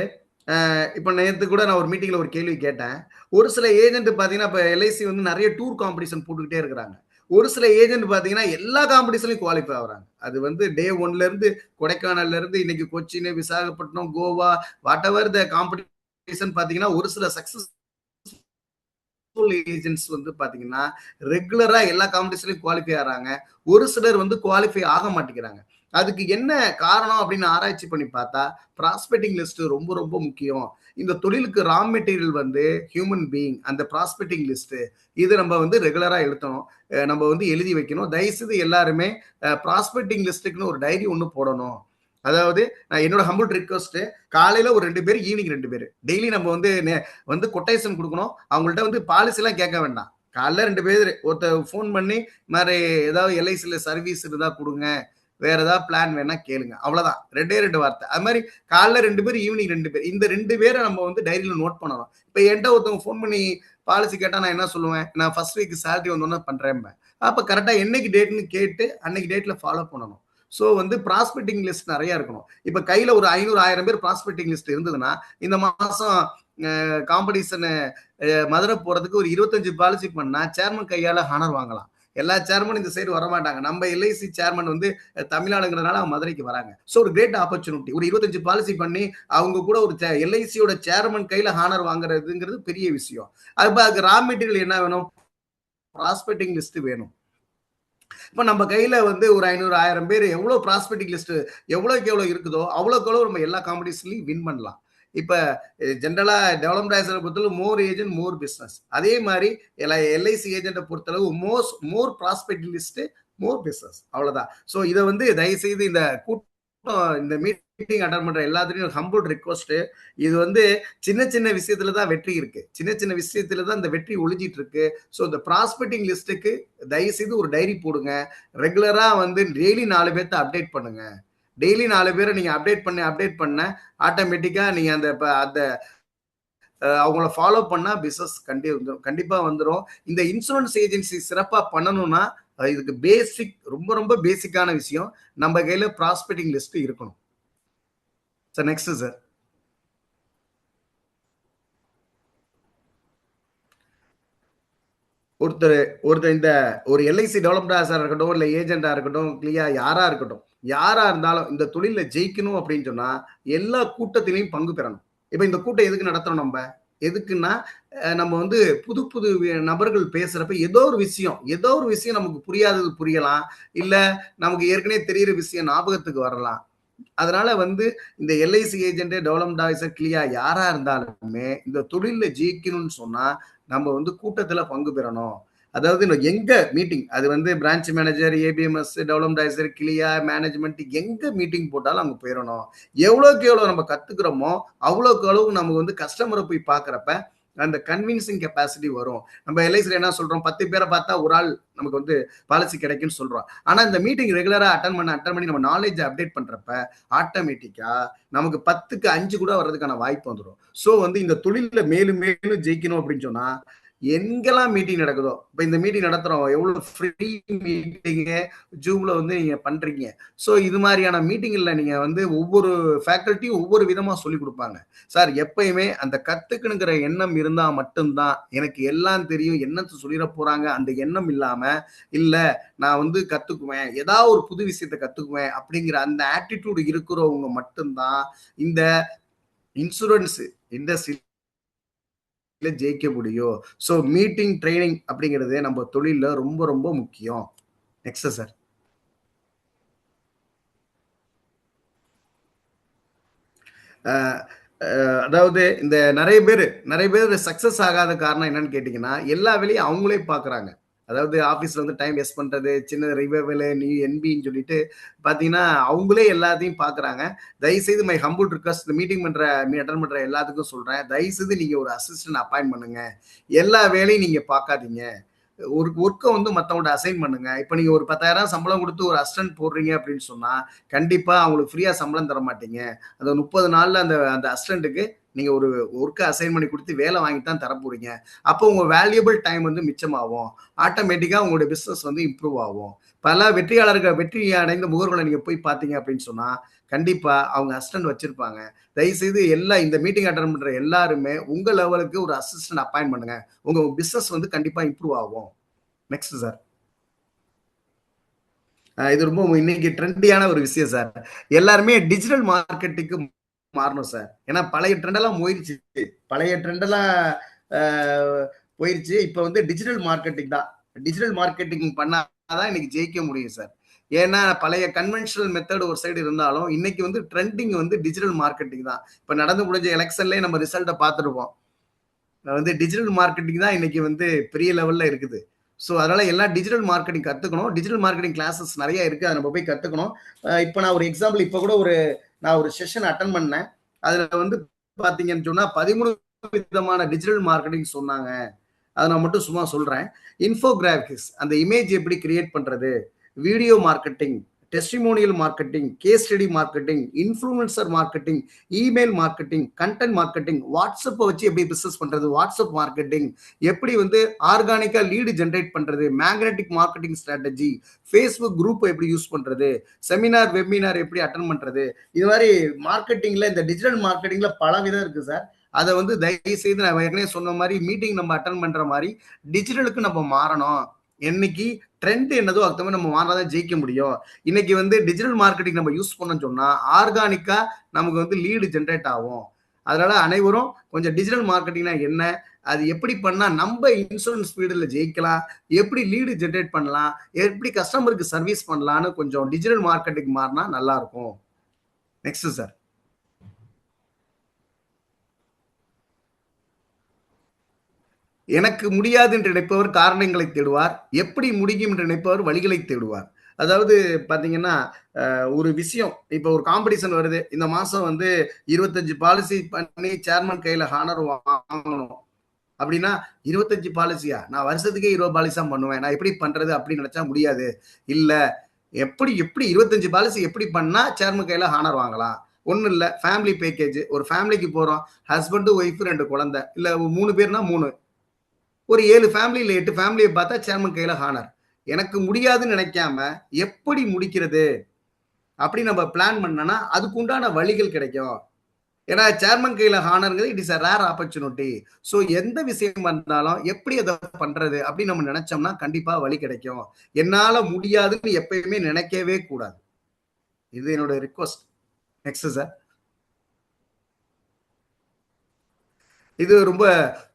இப்போ நேற்று கூட நான் ஒரு மீட்டிங்ல ஒரு கேள்வி கேட்டேன். ஒரு சில ஏஜென்ட் பாத்தீங்கன்னா இப்ப எல்ஐசி வந்து நிறைய டூர் காம்படிஷன் போட்டுக்கிட்டே இருக்கிறாங்க. ஒரு சில ஏஜென்ட் பாத்தீங்கன்னா எல்லா காம்படிஷன்லயும் குவாலிஃபை ஆகுறாங்க. அது வந்து டே 1ல இருந்து கொடைக்கானல்ல இருந்து இன்னைக்கு Cochin, Visakhapatnam, Goa, what ever the competition பாத்தீங்கன்னா ஒரு சில சக்சஸ் ஏஜென்ட்ஸ் வந்து பாத்தீங்கன்னா ரெகுலரா எல்லா காம்படிஷன்லயும் குவாலிஃபை ஆறாங்க. ஒரு சிலர் வந்து குவாலிஃபை ஆக மாட்டேங்கிறாங்க. அதுக்கு என்ன காரணம் அப்படின்னு ஆராய்ச்சி பண்ணி பார்த்தா ப்ராஸ்பெக்டிங் லிஸ்ட் ரொம்ப ரொம்ப முக்கியம். இந்த தொழிலுக்கு ரா மெட்டீரியல் வந்து ஹியூமன் பீயிங். அந்த ப்ராஸ்பெக்டிங் லிஸ்ட் இது நம்ம வந்து ரெகுலரா எழுதணும், நம்ம வந்து எழுதி வைக்கணும். தயவுசெய்து எல்லாருமே ப்ராஸ்பெக்டிங் லிஸ்ட்டுக்குன்னு ஒரு டைரி ஒன்று போடணும். அதாவது என்னோட ஹம்பிள் ரிக்வஸ்ட், காலையில ஒரு 2 பேர், ஈவினிங் 2 பேர், டெய்லி நம்ம வந்து கொட்டேஷன் கொடுக்கணும். அவங்கள்ட்ட வந்து பாலிசி எல்லாம் கேட்க வேண்டாம். காலைல 2 பேர் ஒருத்தர் ஃபோன் பண்ணி மாதிரி ஏதாவது எல்ஐசில சர்வீஸ் இருந்தா கொடுங்க, வேற ஏதாவது பிளான் வேணா கேளுங்க, அவ்வளவுதான். 2 வார்த்தை. அது மாதிரி காலைல 2 பேர், ஈவினிங் 2 பேர், இந்த 2 பேரை நம்ம வந்து டைரியில நோட் பண்ணணும். இப்ப என்கிட்ட ஒருத்தவங்க ஃபோன் பண்ணி பாலிசி கேட்டா நான் என்ன சொல்லுவேன், நான் ஃபர்ஸ்ட் வீக் சேலரி வந்தோன்னு பண்றேன். அப்ப கரெக்டா என்னைக்கு டேட்னு கேட்டு அன்னைக்கு டேட்ல ஃபாலோ பண்ணணும். ஸோ வந்து ப்ராஸ்பெக்டிங் லிஸ்ட் நிறைய இருக்கணும். இப்ப கையில ஒரு 500-1000 பேர் ப்ராஸ்பெக்டிங் லிஸ்ட் இருந்ததுன்னா இந்த மாசம் காம்படிஷன் மதுரை போறதுக்கு ஒரு 25 பாலிசி பண்ணா சேர்மன் கையால ஹானர் வாங்கலாம். எல்லா சேர்மனும் இந்த சைடு வரமாட்டாங்க. நம்ம எல்ஐசி சேர்மன் வந்து தமிழ்நாடுங்கிறதுனால அவங்க மதுரைக்கு வராங்க. ஸோ ஒரு கிரேட் ஆப்பர்ச்சுனிட்டி. ஒரு 25 பாலிசி பண்ணி அவங்க கூட ஒரு எல்ஐசியோட சேர்மன் கையில ஹானர் வாங்குறதுங்கிறது பெரிய விஷயம். அதுக்கு ரா மெட்டீரியல் என்ன வேணும், ப்ராஸ்பெக்டிங் லிஸ்ட் வேணும். இப்ப நம்ம கையில வந்து ஒரு 500-1000 பேர் எவ்வளவு ப்ராஸ்பெக்டிங் லிஸ்ட் எவ்வளவுக்கு எவ்வளவு இருக்குதோ அவ்வளவுக்கு நம்ம எல்லா காம்படிஷன்லயும் வின் பண்ணலாம். இப்ப ஜென்ரலா டெவலப்மெண்ட் ஏஜென்ட் பொறுத்தளவு மோர் ஏஜென்ட் மோர் பிசினஸ். அதே மாதிரி எல்ஐசி ஏஜென்ட்டை பொறுத்தளவு மோர் ப்ராஸ்பெக்டிங் லிஸ்ட் மோர் பிசினஸ், அவ்வளவுதான். ஸோ இதை வந்து தயவுசெய்து இந்த இந்த மீட்டிங் அட்டன் பண்ற எல்லாத்துலயும் ஹம்பிள் ரிக்வஸ்ட், இது வந்து சின்ன சின்ன விஷயத்துல தான் வெற்றி இருக்கு, சின்ன சின்ன விஷயத்துல தான் இந்த வெற்றி ஒளிஞ்சிட்டு இருக்கு. ஸோ இந்த ப்ராஸ்பெக்டிங் லிஸ்ட்டுக்கு தயவு செய்து ஒரு டைரி போடுங்க. ரெகுலரா வந்து டெய்லி 4 பேர்த்த அப்டேட் பண்ணுங்க. டெய்லி 4 பேரை நீங்க அப்டேட் பண்ண ஆட்டோமேட்டிக்கா நீங்க அந்த அவங்கள ஃபாலோ பண்ணா பிசினஸ் கண்டிப்பா வந்துடும். இந்த இன்சூரன்ஸ் ஏஜென்சி சிறப்பா பண்ணணும்னா இதுக்கு பேசிக், ரொம்ப ரொம்ப பேசிக்கான விஷயம், நம்ம கையில ப்ராஸ்பெக்டிங் லிஸ்ட் இருக்கணும் சார். Next sir. ஒருத்தர் இந்த ஒரு எல்ஐசி டெவலப்டா இருக்கட்டும், இல்ல ஏஜென்டா இருக்கட்டும், கிளியா யாரா இருக்கட்டும், யாரா இருந்தாலும் இந்த தொழில ஜெயிக்கணும் அப்படின்னு சொன்னா எல்லா கூட்டத்திலையும் பங்கு பெறணும். இப்ப இந்த கூட்டம் எதுக்கு நடத்துறோம்? நம்ம எதுக்குன்னா நம்ம வந்து புது புது நபர்கள் பேசுறப்ப ஏதோ ஒரு விஷயம் நமக்கு புரியாதது புரியலாம், இல்ல நமக்கு ஏற்கனவே தெரியிற விஷயம் ஞாபகத்துக்கு வரலாம். அதனால வந்து இந்த எல்ஐசி ஏஜென்ட், டெவலப்மெண்ட் ஆஃபீஸர், கிளியா யாரா இருந்தாலுமே இந்த தொழில ஜெயிக்கணும்னு சொன்னா நம்ம வந்து கூட்டத்துல பங்கு பெறணும். அதாவது எங்க மீட்டிங், அது வந்து பிரான்ச் மேனேஜர், ஏபிஎம்எஸ், டெவலப்மெண்ட் ஆஃபீஸர், கிளியா, மேனேஜ்மெண்ட், எங்க மீட்டிங் போட்டாலும் அங்க போயிடணும். எவ்வளவுக்கு எவ்வளவு நம்ம கத்துக்கிறோமோ அவ்வளவுக்கு அளவு நம்ம வந்து கஸ்டமரை போய் பாக்குறப்ப அந்த கன்வின்சிங் கெப்பாசிட்டி வரும். நம்ம எல்ஐசில என்ன சொல்றோம், 10 பேரை பார்த்தா ஒரு ஆள் நமக்கு வந்து பாலிசி கிடைக்கும்னு சொல்றோம். ஆனா இந்த மீட்டிங் ரெகுலரா அட்டன் பண்ணி நம்ம நாலேஜ் அப்டேட் பண்றப்ப ஆட்டோமேட்டிக்கா நமக்கு 10க்கு 5 கூட வர்றதுக்கான வாய்ப்பு வந்துடும். சோ வந்து இந்த தொழில மேலும் மேலும் ஜெயிக்கணும் அப்படின்னு சொன்னா எங்கெல்லாம் மீட்டிங் நடக்குதோ, இப்ப இந்த மீட்டிங் நடத்துறோம், எவ்வளவு ஃப்ரீ மீட்டிங் ஜூம்ல வந்து நீங்க பண்றீங்க. சோ இது மாதிரியான மீட்டிங்ல நீங்க வந்து ஒவ்வொரு ஃபேக்கல்ட்டியும் ஒவ்வொரு விதமா சொல்லி கொடுப்பாங்க சார். எப்பயுமே அந்த கத்துக்கணுங்கிற எண்ணம் இருந்தா மட்டும்தான், எனக்கு எல்லாம் தெரியும் என்னத்தை சொல்லிட போறாங்க அந்த எண்ணம் இல்லாம, இல்ல நான் வந்து கத்துக்குவேன், ஏதாவது ஒரு புது விஷயத்தை கத்துக்குவேன் அப்படிங்கிற அந்த ஆட்டிடியூட் இருக்கிறவங்க மட்டும்தான் இந்த இன்சூரன்ஸ் இண்டஸ்ட்ரி ஜெயிக்க முடியும். சோ மீட்டிங் ட்ரைனிங் அப்படிங்கிறது நம்ம தொழில ரொம்ப ரொம்ப முக்கியம். Next sir. அதாவது இந்த நிறைய பேர் சக்சஸ் ஆகாத காரணம் என்னன்னு கேட்டீங்கன்னா, எல்லா வேலையும் அவங்களே பாக்குறாங்க. அதாவது ஆபீஸ்ல வந்து டைம் வேஸ்ட் பண்றது, சின்ன ரிவைவல், நியூ என்பின்னு சொல்லிட்டு பாத்தீங்கன்னா அவங்களே எல்லாத்தையும் பாக்குறாங்க. தயவுசெய்து my humble request, meeting attend பண்ற எல்லாத்துக்கும் சொல்றேன், தயவுசெய்து நீங்க ஒரு அசிஸ்டன்ட் அப்பாயிண்ட் பண்ணுங்க. எல்லா வேலையும் நீங்க பாக்காதீங்க. ஒரு ஒர்க்கை வந்து மற்றவங்கள்ட்ட அசைன் பண்ணுங்க. இப்போ நீங்க ஒரு 10,000 சம்பளம் கொடுத்து ஒரு அசிஸ்டன்ட் போடுறீங்க அப்படின்னு சொன்னா கண்டிப்பா அவங்களுக்கு ஃப்ரீயா சம்பளம் தர மாட்டீங்க. அந்த 30 நாள்ல அந்த அந்த அசிஸ்டன்ட்டுக்கு நீங்க ஒரு ஒர்க்கை அசைன் பண்ணி கொடுத்து வேலை வாங்கி தான் தர போறீங்க. அப்போ உங்க வேல்யூபிள் டைம் வந்து மிச்சமாகும். ஆட்டோமேட்டிக்கா உங்களுடைய பிசினஸ் வந்து இம்ப்ரூவ் ஆகும். பல வெற்றி அடைந்த முகர்களை நீங்க போய் பார்த்தீங்க அப்படின்னு சொன்னா கண்டிப்பா அவங்க அசிஸ்டன்ட் வச்சிருப்பாங்க. தயவுசெய்து இந்த மீட்டிங் அட்டன் பண்ற எல்லாருமே உங்க லெவலுக்கு ஒரு அசிஸ்டன்ட் அப்பாயிண்ட் பண்ணுங்க. உங்க பிசினஸ் வந்து கண்டிப்பா இம்ப்ரூவ் ஆகும். Next sir. இது ரொம்ப இன்னைக்கு ட்ரெண்டியான ஒரு விஷயம் சார். எல்லாருமே டிஜிட்டல் மார்க்கெட்டிங்க்கு மாறணும் சார். ஏன்னா பழைய ட்ரெண்ட் எல்லாம் போயிருச்சு. இப்ப வந்து டிஜிட்டல் மார்க்கெட்டிங் தான். டிஜிட்டல் மார்க்கெட்டிங் பண்ணாதான் இன்னைக்கு ஜெயிக்க முடியும் சார். ஏன்னா பழைய கன்வென்ஷனல் மெத்தட் ஒரு சைடு இருந்தாலும் இன்னைக்கு வந்து ட்ரெண்டிங் வந்து டிஜிட்டல் மார்க்கெட்டிங் தான். இப்ப நடந்து முடிஞ்ச எலெக்ஷன்லயே நம்ம ரிசல்ட்டை பார்த்துருப்போம். வந்து டிஜிட்டல் மார்க்கெட்டிங் தான் இன்னைக்கு வந்து பெரிய லெவல்ல இருக்குது. ஸோ அதனால எல்லாம் டிஜிட்டல் மார்க்கெட்டிங் கத்துக்கணும். டிஜிட்டல் மார்க்கெட்டிங் கிளாஸஸ் நிறைய இருக்கு, அதை நம்ம போய் கத்துக்கணும். இப்போ நான் ஒரு எக்ஸாம்பிள், இப்போ கூட நான் ஒரு செஷன் அட்டன் பண்ணேன். அதுல வந்து பாத்தீங்கன்னு சொன்னா 13 விதமான டிஜிட்டல் மார்க்கெட்டிங் சொன்னாங்க. அதை நான் மட்டும் சும்மா சொல்றேன். இன்ஃபோகிராபிக்ஸ், அந்த இமேஜ் எப்படி கிரியேட் பண்றது, video marketing, testimonial marketing, case study marketing, influencer marketing, email marketing, content marketing, வாட்ஸ்அப்பை வச்சு எப்படி பிசினஸ் பண்றது, வாட்ஸ்அப் மார்க்கெட்டிங், எப்படி வந்து ஆர்கானிக்கா லீடு ஜென்ரேட் பண்றது, magnetic marketing strategy, Facebook group எப்படி யூஸ் பண்றது, செமினார் வெபினார் எப்படி அட்டன் பண்றது, இது மாதிரி மார்க்கெட்டிங்ல இந்த டிஜிட்டல் மார்க்கெட்டிங்ல பல விதம் இருக்கு சார். அதை வந்து தயவு செய்து நான் ஏற்கனவே சொன்ன மாதிரி மீட்டிங் நம்ம அட்டன் பண்ற மாதிரி டிஜிட்டலுக்கு நம்ம மாறணும். என்னைக்கு ட்ரெண்ட் என்னதோ அதுக்கு நம்ம மாறாதான் ஜெயிக்க முடியும். இன்னைக்கு வந்து டிஜிட்டல் மார்க்கெட்டிங் நம்ம யூஸ் பண்ணோம்னு சொன்னா ஆர்கானிக்கா நமக்கு வந்து லீடு ஜென்ரேட் ஆகும். அதனால அனைவரும் கொஞ்சம் டிஜிட்டல் மார்க்கெட்டிங்னா என்ன, அது எப்படி பண்ணா நம்ம இன்சூரன்ஸ் ஃபீல்டில் ஜெயிக்கலாம், எப்படி லீடு ஜென்ரேட் பண்ணலாம், எப்படி கஸ்டமருக்கு சர்வீஸ் பண்ணலாம்னு கொஞ்சம் டிஜிட்டல் மார்க்கெட்டிங் மாறினா நல்லா இருக்கும். Next sir. எனக்கு முடியாது என்று நினைப்பவர் காரணங்களை தேடுவார், எப்படி முடியும் என்று நினைப்பவர் வழிகளை தேடுவார். அதாவது பாத்தீங்கன்னா ஒரு விஷயம், இப்ப ஒரு காம்படிஷன் வருது, இந்த மாசம் வந்து 25 பாலிசி பண்ணி சேர்மன் கையில ஹானர் வாங்கணும் அப்படின்னா 25 பாலிசியா, நான் வருஷத்துக்கே 20 பாலிசி தான் பண்ணுவேன், நான் எப்படி பண்றது அப்படின்னு நினைச்சா முடியாது. இல்ல எப்படி எப்படி 25 பாலிசி எப்படி பண்ணா சேர்மன் கையில ஹானர் வாங்கலாம்? ஒன்றும் இல்லை, ஃபேமிலி பேக்கேஜ். ஒரு ஃபேமிலிக்கு போகிறோம், ஹஸ்பண்டு ஒய்ஃப் 2 குழந்தை, இல்லை 3 பேர்னா 3, ஒரு 7 ஃபேமிலி இல்லை 8 ஃபேமிலியை பார்த்தா சேர்மன் கையில் ஹானர். எனக்கு முடியாதுன்னு நினைக்காம எப்படி முடிக்கிறது அப்படி நம்ம பிளான் பண்ணனா அதுக்கு உண்டான வழிகள் கிடைக்கும். ஏன்னா சேர்மன் கையில் ஹானருங்கிறது it is a rare opportunity. So எந்த விஷயம் இருந்தாலும் எப்படி அதை பண்றது அப்படின்னு நம்ம நினைச்சோம்னா கண்டிப்பா வழி கிடைக்கும். என்னால முடியாதுன்னு எப்பயுமே நினைக்கவே கூடாது. இது என்னோட ரிக்வஸ்ட். Next sir. இது ரொம்ப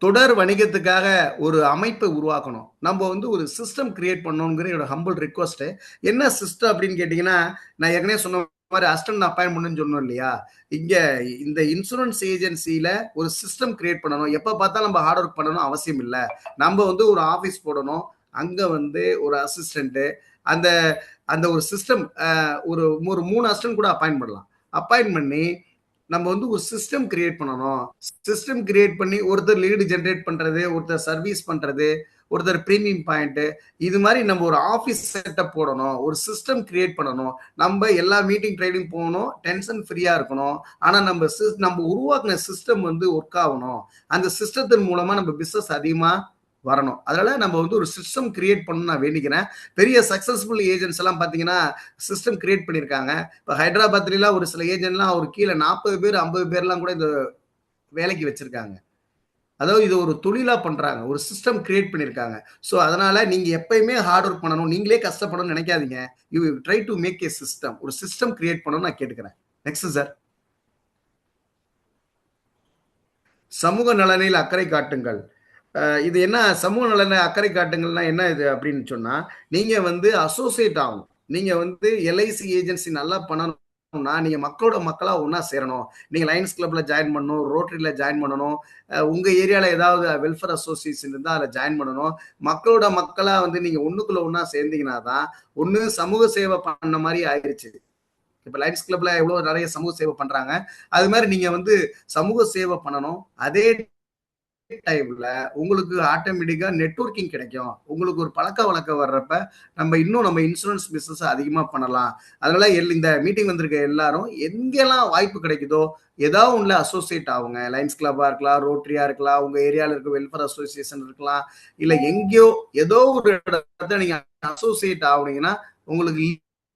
தொடர் வணிகத்துக்காக ஒரு அமைப்பை உருவாக்கணும். நம்ம வந்து ஒரு சிஸ்டம் கிரியேட் பண்ணணுங்கிற என்னோட ஹம்பிள் ரிக்வஸ்ட். என்ன சிஸ்டம் அப்படின்னு கேட்டீங்கன்னா, நான் ஏற்கனவே சொன்ன மாதிரி அசிஸ்டன்ட் அப்பாயின்மெண்ட்னு சொன்னோம் இல்லையா, இங்க இந்த இன்சூரன்ஸ் ஏஜென்சியில ஒரு சிஸ்டம் கிரியேட் பண்ணணும். எப்ப பார்த்தாலும் நம்ம ஹார்ட் ஒர்க் பண்ணணும் அவசியம் இல்லை. நம்ம வந்து ஒரு ஆபீஸ் போடணும், அங்க வந்து ஒரு அசிஸ்டன்ட், அந்த அந்த ஒரு சிஸ்டம் ஒரு 3 அசிஸ்டன்ட் கூட அப்பாயின்ட் பண்ணலாம். அப்பாயின்ட் பண்ணி நம்ம வந்து ஒரு சிஸ்டம் கிரியேட் பண்ணணும். சிஸ்டம் கிரியேட் பண்ணி ஒருத்தர் லீடு ஜென்ரேட் பண்றது, ஒருத்தர் சர்வீஸ் பண்றது, ஒருத்தர் பிரீமியம் பாயிண்ட், இது மாதிரி நம்ம ஒரு ஆஃபீஸ் செட்டப் போடணும், ஒரு சிஸ்டம் கிரியேட் பண்ணணும். நம்ம எல்லா மீட்டிங் ட்ரைனிங் போகணும், டென்ஷன் ஃப்ரீயா இருக்கணும். ஆனா நம்ம உருவாக்குன சிஸ்டம் வந்து ஒர்க் ஆகணும். அந்த சிஸ்டத்தின் மூலமா நம்ம பிசினஸ் அதிகமா வரணும். அதனால நம்ம வந்து ஒரு சிஸ்டம் கிரியேட் பண்ணணும் நான் வேண்டிக்கிறேன். பெரிய சக்சஸ்ஃபுல் ஏஜென்ட்ஸ் எல்லாம் பாத்தீங்கன்னா சிஸ்டம் கிரியேட் பண்ணியிருக்காங்க. இப்போ ஹைதராபாத்லாம் ஒரு சில ஏஜென்ட்லாம் ஒரு கீழே 40 பேர் 50 பேர்லாம் கூட இந்த வேலைக்கு வச்சிருக்காங்க. அதாவது இது ஒரு தொழிலா பண்றாங்க, ஒரு சிஸ்டம் கிரியேட் பண்ணியிருக்காங்க. ஸோ அதனால நீங்க எப்பயுமே ஹார்ட் ஒர்க் பண்ணணும், நீங்களே கஷ்டப்படணும்னு நினைக்காதீங்க. You try to make a system, ஒரு சிஸ்டம் கிரியேட் பண்ணணும்னு நான் கேட்டுக்கிறேன். Next sir. சமூக நலனில் அக்கறை காட்டுங்கள். இது என்ன சமூக நலன அக்கறை காட்டுங்கள்னா என்ன இது அப்படின்னு சொன்னா, நீங்க வந்து அசோசியேட் ஆகணும். நீங்க வந்து எல்ஐசி ஏஜென்சி நல்லா பண்ணணும்னா நீங்க மக்களோட மக்களா ஒன்னா சேரணும். நீங்க லயன்ஸ் கிளப்ல ஜாயின் பண்ணணும், ரோட்டரியில ஜாயின் பண்ணணும், உங்க ஏரியால ஏதாவது வெல்ஃபேர் அசோசியேஷன் இருந்தா அதில் ஜாயின் பண்ணணும். மக்களோட மக்களா வந்து நீங்க ஒண்ணுக்குள்ள ஒன்னா சேர்ந்தீங்கன்னா தான் ஒண்ணு சமூக சேவை பண்ண மாதிரி ஆயிடுச்சு. இப்ப லயன்ஸ் கிளப்ல எவ்வளவு நிறைய சமூக சேவை பண்றாங்க, அது மாதிரி நீங்க வந்து சமூக சேவை பண்ணணும். அதே டைம்ல உங்களுக்கு ஆட்டோமேட்டிக்கா நெட்வொர்க்கிங் கிடைக்கும். உங்களுக்கு ஒரு பழக்க வழக்கம் வர்றப்ப நம்ம இன்சூரன்ஸ் பிசினஸ் அதிகமா பண்ணலாம். அதனால இந்த மீட்டிங் வந்திருக்க எல்லாரும் எங்கெல்லாம் வாய்ப்பு கிடைக்குதோ ஏதாவது ஒண்ணுல அசோசியேட் ஆகுங்க. லயன்ஸ் கிளப்பா இருக்கலாம், ரோட்டரியா இருக்கலாம், உங்க ஏரியால இருக்க வெல்ஃபேர் அசோசியேஷன் இருக்கலாம், இல்ல எங்கேயோ ஏதோ ஒரு இடத்துல நீங்க அசோசியேட் ஆகுனீங்கன்னா உங்களுக்கு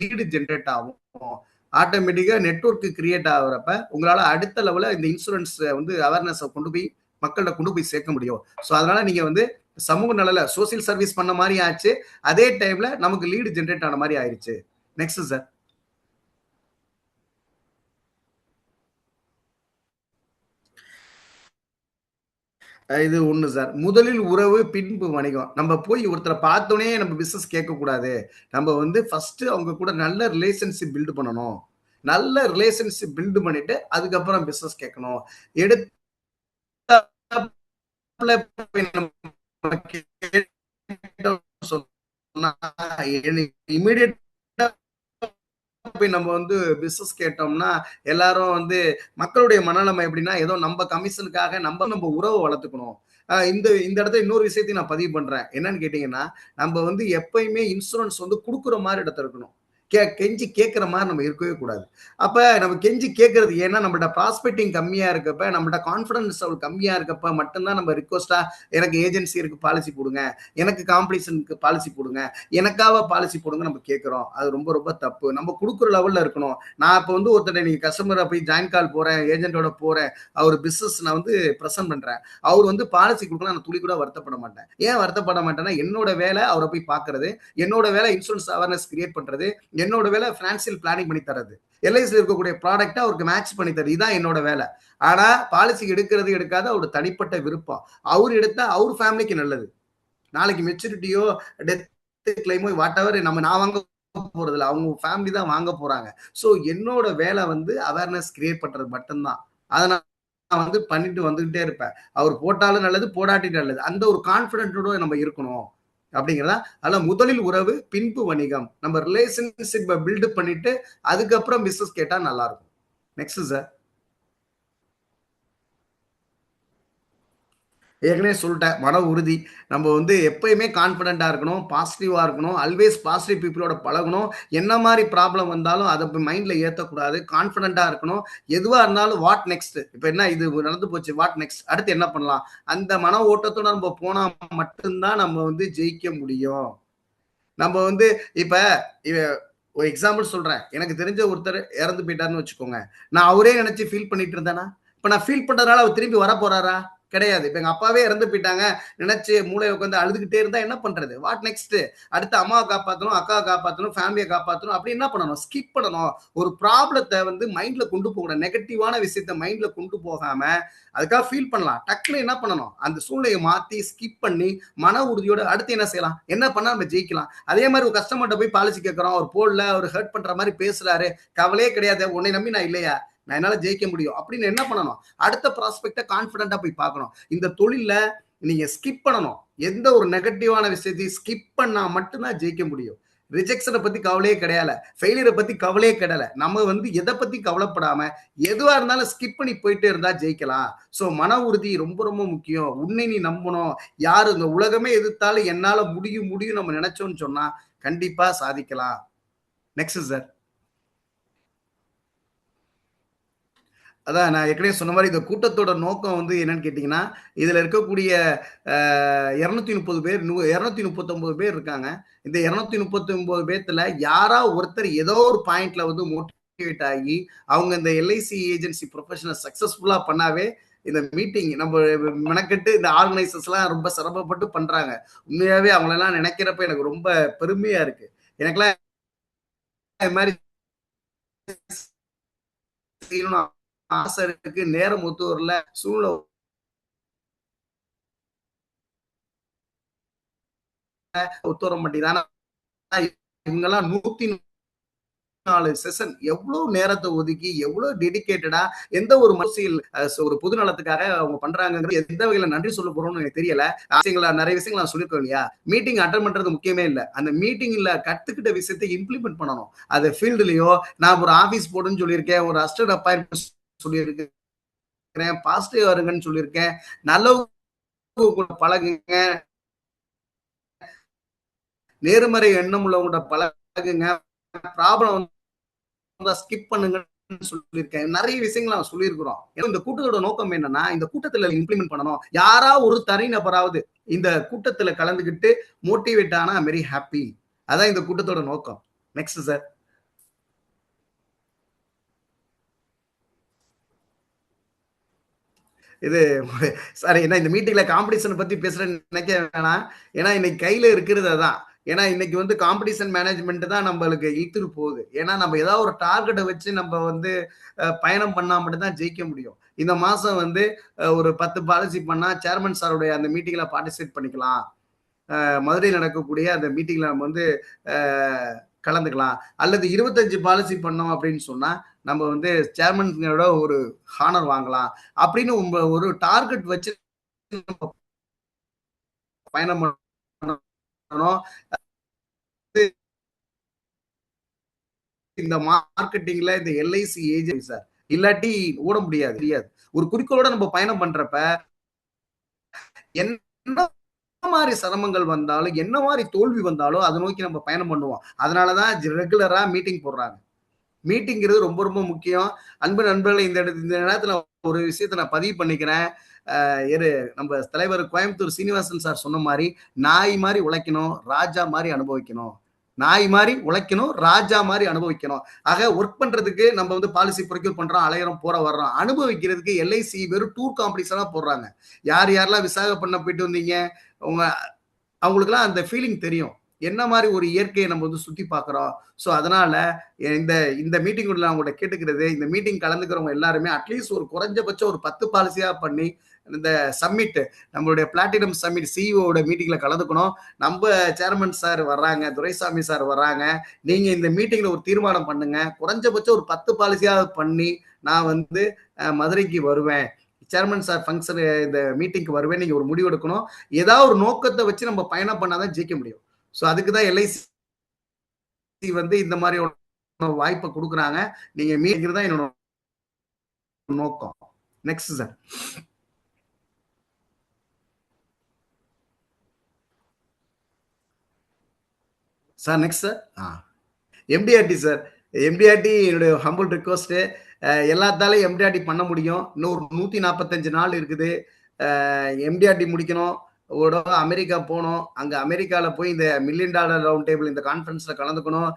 லீடு ஜென்ரேட் ஆகும். ஆட்டோமேட்டிக்கா நெட்வொர்க் கிரியேட் ஆகுறப்ப உங்களால அடுத்த லெவல இந்த இன்சூரன்ஸ் வந்து அவேர்னஸ் கொண்டு போய் மக்கள்கிட்ட கொண்டு போய் சேர்க்க முடியும். ஸோ அதனால நீங்க வந்து சமூக நலல சோசியல் சர்வீஸ் பண்ண மாதிரி ஆச்சு, அதே டைம்ல நமக்கு லீடு ஜென்ரேட் ஆன மாதிரி ஆயிருச்சு. Next sir. இது ஒண்ணு சார். முதலில் உறவு பின்பு வணிகம். நம்ம போய் ஒருத்தரை பார்த்தோன்னே நம்ம பிசினஸ் கேட்கக்கூடாது. நம்ம வந்து ஃபர்ஸ்ட் அவங்க கூட நல்ல ரிலேஷன்ஷிப் பில்டு பண்ணணும். நல்ல ரிலேஷன்ஷிப் பில்டு பண்ணிட்டு அதுக்கப்புறம் பிசினஸ் கேட்கணும். எடுத்த போய் நம்ம வந்து பிசினஸ் கேட்டோம்னா எல்லாரும் வந்து மக்களுடைய மனநிலைமை எப்படின்னா ஏதோ நம்ம கமிஷனுக்காக நம்ம உறவை வளர்த்துக்கணும். இந்த இடத்துல இன்னொரு விஷயத்தையும் நான் பதிவு பண்றேன். என்னன்னு கேட்டீங்கன்னா, நம்ம வந்து எப்பயுமே இன்சூரன்ஸ் வந்து கொடுக்குற மாதிரி இடத்துல இருக்கணும். கெஞ்சி கேட்கிற மாதிரி நம்ம இருக்கவே கூடாது. அப்ப நம்ம கெஞ்சி கேட்கறது ஏன்னா நம்மளோட ப்ராஸ்பெக்டிங் கம்மியா இருக்கப்ப, நம்மளோட கான்பிடன்ஸ் லெவல் கம்மியா இருக்கப்ப மட்டும்தான் நம்ம ரிக்வஸ்டா எனக்கு ஏஜென்சி இருக்கு பாலிசி போடுங்க, எனக்கு காம்படிஷனுக்கு பாலிசி போடுங்க, எனக்காக பாலிசி போடுங்க நம்ம கேட்கிறோம். அது ரொம்ப ரொம்ப தப்பு. நம்ம கொடுக்குற லெவல்ல இருக்கணும். நான் இப்ப வந்து ஒருத்தர் நீங்க கஸ்டமரை போய் ஜாயின் கால் போறேன், ஏஜென்ட்டோட போறேன், அவர் பிசினஸ் நான் வந்து பிரசன்ட் பண்றேன், அவர் வந்து பாலிசி கொடுக்கலாம், நான் துளி கூட வருத்தப்பட மாட்டேன். ஏன் வருத்தப்பட மாட்டேன்னா என்னோட வேலை அவரை போய் பாக்குறது, என்னோட வேலை இன்சூரன்ஸ் அவேர்னஸ் கிரியேட் பண்றது, என்னோட வேலை பினான்சியல் பிளானிங் பண்ணி தரது, எல்ஐசியில் இருக்கக்கூடிய ப்ராடக்டை அவருக்கு மேட்ச் பண்ணி தரது, இதுதான் என்னோட வேலை. ஆனா பாலிசி எடுக்கிறது எடுக்காத அவரோட தனிப்பட்ட விருப்பம். அவர் எடுத்தா அவர் ஃபேமிலிக்கு நல்லது. நாளைக்கு மெச்சூரிட்டியோ டெத் கிளைமோ வாட் எவர் நான் வாங்க போறது இல்லை, அவங்க ஃபேமிலி தான் வாங்க போறாங்க. ஸோ என்னோட வேலை வந்து அவேர்னஸ் கிரியேட் பண்றது மட்டும்தான். அதை நான் வந்து பண்ணிட்டு வந்துகிட்டே இருப்பேன். அவர் போட்டாலும் நல்லது, போடாட்டி நல்லது, அந்த ஒரு கான்பிடென்ட்டோட நம்ம இருக்கணும் அப்படிங்கிறதா. அதனால முதலில் உறவு பின்பு வணிகம். நம்ம ரிலேஷன்ஷிப்பை பில்டு பண்ணிட்டு அதுக்கப்புறம் பிசினஸ் கேட்டா நல்லா இருக்கும். Next sir. ஏற்கனவே சொல்லிட்டேன், மன உறுதி. நம்ம வந்து எப்பயுமே கான்ஃபிடென்ட்டா இருக்கணும், பாசிட்டிவா இருக்கணும், ஆல்வேஸ் பாசிட்டிவ் பீப்புளோட பழகணும். என்ன மாதிரி ப்ராப்ளம் வந்தாலும் அதை மைண்ட்ல ஏற்றக்கூடாது, கான்ஃபிடென்ட்டா இருக்கணும். எதுவா இருந்தாலும் வாட் நெக்ஸ்ட், இப்போ என்ன இது நடந்து போச்சு, வாட் நெக்ஸ்ட், அடுத்து என்ன பண்ணலாம், அந்த மன ஓட்டத்தோட நம்ம போனா மட்டும்தான் நம்ம வந்து ஜெயிக்க முடியும். நம்ம வந்து இப்ப ஒரு எக்ஸாம்பிள் சொல்றேன், எனக்கு தெரிஞ்ச ஒருத்தர் இறந்து போயிட்டாருன்னு வச்சுக்கோங்க, நான் அவரே நினைச்சு ஃபீல் பண்ணிட்டு இருந்தேனா? இப்ப நான் ஃபீல் பண்றதுனால அவர் திரும்பி வர போறாரா? கிடையாது. இப்ப எங்க அப்பாவே இறந்து போயிட்டாங்க நினைச்சு மூளை உட்காந்து அழுதுகிட்டே இருந்தா என்ன பண்றது? What next? அடுத்து அம்மாவை காப்பாற்றணும், அக்காவை காப்பாற்றணும், ஃபேமிலியை காப்பாற்றணும். அப்படி என்ன பண்ணணும்? ஸ்கிப் பண்ணணும். ஒரு ப்ராப்ளத்தை வந்து மைண்ட்ல கொண்டு போகணும், நெகட்டிவான விஷயத்த மைண்ட்ல கொண்டு போகாம அதுக்காக ஃபீல் பண்ணலாம். டக்குன்னு என்ன பண்ணணும்? அந்த சூழ்நிலையை மாத்தி ஸ்கிப் பண்ணி மன உறுதியோட அடுத்து என்ன செய்யலாம், என்ன பண்ணா நம்ம ஜெயிக்கலாம். அதே மாதிரி ஒரு கஸ்டமர்கிட்ட போய் பாலிசி கேட்கறோம், அவர் போடல, அவர் ஹர்ட் பண்ற மாதிரி பேசுறாரு, கவலையே கிடையாது, உன்னை நம்பி நான் இல்லையா, நான் என்னால ஜெயிக்க முடியும் அப்படின்னு என்ன பண்ணணும், அடுத்த ப்ராஸ்பெக்ட கான்பிடண்டா போய் பார்க்கணும். இந்த தொழில நீங்க ஸ்கிப் பண்ணணும். எந்த ஒரு நெகட்டிவான விஷயத்தையும் ஸ்கிப் பண்ணா மட்டும்தான் ஜெயிக்க முடியும். ரிஜெக்ஷனை பத்தி கவலையே கிடையாது, ஃபெயிலியரை பத்தி கவலையே கிடையாது. நம்ம வந்து எதை பத்தி கவலைப்படாம எதுவா இருந்தாலும் ஸ்கிப் பண்ணி போயிட்டே இருந்தா ஜெயிக்கலாம். சோ மன உறுதி ரொம்ப ரொம்ப முக்கியம். உன்னை நீ நம்பணும். யாரு இந்த உலகமே எதிர்த்தாலும் என்னால முடியும் முடியும் நம்ம நினைச்சோம்னு சொன்னா கண்டிப்பா சாதிக்கலாம். Next sir. அதான் நான் ஏற்கனவே சொன்ன மாதிரி இந்த கூட்டத்தோட நோக்கம் வந்து என்னன்னு கேட்டீங்கன்னா, இதுல இருக்கக்கூடிய 230 பேர் 239 பேர் இருக்காங்க. இந்த 239 பேர்த்துல யாரா ஒருத்தர் ஏதோ ஒரு பாயிண்ட்ல வந்து மோட்டிவேட் ஆகி அவங்க இந்த எல்ஐசி ஏஜென்சி ப்ரொஃபஷனல் சக்சஸ்ஃபுல்லா பண்ணாவே இந்த மீட்டிங் நம்ம மெனக்கெட்டு இந்த ஆர்கனைசர்ஸ் எல்லாம் ரொம்ப சிரமப்பட்டு பண்றாங்க. உண்மையாவே அவங்களெல்லாம் நினைக்கிறப்ப எனக்கு ரொம்ப பெருமையா இருக்கு. எனக்கெல்லாம் இது மாதிரி செய்யணும் ஆசை இருக்கு, நேரம் ஒத்து வரல, சூழ்நிலை ஒத்து வர மாட்டேங்குது. இவங்கெல்லாம் 104 செஷன் எவ்வளவு நேரத்தை ஒதுக்கி எவ்வளவு டெடிகேட்டடா எந்த ஒரு அரசியல் ஒரு பொது நலத்துக்காக அவங்க பண்றாங்கிறது எந்த வகையில நன்றி சொல்ல போறோம்னு எனக்கு தெரியல. நிறைய விஷயங்கள் நான் சொல்லியிருக்கோம் இல்லையா, மீட்டிங் அட்டன் பண்றது முக்கியமே இல்லை, அந்த மீட்டிங்ல கத்துக்கிட்ட விஷயத்தை இம்ப்ளிமெண்ட் பண்ணணும். அது ஃபீல்டுலயோ நான் ஒரு ஆபீஸ் போடுன்னு சொல்லியிருக்கேன், ஒரு அசிஸ்டன்ட் அப்பாயின்மெண்ட் சொல்லியிருக்கேன், பாசிட்டிவ் வருங்கன்னு சொல்லியிருக்கேன், நல்ல பழகுங்க, நேர்மறை எண்ணம் உள்ளவங்க பழகுங்க, ப்ராப்ளம் ஸ்கிப் பண்ணுங்கன்னு சொல்லியிருக்கேன். நிறைய விஷயங்கள் நான் சொல்லியிருக்கிறோம். இந்த கூட்டத்தோட நோக்கம் என்னன்னா, இந்த கூட்டத்துல இம்ப்ளிமெண்ட் பண்ணணும். யாரா ஒரு தனிநபராவது இந்த கூட்டத்துல கலந்துகிட்டு மோட்டிவேட் ஆனா வெரி ஹாப்பி. அதான் இந்த கூட்டத்தோட நோக்கம். Next sir. இது சார், ஏன்னா இந்த மீட்டிங்ல காம்படிஷன் பத்தி பேசுறேன்னு நினைக்க வேணாம். ஏன்னா இன்னைக்கு கையில இருக்கிறது அதான். ஏன்னா இன்னைக்கு வந்து காம்படிஷன் மேனேஜ்மெண்ட் தான் நம்மளுக்கு இழுத்துட்டு போகுது. ஏன்னா நம்ம ஏதாவது ஒரு டார்கெட்டை வச்சு நம்ம வந்து பயணம் பண்ணா மட்டும் தான் ஜெயிக்க முடியும். இந்த மாசம் வந்து ஒரு 10 பாலிசி பண்ணா சேர்மன் சாருடைய அந்த மீட்டிங்ல பார்ட்டிசிபேட் பண்ணிக்கலாம். மதுரையில் நடக்கக்கூடிய அந்த மீட்டிங்ல நம்ம வந்து கலந்துக்கலாம். அல்லது 25 பாலிசி பண்ணோம் அப்படின்னு சொன்னா நம்ம வந்து சேர்மனோட ஒரு ஹானர் வாங்கலாம் அப்படின்னு ஒரு டார்கெட் வச்சு பயணம் பண்ணணும். இந்த மார்க்கெட்டிங்ல இந்த எல்ஐசி ஏஜென்ட் சார் இல்லாட்டி ஓட முடியாது. ஒரு குறிக்கோளோட நம்ம பயணம் பண்றப்ப என்ன மாதிரி சிரமங்கள் வந்தாலும் என்ன மாதிரி தோல்வி வந்தாலும் அதை நோக்கி நம்ம பயணம் பண்ணுவோம். அதனாலதான் ரெகுலரா மீட்டிங் போடுறாங்க. மீட்டிங்கிறது ரொம்ப ரொம்ப முக்கியம். அன்பு நண்பர்களை இந்த நேரத்துல ஒரு விஷயத்த நான் பதிவு பண்ணிக்கிறேன். நம்ம தலைவர் கோயம்புத்தூர் சீனிவாசன் சார் சொன்ன மாதிரி நாய் மாதிரி உழைக்கணும், ராஜா மாதிரி அனுபவிக்கணும். நாய் மாதிரி உழைக்கணும், ராஜா மாதிரி அனுபவிக்கணும். ஆக ஒர்க் பண்றதுக்கு நம்ம வந்து பாலிசி ப்ரொக்யூர் பண்றோம், அலையிறோம், வர்றோம். அனுபவிக்கிறதுக்கு எல்ஐசி வெறும் டூர் காம்படிஷனா போடுறாங்க. யாரெல்லாம் விசாகப்பட்டினம் போயிட்டு வந்தீங்க, அவங்களுக்குலாம் அந்த ஃபீலிங் தெரியும், என்ன மாதிரி ஒரு இயற்கையை நம்ம வந்து சுத்தி பார்க்கிறோம். ஸோ அதனால இந்த மீட்டிங் நான் உங்கள்கிட்ட கேட்டுக்கிறது, இந்த மீட்டிங் கலந்துக்கிறவங்க எல்லாருமே அட்லீஸ்ட் ஒரு குறைஞ்சபட்சம் ஒரு 10 பாலிசியா பண்ணி இந்த சம்மிட், நம்மளுடைய பிளாட்டினம் சம்மிட் சிஇஓட மீட்டிங்ல கலந்துக்கணும். நம்ம சேர்மன் சார் வர்றாங்க, துரைசாமி சார் வர்றாங்க. நீங்க இந்த மீட்டிங்ல ஒரு தீர்மானம் பண்ணுங்க, குறைஞ்சபட்சம் ஒரு 10 பாலிசியா பண்ணி நான் வந்து மதுரைக்கு வருவேன், சேர்மன் சார் ஃபங்க்ஷன் இந்த மீட்டிங்க்கு வருவேன், நீங்க ஒரு முடிவு எடுக்கணும். ஏதாவது ஒரு நோக்கத்தை வச்சு நம்ம பயணம் பண்ணாதான் ஜெயிக்க முடியும். ஸோ அதுக்குதான் எல்ஐசி வந்து இந்த மாதிரி வாய்ப்பை கொடுக்குறாங்க. நீங்க மீட்டிங் தான் என்னோட நோக்கம். Next sir. Sir next sir. MDRT sir. MDRT என்னுடைய ஹம்பிள் ரிக்வஸ்ட். எல்லாத்தாலையும் எம்டிஆர்டி பண்ண முடியும். இன்னும் ஒரு 145 நாள் இருக்குது. எம்டிஆர்டி முடிக்கணும். அமெரிக்கா போகணும். அங்க அமெரிக்கால போய் இந்த $1 மில்லியன் ரவுண்ட் டேபிள் இந்த கான்ஃபரன்ஸ்ல கலந்துக்கணும்.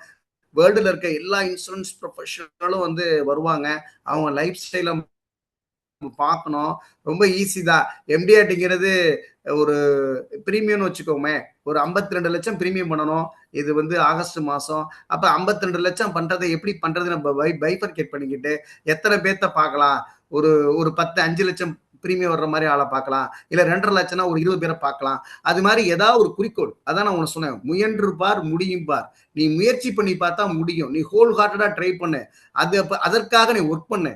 வேர்ல்டுல இருக்க எல்லா இன்சூரன்ஸ் ப்ரொஃபஷனலும் வந்து வருவாங்க. அவங்க லைஃப் ஸ்டைல பார்க்கணும். ரொம்ப ஈஸி தான். எம்டிஆர்டிங்கிறது ஒரு பிரீமியம்னு வச்சுக்கோமே, ஒரு 52 லட்சம் பிரீமியம் பண்ணணும். இது வந்து ஆகஸ்ட் மாசம். அப்ப 52 லட்சம் பண்றதை எப்படி பண்றது நம்ம பைஃபர்கேட் பண்ணிக்கிட்டு எத்தனை பேர்த்த பார்க்கலாம். ஒரு ஒரு 5 லட்சம் பிரீமியம் வர்ற மாதிரி ஆளை பார்க்கலாம். இல்ல 2.5 லட்சம்னா ஒரு 20 பேரை பார்க்கலாம். அது மாதிரி ஏதாவது ஒரு குறிக்கோள். அதான் நான் உனக்கு சொன்னேன், முயன்று பார் முடியும் பார். நீ முயற்சி பண்ணி பார்த்தா முடியும். நீ ஹோல் ஹார்ட்டடா ட்ரை பண்ணு. அதற்காக நீ ஒர்க் பண்ணு.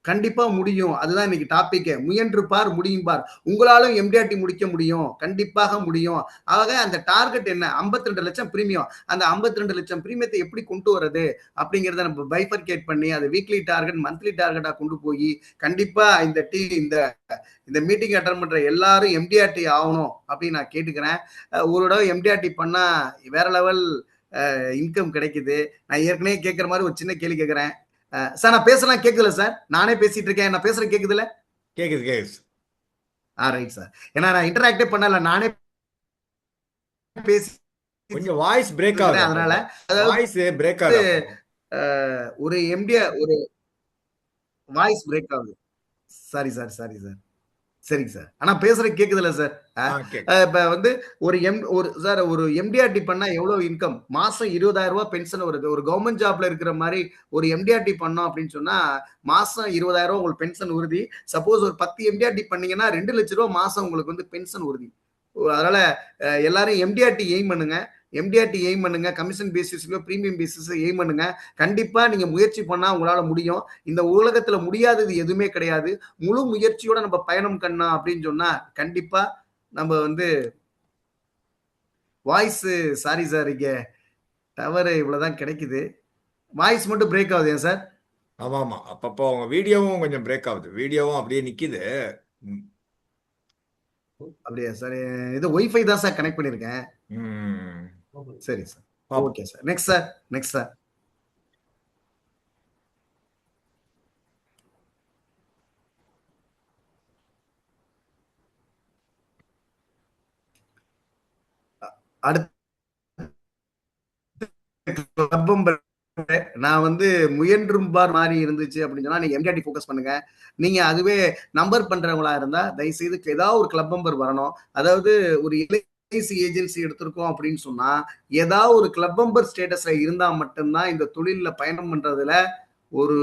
கண்டிப்பா முடியும். அதுதான் இன்னைக்கு டாபிக். முயன்று பார் முடியும் பார். உங்களாலும் எம்டிஆர்டி முடிக்க முடியும். கண்டிப்பாக முடியும். ஆக அந்த டார்கெட் என்ன? 52 லட்சம் பிரீமியம். அந்த 52 லட்சம் பிரீமியத்தை எப்படி கொண்டு வர்றது அப்படிங்கறத நம்ம பைஃபர்கேட் பண்ணி அதை வீக்லி டார்கெட் மந்த்லி டார்கெட்டா கொண்டு போய் கண்டிப்பா இந்த மீட்டிங் அட்டன் பண்ற எல்லாரும் எம்டிஆர்டி ஆகணும் அப்படின்னு நான் கேட்டுக்கிறேன். ஒரு தடவை எம்டிஆர்டி பண்ணா வேற லெவல் இன்கம் கிடைக்குது. நான் ஏற்கனவே கேட்கிற மாதிரி ஒரு சின்ன கேள்வி கேட்கிறேன். சார் நான் பேசலாம் கேக்குதுல சார்? நானே பேசிட்டு இருக்கேன். நான் பேசுறது கேக்குதுல? கேக்குது. Right sir. ஏன்னா நான் இன்டராக்டே பண்ணல, நானே பேசி கொஞ்சம் வாய்ஸ் பிரேக் ஆகுது. அதனால வாய்ஸ் பிரேக் ஆகுது. ஒரு எம்டிஆர் ஒரு வாய்ஸ் பிரேக் ஆகுது. Sorry sir. சரிங்க சார். ஆனா பேசுறது கேக்குதுல சார்? இப்ப வந்து ஒரு எம்டிஆர்டி பண்ணா எவ்வளவு இன்கம்? மாசம் 20,000 ரூபாய் பென்ஷன் வருது. ஒரு கவர்மெண்ட் ஜாப்ல இருக்கிற மாதிரி ஒரு எம்டிஆர்டி பண்ணோம் அப்படின்னு சொன்னா மாசம் 20,000 ரூபாய் உங்களுக்கு பென்ஷன் உறுதி. சப்போஸ் ஒரு 10 எம்டிஆர்டி பண்ணீங்கன்னா 2 லட்சம் ரூபாய் மாசம் உங்களுக்கு வந்து பென்ஷன் உறுதி. அதனால எல்லாரும் எம்டிஆர்டி எய்ம் பண்ணுங்க. கமிஷன் பேசிஸ்லயோ பிரீமியம் பேசிஸ் எய்ம் பண்ணுங்க. கண்டிப்பா நீங்க முயற்சி பண்ணா உங்களால முடியும். இந்த உலகத்துல முடியாதது எதுவுமே கிடையாது. முழு முயற்சியோட நம்ம பயணம் பண்ணோம் அப்படின்னு சொன்னா கண்டிப்பா நம்ம வந்து வாய்ஸ் சாரி சார், இங்க டவர் இவ்வளவுதான் கிடைக்குது. வாய்ஸ் மட்டும் பிரேக் ஆகுது ஏன் சார்? ஆமா. அப்பப்போ உங்க வீடியோவும் கொஞ்சம் பிரேக் ஆகுது. வீடியோவும் அப்படியே நிக்குது. அப்படியா சார்? இது ஒய்ஃபை தான் சார் கனெக்ட் பண்ணிருக்கேன். சரி sir. Okay sir. Next sir. அடுத்து நான் வந்து முயன்றும் பார் மாதிரி இருந்துச்சு அப்படின்னு சொன்னா நீங்க எம்டிஆர்டி ஃபோக்கஸ் பண்ணுங்க. நீங்க அதுவே நம்பர் பண்றவங்களா இருந்தா தயவு செய்து ஏதாவது ஒரு கிளப் மெம்பர் வரணும். அதாவது ஒரு எல்ஐசி ஏஜென்சி எடுத்திருக்கோம் அப்படின்னு சொன்னா ஏதாவது ஒரு கிளப் மெம்பர் ஸ்டேட்டஸ்ல இருந்தா மட்டும்தான் இந்த தொழில பயணம் பண்றதுல ஒரு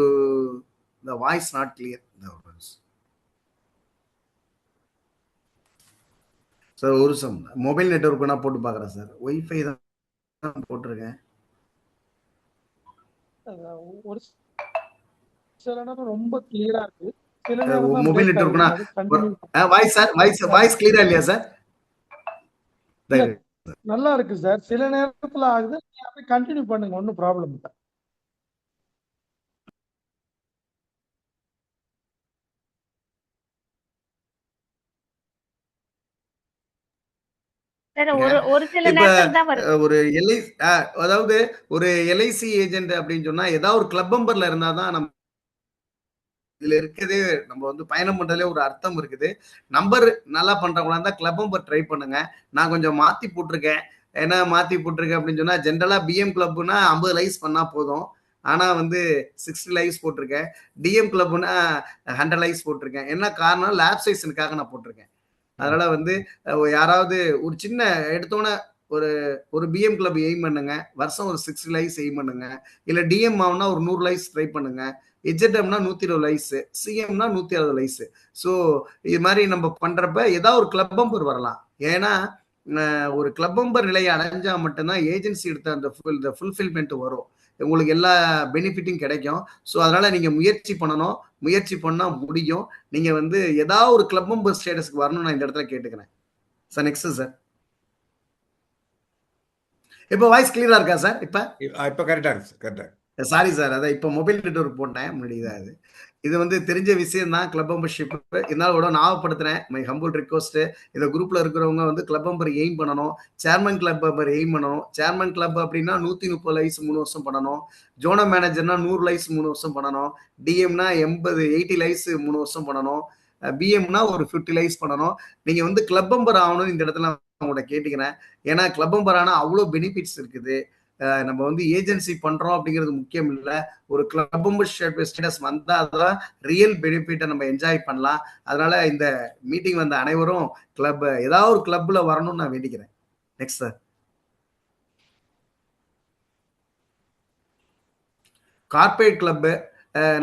வாய்ஸ் நாட் கிளியர் சார். ஒரு மொபைல் நெட்வொர்க் நான் போட்டு பாக்குறேன் சார். ஒய்ஃபை தான் போட்டிருக்கேன். ஒரு சில நேரம் ரொம்ப கிளியரா இருக்கு. மொபைல் நெட்வொர்க்னா வாய்ஸ் கிளியரா இல்லையா சார்? நல்லா இருக்கு சார். சில நேரத்துல ஆகுது. நீங்க அப்படியே கண்டினியூ பண்ணுங்க, ஒன்னும் ப்ராப்ளம் இல்லை. ஒரு அதாவது ஒரு எல்ஐசி ஏஜென்ட் அப்படின்னு சொன்னா ஏதாவது ஒரு கிளப் மெம்பர்ல இருந்தாதான் நம்ம இதுல இருக்கிறதே நம்ம வந்து பயணம் பண்றதுல ஒரு அர்த்தம் இருக்குது. நம்பர் நல்லா பண்றவங்களா இருந்தா கிளப் மெம்பர் ட்ரை பண்ணுங்க. நான் கொஞ்சம் மாத்தி போட்டிருக்கேன். ஏன்னா மாத்தி போட்டிருக்கேன் அப்படின்னு சொன்னா ஜென்ரலா பிஎம் கிளப்னா 50 லைக்ஸ் பண்ணா போதும். ஆனா வந்து 60 லைக்ஸ் போட்டிருக்கேன். டிஎம் கிளப்னா 100 லைக்ஸ் போட்டிருக்கேன். என்ன காரணம்? லேப் சைஸனுக்காக நான் போட்டிருக்கேன். அதனால வந்து யாராவது ஒரு சின்ன எடுத்தோன்னே ஒரு பிஎம் கிளப் எய்ம் பண்ணுங்க. வருஷம் ஒரு 60 லைக்ஸ் எய்ம் பண்ணுங்க. இல்ல டிஎம் ஆகுனா ஒரு 100 லைக்ஸ் ட்ரை பண்ணுங்க. எஜ்எம்னா 120 லைக்ஸ், சிஎம்னா 160 லைக்ஸ். ஸோ இது மாதிரி நம்ம பண்றப்ப ஏதாவது ஒரு கிளப் மெம்பர் வரலாம். ஏன்னா ஒரு கிளப் மெம்பர் நிலையை அடைஞ்சா மட்டும்தான் ஏஜென்சி எடுத்த அந்த ஃபுல்ஃபில்மெண்ட் வரும். உங்களுக்கு எல்லா பெனிஃபிட்டும் கிடைக்கும். ஸோ அதனால நீங்க முயற்சி பண்ணணும். முயற்சி பண்ணா முடியும். நீங்க வந்து ஏதாவது ஒரு கிளப் மெம்பர் ஸ்டேட்டஸ்க்கு வரணும். நான் இந்த இடத்துல கேட்டுக்கிறேன் சார். Next sir. இப்ப வாய்ஸ் கிளியரா இருக்கா சார்? இப்ப கரெக்டா இருக்கு. சாரி சார், அதான் இப்போ மொபைல் நெட்வொர்க் போட்டேன் முன்னாடி தான். இது வந்து தெரிஞ்ச விஷயம் தான் கிளப் மெம்பர்ஷிப். இருந்தாலும் கூட ஞாபகப்படுத்துறேன், மை ஹம்பிள் ரிக்வஸ்ட். இந்த குரூப்ல இருக்கிறவங்க வந்து கிளப் மெம்பர் எய்ம் பண்ணணும், சேர்மன் கிளப் மெம்பர் எய்ம் பண்ணணும். சேர்மன் கிளப் அப்படின்னா 130 லைவ்ஸ் 3 வருஷம் பண்ணணும், ஜோனல் மேனேஜர்னா 100 லைவ்ஸ் 3 வருஷம் பண்ணணும், டிஎம்னா 80 லைவ்ஸ் 3 வருஷம் பண்ணணும், பிஎம்னா ஒரு 50 லைவ்ஸ் பண்ணணும். நீங்க வந்து கிளப் மெம்பர் ஆகணும்னு இந்த இடத்துல உங்கள்கிட்ட கேட்டுக்கிறேன். ஏன்னா கிளப் மெம்பர் ஆனா அவ்வளோ பெனிஃபிட்ஸ் இருக்குது. நம்ம வந்து ஏஜென்சி பண்றோம் அப்படிங்கிறது முக்கியம் இல்ல, ஒரு கிளப் மெம்பர்ஷிப் ஸ்டேட்டஸ் வந்தாதான் ரியல் பெனிஃபிட்டை நம்ம என்ஜாய் பண்ணலாம். அதனால இந்த மீட்டிங் வந்த அனைவரும் கிளப் ஏதாவது ஒரு கிளப்ல வரணும்னு நான் வேண்டிக்கிறேன். Next sir. கார்பரேட் கிளப்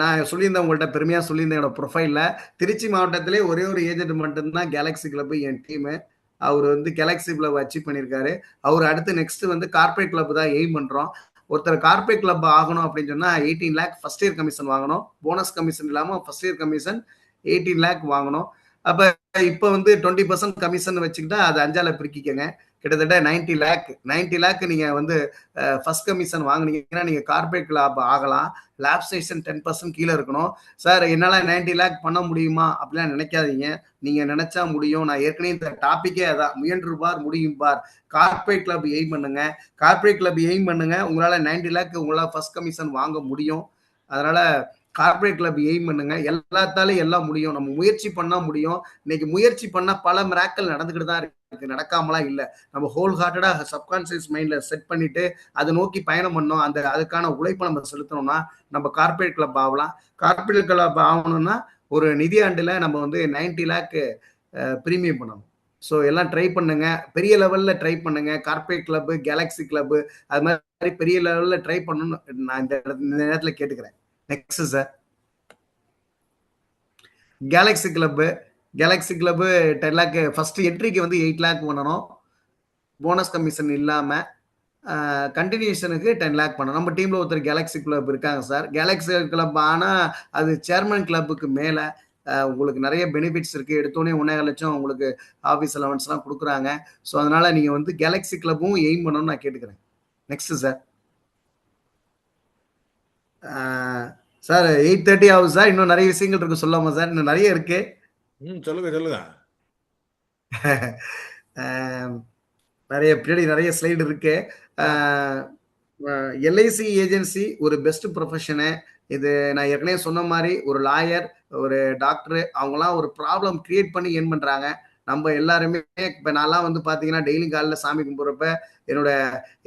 நான் சொல்லியிருந்தேன் உங்கள்கிட்ட, பெருமையா சொல்லியிருந்தேன் என்னோட ப்ரொஃபைல்ல. திருச்சி மாவட்டத்திலே ஒரே ஒரு ஏஜென்ட் மட்டும்தான் கேலக்ஸி கிளப் என் டீமு. அவர் வந்து கேலக்ஸி கிளப் அச்சீவ் பண்ணியிருக்காரு. அவர் அடுத்து நெக்ஸ்ட் வந்து கார்பரேட் கிளப் தான் எய்ம் பண்றோம். ஒருத்தர் கார்பரேட் கிளப் ஆகணும் அப்படின்னு சொன்னா 18 லேக் ஃபர்ஸ்ட் இயர் கமிஷன் வாங்கணும். போனஸ் கமிஷன் இல்லாம ஃபர்ஸ்ட் இயர் கமிஷன் 18 லேக் வாங்கணும். அப்ப இப்ப வந்து 20% கமிஷன் வச்சுக்கிட்டா அது 5ஆல பிரிக்கிக்கங்க, கிட்டத்தட்ட 90 லேக் நீங்க வந்து ஃபர்ஸ்ட் கமிஷன் வாங்கினீங்கன்னா நீங்க கார்பரேட் கிளப் ஆகலாம். லேப் ஸ்டேஷன் 10% கீழே இருக்கணும். சார் என்னால 90 லேக் பண்ண முடியுமா அப்படிலாம் நினைக்காதீங்க, நீங்க நினைச்சா முடியும். நான் ஏற்கனவே இந்த டாபிக்கே அதான், முயன்று பார் முடியும் பார். கார்பரேட் கிளப் எய்ம் பண்ணுங்க, கார்பரேட் கிளப் எய்ம் பண்ணுங்க, உங்களால 90 லேக் உங்களால ஃபர்ஸ்ட் கமிஷன் வாங்க முடியும். அதனால கார்பரேட் கிளப் எய்ம் பண்ணுங்க, எல்லாத்தாலும் எல்லாம் முடியும், நம்ம முயற்சி பண்ணா முடியும். இன்னைக்கு முயற்சி பண்ணா பல மிராக்கள் நடந்துகிட்டு தான் இருக்கு, நடக்காமலாம் இல்லை. நம்ம ஹோல் ஹார்ட்டடா சப்கான்சியஸ் மைண்ட்ல செட் பண்ணிட்டு அதை நோக்கி பயணம் பண்ணோம், அதுக்கான உழைப்பை நம்ம செலுத்தணும்னா நம்ம கார்பரேட் கிளப் ஆகலாம். கார்பரேட் கிளப் ஆகணும்னா ஒரு நிதி ஆண்டுல நம்ம வந்து 90 லேக் பிரீமியம் பண்ணணும். ஸோ எல்லாம் ட்ரை பண்ணுங்க, பெரிய லெவல்ல ட்ரை பண்ணுங்க. கார்பரேட் கிளப், கேலக்ஸி கிளப், அது மாதிரி பெரிய லெவல்ல ட்ரை பண்ணணும்னு நான் இந்த நேரத்தில் கேட்டுக்கிறேன். Next sir. Galaxy club 10 lakh first என்ட்ரிக்கு வந்து 8 லேக் பண்ணணும், போனஸ் கமிஷன் இல்லாம. கண்டினியூஷனுக்கு 10 லேக் பண்ணணும். நம்ம டீம்ல ஒருத்தர் கேலக்ஸி கிளப் இருக்காங்க சார். கேலக்ஸி கிளப் ஆனா அது சேர்மன் கிளப்புக்கு மேல உங்களுக்கு நிறைய பெனிஃபிட்ஸ் இருக்கு. எடுத்தோடனே 1.5 லட்சம் உங்களுக்கு ஆஃபீஸ் அலவன்ஸ் எல்லாம் கொடுக்குறாங்க. ஸோ அதனால நீங்க வந்து கேலக்ஸி கிளப்பும் எய்ம் பண்ணணும்னு நான் கேட்டுக்கிறேன். Next sir. சார் 8:30 ஆகுது சார், இன்னும் நிறைய விஷயங்கள் இருக்கு சொல்லாமா சார்? இன்னும் நிறைய இருக்கு. சொல்லுங்க. நிறைய பின்னாடி நிறைய ஸ்லைடு இருக்கு. எல்ஐசி ஏஜென்சி ஒரு பெஸ்ட் ப்ரொஃபஷனு. இது நான் ஏற்கனவே சொன்ன மாதிரி ஒரு லாயர், ஒரு டாக்டர், அவங்கலாம் ஒரு ப்ராப்ளம் கிரியேட் பண்ணி ஏன் பண்றாங்க. நம்ம எல்லாருமே இப்ப நான்லாம் வந்து பாத்தீங்கன்னா டெய்லி காலைல சாமி கும்பிட்றப்ப என்னோட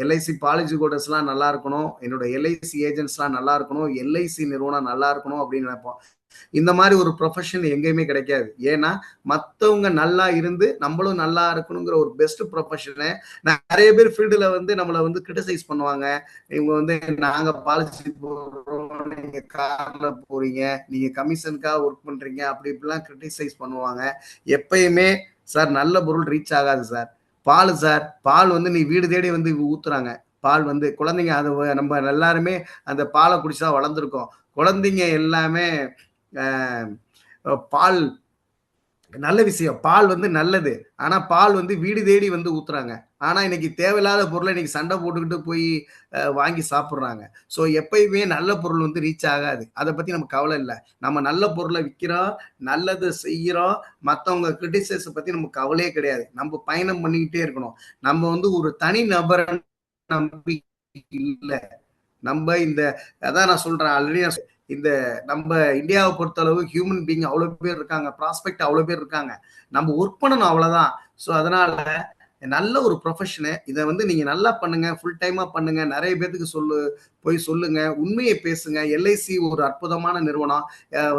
எல்ஐசி பாலிசி கோடர்ஸ்லாம் நல்லா இருக்கணும், என்னோட எல்ஐசி ஏஜென்ட்ஸ்லாம் நல்லா இருக்கணும், எல்ஐசி நிறுவனம் நல்லா இருக்கணும் அப்படின்னு நினைப்போம். இந்த மாதிரி ஒரு ப்ரொஃபஷன் எங்கேயுமே கிடைக்காது. ஏன்னா மற்றவங்க நல்லா இருந்து நம்மளும் நல்லா இருக்கணுங்கிற ஒரு பெஸ்ட் ப்ரொஃபஷனை நிறைய பேர் ஃபீல்டுல வந்து நம்மளை வந்து கிரிட்டிசைஸ் பண்ணுவாங்க. இவங்க வந்து நாங்க பாலிசி போடுறோம், நீங்க கார்ல போறீங்க, நீங்க கமிஷனுக்காக ஒர்க் பண்றீங்க, அப்படி இப்படிலாம் கிரிட்டிசைஸ் பண்ணுவாங்க. எப்பயுமே சார் நல்ல பொருள் ரீச் ஆகாது சார். பால் சார், பால் வந்து நீ வீடு தேடி வந்து ஊத்துறாங்க. பால் வந்து குழந்தைங்க அதை நம்ம எல்லாருமே அந்த பாலை குடிச்சா வளர்ந்துருக்கோம். குழந்தைங்க எல்லாமே பால் நல்ல விஷயம், பால் வந்து நல்லது. ஆனா பால் வந்து வீடு தேடி வந்து ஊத்துறாங்க. ஆனா இன்னைக்கு தேவையில்லாத பொருளை இன்னைக்கு சண்டை போட்டுக்கிட்டு போய் வாங்கி சாப்பிடுறாங்க. ஸோ எப்பயுமே நல்ல பொருள் வந்து ரீச் ஆகாது. அதை பத்தி நமக்கு கவலை இல்லை. நம்ம நல்ல பொருளை விற்கிறோம், நல்லது செய்யறோம், மற்றவங்க கிரிட்டிசைஸ் பத்தி நமக்கு கவலையே கிடையாது. நம்ம பயணம் பண்ணிக்கிட்டே இருக்கணும். நம்ம வந்து ஒரு தனி நபரை நம்பி இல்லை. நம்ம இந்த அதான் நான் சொல்றேன் ஆல்ரெடி, இந்த நம்ம இந்தியாவை பொறுத்தளவு ஹியூமன் பீயிங் அவ்வளவு பேர் இருக்காங்க, ப்ராஸ்பெக்ட் அவ்வளவு பேர் இருக்காங்க, நம்ம ஒர்க் பண்ணணும் அவ்வளவுதான். ஸோ அதனால நல்ல ஒரு ப்ரொஃபஷனு, இதை வந்து நீங்க நல்லா பண்ணுங்க, ஃபுல் டைமா பண்ணுங்க, நிறைய பேருக்கு போய் சொல்லுங்க, உண்மையை பேசுங்க. எல்ஐசி ஒரு அற்புதமான நிறுவனம்.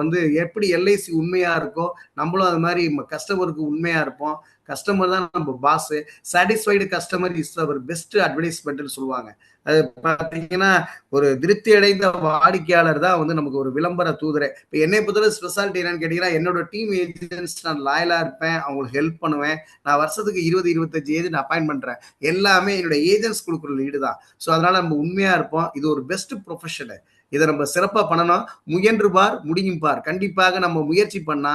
வந்து எப்படி எல்ஐசி உண்மையா இருக்கோ நம்மளும் அது மாதிரி கஸ்டமருக்கு உண்மையா இருப்போம். கஸ்டமர் தான் நம்ம boss. Satisfied customer is our best அட்வர்டைஸ்மெண்ட்னு சொல்லுவாங்க. அது பார்த்தீங்கன்னா ஒரு திருப்தி அடைந்த வாடிக்கையாளர் தான் வந்து நமக்கு ஒரு விளம்பர தூதரை. இப்போ என்னை பொறுத்தவரை ஸ்பெஷாலிட்டி என்னன்னு கேட்டீங்கன்னா, என்னோட டீம் ஏஜென்ட்ஸ் நான் லாயலா இருப்பேன், அவங்களுக்கு ஹெல்ப் பண்ணுவேன். நான் வருஷத்துக்கு 20-25 ஏஜென்ட் அப்பாயின்ட் பண்றேன். எல்லாமே என்னோட ஏஜென்ட்ஸ் கொடுக்குற லீடு தான். ஸோ அதனால நம்ம உண்மையா இருப்போம். இது ஒரு பெஸ்ட் ப்ரொஃபஷனு. இதை நம்ம சிறப்பா பண்ணணும். முயன்று பார் முடியும் பார். கண்டிப்பாக நம்ம முயற்சி பண்ணா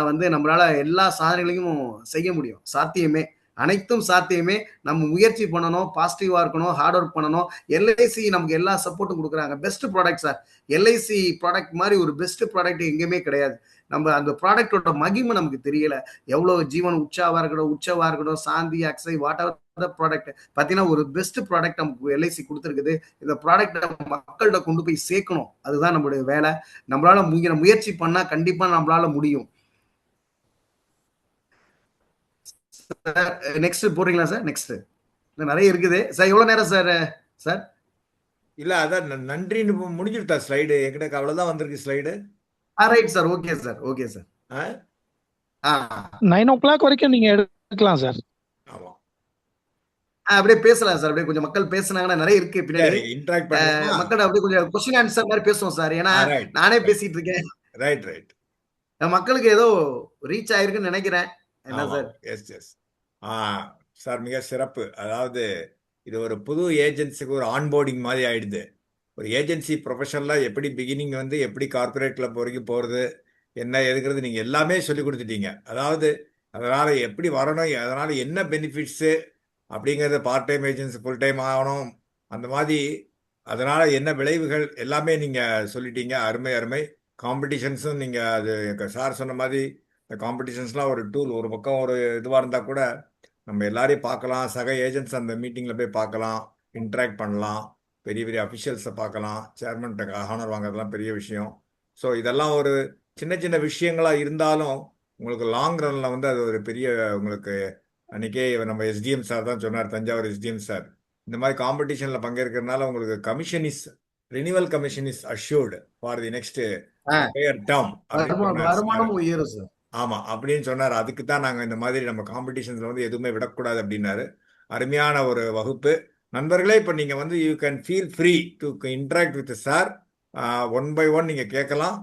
வந்து நம்மளால எல்லா சாதனைகளையும் செய்ய முடியும், சாத்தியமே. அனைத்தும் சாத்தியமே. நம்ம முயற்சி பண்ணணும், பாசிட்டிவா இருக்கணும், ஹார்ட் ஒர்க் பண்ணணும். எல்ஐசி நமக்கு எல்லா சப்போர்ட்டும் கொடுக்குறாங்க. Best product sir. LIC product மாதிரி ஒரு பெஸ்ட் ப்ராடக்ட் எங்கேயுமே கிடையாது. நம்ம அந்த ப்ராடக்டோட மகிமை நமக்கு தெரியல. எவ்வளவு ஜீவன் உற்சாவா இருக்கட்டும், சாந்தி, அக்ஸை, வாட் எவர் ப்ராடக்ட் பார்த்தீங்கன்னா ஒரு பெஸ்ட் ப்ராடக்ட் நமக்கு எல்ஐசி கொடுத்துருக்குது. இந்த ப்ராடக்ட் மக்கள்கிட்ட கொண்டு போய் சேர்க்கணும். அதுதான் நம்மளுடைய வேலை. நம்மளால முயற்சி பண்ணா கண்டிப்பா நம்மளால முடியும். நெக்ஸ்ட் போறீங்களா சார்? நெக்ஸ்ட் நிறைய இருக்குது சார். எவ்வளவு நேரம் சார்? சார் இல்ல அதான் நன்றின்னு முடிஞ்சுட்டா ஸ்லைடு. என்கிட்ட அவ்வளவுதான் வந்திருக்கு slide. Right sir. Okay sir. Okay sir. 9 o'clock வரைக்கும் நீங்க எடுக்கலாம் சார். ஆமா, அப்படியே பேசலாம் சார். அப்படியே கொஞ்சம் மக்கள் பேசுனாங்கன்னா நிறைய இருக்கு பின்னாடி. இன்டராக்ட் பண்ணலாம். மக்கள் அப்படியே கொஞ்சம் கொஸ்டின் ஆன்சர் மாதிரி பேசுவோம் சார். ஏன்னா நானே பேசிட்டு இருக்கேன். ரைட். மக்களுக்கு ஏதோ ரீச் ஆயிருக்குன்னு நினைக்கிறேன். என்ன சார்? எஸ் சார், மிக சிறப்பு. அதாவது இது ஒரு புது ஏஜென்சிக்கு ஒரு ஆன்போர்டிங் மாதிரி ஆயிடுது. ஒரு ஏஜென்சி ப்ரொஃபஷனலாக எப்படி பிகினிங் வந்து எப்படி கார்பரேட் கிளப் வரைக்கும் போகிறது என்ன எதுங்கிறது நீங்கள் எல்லாமே சொல்லி கொடுத்துட்டீங்க. அதாவது அதனால் எப்படி வரணும், அதனால் என்ன பெனிஃபிட்ஸு அப்படிங்கிறது, part time agency full time ஆகணும், அந்த மாதிரி அதனால் என்ன விளைவுகள் எல்லாமே நீங்கள் சொல்லிட்டீங்க. அருமை. காம்படிஷன்ஸும் நீங்கள் அது சார் சொன்ன மாதிரி இந்த காம்படிஷன்ஸ்லாம் ஒரு டூல். ஒரு பக்கம் ஒரு இதுவாக இருந்தால் கூட நம்ம எல்லாரையும் பார்க்கலாம், சக ஏஜென்ட்ஸ் அந்த மீட்டிங்கில் போய் பார்க்கலாம், இன்ட்ராக்ட் பண்ணலாம், பெரிய அஃபிஷியல்ஸை பார்க்கலாம், சேர்மன்கிட்ட ஹானர் வாங்குறதுலாம் பெரிய விஷயம். ஸோ இதெல்லாம் ஒரு சின்ன விஷயங்களாக இருந்தாலும் உங்களுக்கு லாங் ரனில் வந்து அது ஒரு பெரிய உங்களுக்கு அன்றைக்கே நம்ம எஸ்டிஎம் சார் தான் சொன்னார், தஞ்சாவூர் எஸ்டிஎம் சார், இந்த மாதிரி காம்படிஷனில் பங்கேற்கிறதுனால உங்களுக்கு renewal commission is assured for the next term. வருமானம் உயரும் சார். ஆமாம் அப்படின்னு சொன்னார். அதுக்கு தான் நாங்கள் இந்த மாதிரி நம்ம காம்படிஷன்ஸில் வந்து எதுவுமே விடக்கூடாது அப்படின்னாரு. அருமையான ஒரு வகுப்பு. நண்பர்களே, இப்போ நீங்கள் வந்து you can feel free to interact with sir. 1 by 1 நீங்கள் கேட்கலாம்.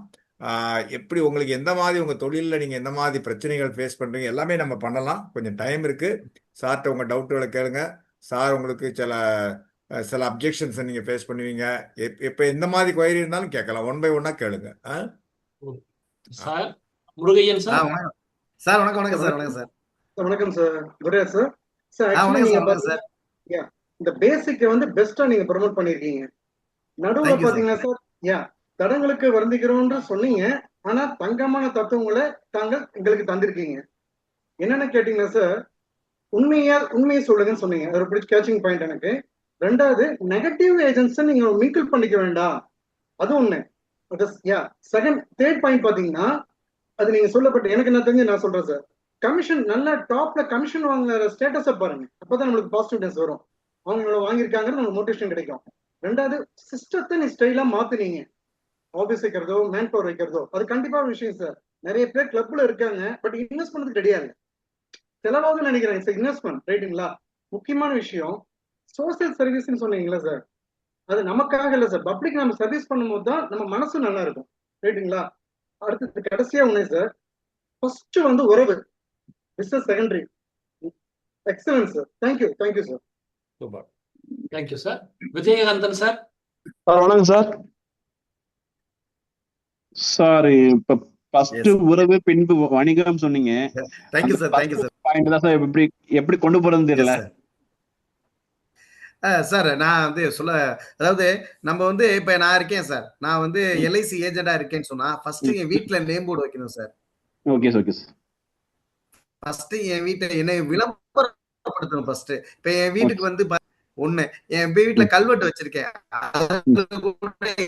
எப்படி உங்களுக்கு எந்த மாதிரி உங்கள் தொழிலில் நீங்கள் எந்த மாதிரி பிரச்சனைகள் ஃபேஸ் பண்ணுறீங்க எல்லாமே நம்ம பண்ணலாம். கொஞ்சம் டைம் இருக்குது. சார்கிட்ட உங்கள் டவுட்டுகளை கேளுங்க. சார் உங்களுக்கு சில அப்ஜெக்ஷன்ஸை நீங்கள் ஃபேஸ் பண்ணுவீங்க. இப்போ எந்த மாதிரி குயரி இருந்தாலும் கேட்கலாம். 1 by 1 கேளுங்க. Sir Murugaiyan sir. சார் வணக்கம் சார். வணக்கம் சார். Good sir. சார் இந்த பேசிக் வந்து பெஸ்டா நீங்க ப்ரோமோட் பண்ணிருக்கீங்க. நடுவுல பாத்தீங்கன்னா சார், தடங்களுக்கு வருந்திக்கிறோம்னு சொன்னீங்க. ஆனா தங்கமான தத்துவங்களை தாங்கள் எங்களுக்கு தந்திருக்கீங்க. என்னன்னு கேட்டீங்கன்னா சார், உண்மையை சொல்லுங்கன்னு சொன்னீங்க. அது ஒரு கேச்சிங் பாயிண்ட் எனக்கு. ரெண்டாவது, நெகட்டிவ் ஏஜென்ட்ஸ் நீங்க மிங்கிள் பண்ணிக்க வேண்டாம், அது ஒண்ணு. செகண்ட் தேர்ட் பாயிண்ட் பாத்தீங்கன்னா, அது நீங்க சொல்லப்பட்ட எனக்கு என்ன தெரிஞ்சு நான் சொல்றேன் சார், கமிஷன் நல்ல டாப்ல கமிஷன் வாங்குற ஸ்டேட்டஸை பாருங்க. அப்பதான் நம்மளுக்கு பாசிட்டிவ்னஸ் வரும். அவங்க வாங்கியிருக்காங்கன்னு நமக்கு மோட்டிவேஷன் கிடைக்கும். ரெண்டாவது, சிஸ்டத்தை நீ ஸ்டைலா மாத்துனீங்க. ஆபீஸ் வைக்கிறதோ, மேன் பவர் வைக்கிறதோ, அது கண்டிப்பா ஒரு விஷயம் சார். நிறைய பேர் கிளப்ல இருக்காங்க, பட் இன்வெஸ்ட் பண்ணதுக்கு கிடையாது. செலவாகுதுன்னு நினைக்கிறேன் சார் இன்வெஸ்ட்மெண்ட். ரைட்டுங்களா? முக்கியமான விஷயம் சோசியல் சர்வீஸ்ன்னு சொன்னீங்களா சார், அது நமக்காக இல்லை சார், பப்ளிக் நம்ம சர்வீஸ் பண்ணும்போது தான் நம்ம மனசு நல்லா இருக்கும். ரைட்டுங்களா? அடுத்தது கடைசியா ஒண்ணு சார், ஃபர்ஸ்ட் வந்து உறவு, business secondary. Excellent sir. Thank you sir. Super. Thank you sir. Vijayakanthan sir. வணக்கம் சார். சார் இப்ப ஃபர்ஸ்ட் உறவு பின்பு வணிகம் சொன்னீங்க. Thank you sir. பாயிண்ட் தான் சார் எப்படி கொண்டு போறதுன்னு தெரியல சார். நான் வந்து அதாவது நம்ம வந்து இப்ப நான் இருக்கேன் சார், நான் வந்து எல்ஐசி ஏஜென்டா இருக்கேன்னு சொன்னா ஃபர்ஸ்ட் என் வீட்டுல நேம் போர்டு வைக்கணும் சார். Okay sir. ஃபர்ஸ்ட் என் வீட்டை என்னை விளம்பரப்படுத்தணும். ஃபர்ஸ்ட் இப்ப என் வீட்டுக்கு வந்து ஒண்ணு, என் வீட்டுல கல்வெட்டு வச்சிருக்கேன்,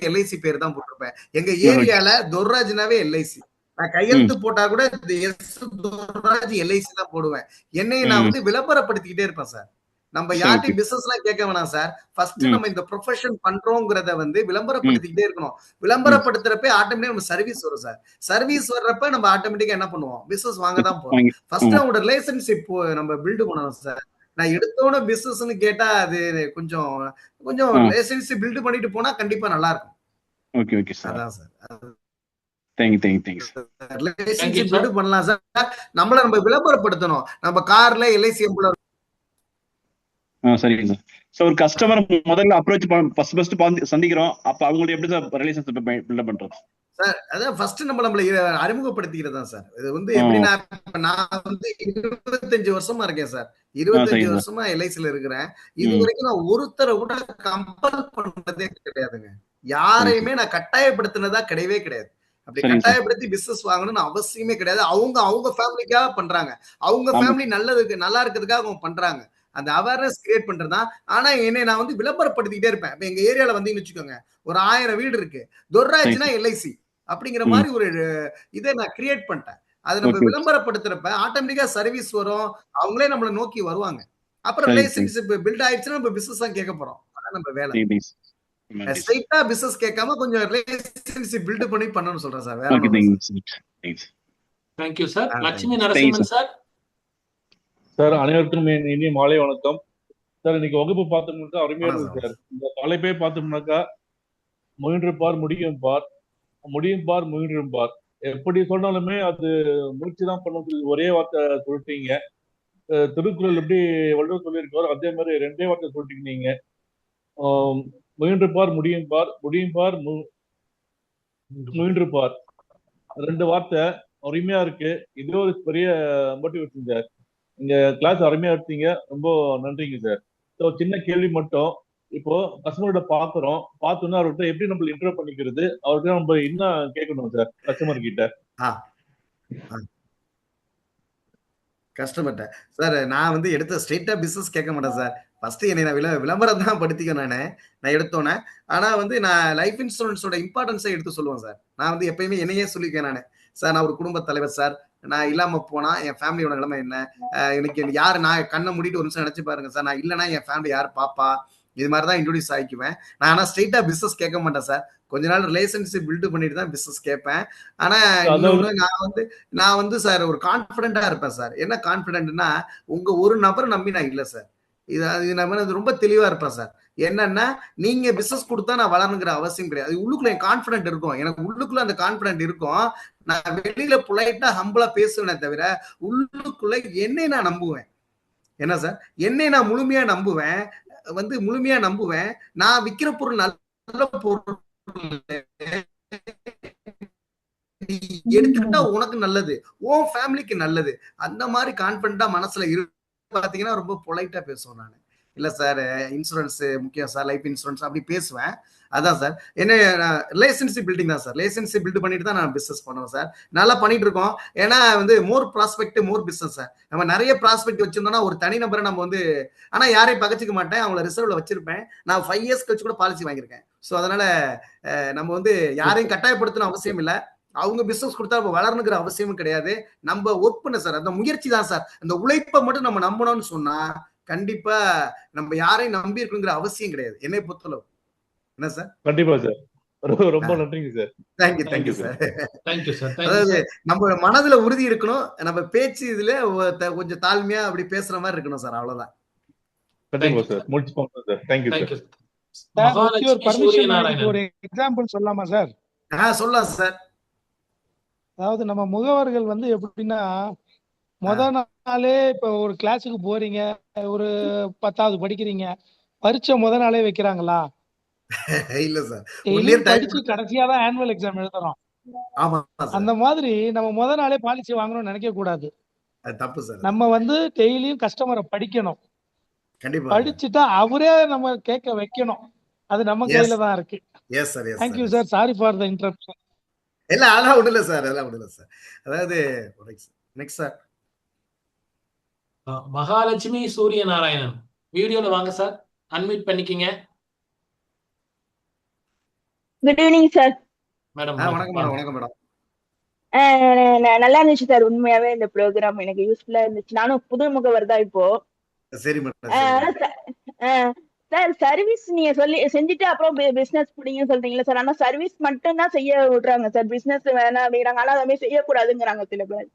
எல்ஐசி பேர் தான் போட்டிருப்பேன். எங்க ஏரியால துர்ராஜ்னாவே எல்ஐசி. நான் கையெழுத்து போட்டா கூட துர்ராஜ் எல்ஐசி தான் போடுவேன். என்னையும் நான் வந்து விளம்பரப்படுத்திக்கிட்டே இருப்பேன் சார். நம்ம யார்ட்டையும் பிசினஸ் எல்லாம் கேட்க வேணாம் சார். ஃபர்ஸ்ட் நம்ம இந்த ப்ரொஃபஷன் பண்றோங்கிறத வந்து விளம்பரப்படுத்திக்கிட்டே இருக்கணும். விளம்பரப்படுத்துறப்ப ஆட்டோமேட்டிக்கா நம்ம சர்வீஸ் வரும் சார். சர்வீஸ் வர்றப்ப நம்ம ஆட்டோமேட்டிக்கா என்ன பண்ணுவோம், பிசினஸ் வாங்க தான் போறோம். ஃபர்ஸ்ட் அவங்களோட ரிலேஷன்ஷிப் நம்ம பில்டு பண்ணணும் சார். நான் எடுத்தோட பிசினஸ்னு கேட்டா அது கொஞ்சம் ரிலேஷன்ஷிப் பில்டு பண்ணிட்டு போனா கண்டிப்பா நல்லா இருக்கும். Okay sir. அதான் சார். தேங்க்யூ. ரிலேஷன்ஷிப் பில்டு பண்ணலாம் சார். நம்மள நம்ம விளம்பரப்படுத்தணும். நம்ம கார்ல எல்ஐசி சரிங்க சார். ஸோ ஒரு கஸ்டமர் முதல்ல அப்ரோச் ஃபர்ஸ்ட் சந்திக்கிறோம், அப்ப அவங்களுடைய எப்படி சார் ரிலேஷன்ஷிப் பில்டப் பண்றோம் சார்? அதான் ஃபர்ஸ்ட் நம்மள அறிமுகப்படுத்திக்கிறது தான் சார். இது வந்து எப்படின்னா, நான் வந்து 25 வருஷமா இருக்கேன் சார். 25 வருஷமா எல்ஐசில இருக்கிறேன். இது வரைக்கும் நான் ஒருத்தரை கூட கம்பல் பண்றதே கிடையாதுங்க. யாரையுமே நான் கட்டாயப்படுத்தினதா கிடையவே கிடையாது. அப்படி கட்டாயப்படுத்தி பிசினஸ் வாங்கணும்னு அவசியமே கிடையாது. அவங்க ஃபேமிலிக்காக பண்றாங்க. அவங்க ஃபேமிலி நல்லா இருக்கிறதுக்காக அவங்க பண்றாங்க. அந்த அவேர்னஸ் கிரியேட் பண்றதா. ஆனா என்னை நான் வந்து விளம்பரப்படுத்திக்கிட்டே இருப்பேன். இப்ப எங்க ஏரியால வந்தீங்கன்னு வச்சுக்கோங்க, ஒரு 1000 வீடு இருக்கு. துர்ராஜ்னா எல்ஐசி அப்படிங்கிற மாதிரி ஒரு இதை நான் கிரியேட் பண்ணிட்டேன். அதை நம்ம விளம்பரப்படுத்துறப்ப ஆட்டோமேட்டிக்கா சர்வீஸ் வரும், அவங்களே நம்மளை நோக்கி வருவாங்க. அப்புறம் ரிலேஷன்ஷிப் பில்ட் ஆயிடுச்சுன்னா நம்ம பிசினஸ் தான் கேட்க போறோம். அதான் நம்ம வேலை. ஸ்ட்ரைட்டா பிசினஸ் கேட்காம கொஞ்சம் ரிலேஷன்ஷிப் பில்ட் பண்ணி பண்ணணும்னு சொல்றேன் சார். வேற thank you sir. Lakshmi Narasimhan sir. Sir அனைவருக்கும் இனிய மாலை வணக்கம் சார். இன்னைக்கு வகுப்பு பார்த்தோம்னாக்கா அருமையா இருக்கு சார். இந்த தலைப்பே பார்த்தோம்னாக்கா முயன்று பார் முடியும் பார், முடியும் பார் முயன்றும் பார். எப்படி சொன்னாலுமே அது முயற்சி தான் பண்ண ஒரே வார்த்தை சொல்லிட்டீங்க. திருக்குறள் எப்படி வள்ளுவர் சொல்லியிருக்காரோ அதே மாதிரி 2 வார்த்தை சொல்லிட்டீங்க நீங்க. முயன்று பார் முடியும் பார், முடியும் பார் முயன்று பார். 2 வார்த்தை அருமையா இருக்கு. இது ஒரு பெரிய மோட்டிவேஷன் சார். இங்க கிளாஸ் அருமையா எடுத்தீங்க, ரொம்ப நன்றிங்க சார். ஸோ சின்ன கேள்வி மட்டும், இப்போ கஸ்டமர்கிட்ட பாக்குறோம், பார்த்தோன்னா அவர்கிட்ட எப்படி நம்ம இன்ட்ரோ பண்ணிக்கிறது, அவர்கிட்ட நம்ம என்ன கேட்கணும் சார் கஸ்டமர் கிட்ட? கஸ்டமர்கிட்ட சார் நான் வந்து எடுத்த ஸ்ட்ரெயிட்டா பிசினஸ் கேட்க மாட்டேன் சார். ஃபர்ஸ்ட் என்னை நான் விளம்பரம் தான் படுத்திக்க நான் எடுத்தோன்னே. ஆனா வந்து நான் லைஃப் இன்சூரன்ஸோட இம்பார்ட்டன்ஸை எடுத்து சொல்லுவேன் சார். நான் வந்து எப்பயுமே என்னையே சொல்லியிருக்கேன் சார் நான் ஒரு குடும்ப தலைவர் சார். நான் இல்லாம போனா என் ஃபேமிலியோட நிலைமை என்ன, எனக்கு யாரு, நான் கண்ணை மூடிட்டு ஒரு நிமிஷம் நினைச்சு பாருங்க சார், நான் இல்லைன்னா என் ஃபேமிலி யார் பாப்பா, இது மாதிரி தான் இன்ட்ரோடியூஸ் ஆகிக்குவேன். நான் ஆனா ஸ்ட்ரெயிட்டா பிசினஸ் கேட்க மாட்டேன் சார். கொஞ்ச நாள் ரிலேஷன்ஷிப் பில்டு பண்ணிட்டு தான் பிசினஸ் கேட்பேன். ஆனா இன்னொன்னு நான் வந்து சார் ஒரு கான்பிடென்டா இருப்பேன் சார். என்ன கான்பிடென்ட்னா, உங்க ஒரு நபரை நம்பி நான் இல்லை சார். இது ரொம்ப தெளிவா இருப்பேன் சார். என்னன்னா, நீங்க பிசினஸ் கொடுத்தா நான் வளரணுங்கிற அவசியம் கிடையாது. உள்ளுக்குள்ள என் கான்பிடென்ட் இருக்கும், எனக்கு உள்ளுக்குள்ள அந்த கான்பிடென்ட் இருக்கும். நான் வெளியில பொலைட்டா ஹம்பிளா பேசுவேனே தவிர உள்ளுக்குள்ள என்னை நான் நம்புவேன். என்ன சார், என்னை நான் முழுமையா நம்புவேன். நான் விற்கிற பொருள் நல்ல பொருள் எடுத்துக்கிட்டா உனக்கு நல்லது, உன் ஃபேமிலிக்கு நல்லது, அந்த மாதிரி கான்பிடென்ட்டா மனசுல பாத்தீங்கன்னா ரொம்ப பொலைட்டா பேசுவேன் நான். இல்ல சார் இன்சூரன்ஸ் முக்கியம் சார், லைஃப் இன்சூரன்ஸ் அப்படி பேசுவேன். அதான் சார் என்ன ரிலேஷன்ஷிப் பில்டிங் தான் சார். ரிலேஷன்ஷிப் பில்ட் பண்ணிட்டு தான் நான் பிசினஸ் பண்ணுவேன் சார். நல்லா பண்ணிட்டு இருக்கோம். ஏன்னா வந்து மோர் ப்ராஸ்பெக்ட் மோர் பிசினஸ் சார். நம்ம நிறைய ப்ராஸ்பெக்ட் வச்சிருந்தோம்னா ஒரு தனி நபரை நம்ம வந்து, ஆனா யாரையும் பகச்சிக்க மாட்டேன், அவங்கள ரிசர்வ்ல வச்சிருப்பேன். நான் 5 இயர்ஸ் கழிச்சு கூட பாலிசி வாங்கியிருக்கேன். ஸோ அதனால நம்ம வந்து யாரையும் கட்டாயப்படுத்தணும் அவசியம் இல்லை. அவங்க பிசினஸ் கொடுத்தா நம்ம வளரணுங்கிற அவசியமும் கிடையாது. நம்ம ஒர்க் பண்ண சார், அந்த முயற்சி தான் சார். அந்த உழைப்பை மட்டும் நம்ம நம்பணும்னு சொன்னா கண்டிப்பா நம்ம யாரையும் நம்பி இருக்கணுங்கிற அவசியம் கிடையாது, என்னை பொறுத்தளவு. என்ன சார்? கண்டிப்பா சார். ரொம்ப நன்றிங்க சார். Thank you sir. அதாவது நம்ம மனதுல உறுதி இருக்கணும், நம்ம பேச்சு இதுல கொஞ்சம் தாழ்மையா அப்படி பேசுற மாதிரி இருக்கணும் சார். அவ்வளவுதான். கண்டிப்பா சார். முடிச்சு போங்க சார். Thank you sir. ஒரு எக்ஸாம்பிள் சொல்லலாமா சார்? சொல்லலாம் சார். அதாவது நம்ம முகவர்கள் வந்து எப்படின்னா, முதல் நாளே இப்ப ஒரு கிளாஸுக்கு போறீங்க, ஒரு 10வது படிக்கிறீங்க, பரீட்சை முதல் நாளே வைக்கிறாங்களா? இல்ல சார். படிச்சு கடைசியா தான் ஆனுவல் எக்ஸாம் எழுதுறோம். அந்த மாதிரி நம்ம முதல் நாளே பாலிசி வாங்கணும்னு நினைக்க கூடாது. தப்பு சார். நம்ம வந்து டெய்லியும் கஸ்டமரை படிக்கணும். படிச்சுட்டா அவரே நம்ம கேட்க வைக்கணும். அது நம்ம கையில தான் இருக்கு. Thank you sir. Sorry for the interruption. இல்ல அதெல்லாம் விடல சார். அதாவது நெக்ஸ்ட் சார். மகாலட்சுமி சூரிய நாராயணன் வீடியோல வாங்க சார், அன்மியூட் பண்ணிக்கிங்க. Good evening sir. மேடம் வணக்கம் மேடம். நல்லா இருந்துச்சு சார். உண்மையாவே இந்த ப்ரோக்ராம் எனக்கு யூஸ்ஃபுல்லா இருந்துச்சு. நானும் புது முகவர் தான் இப்போ. சரி மேடம். சார் சர்வீஸ் நீங்க செஞ்சுட்டு அப்புறம் பிசினஸ் பிடிங்கன்னு சொல்றீங்களா சார்? ஆனா சர்வீஸ் மட்டும் தான் செய்ய விடுறாங்க சார், பிசினஸ் வேணாம் அப்படிங்கிறாங்க. ஆனா அதை செய்யக்கூடாதுங்கிறாங்க சில பேர்.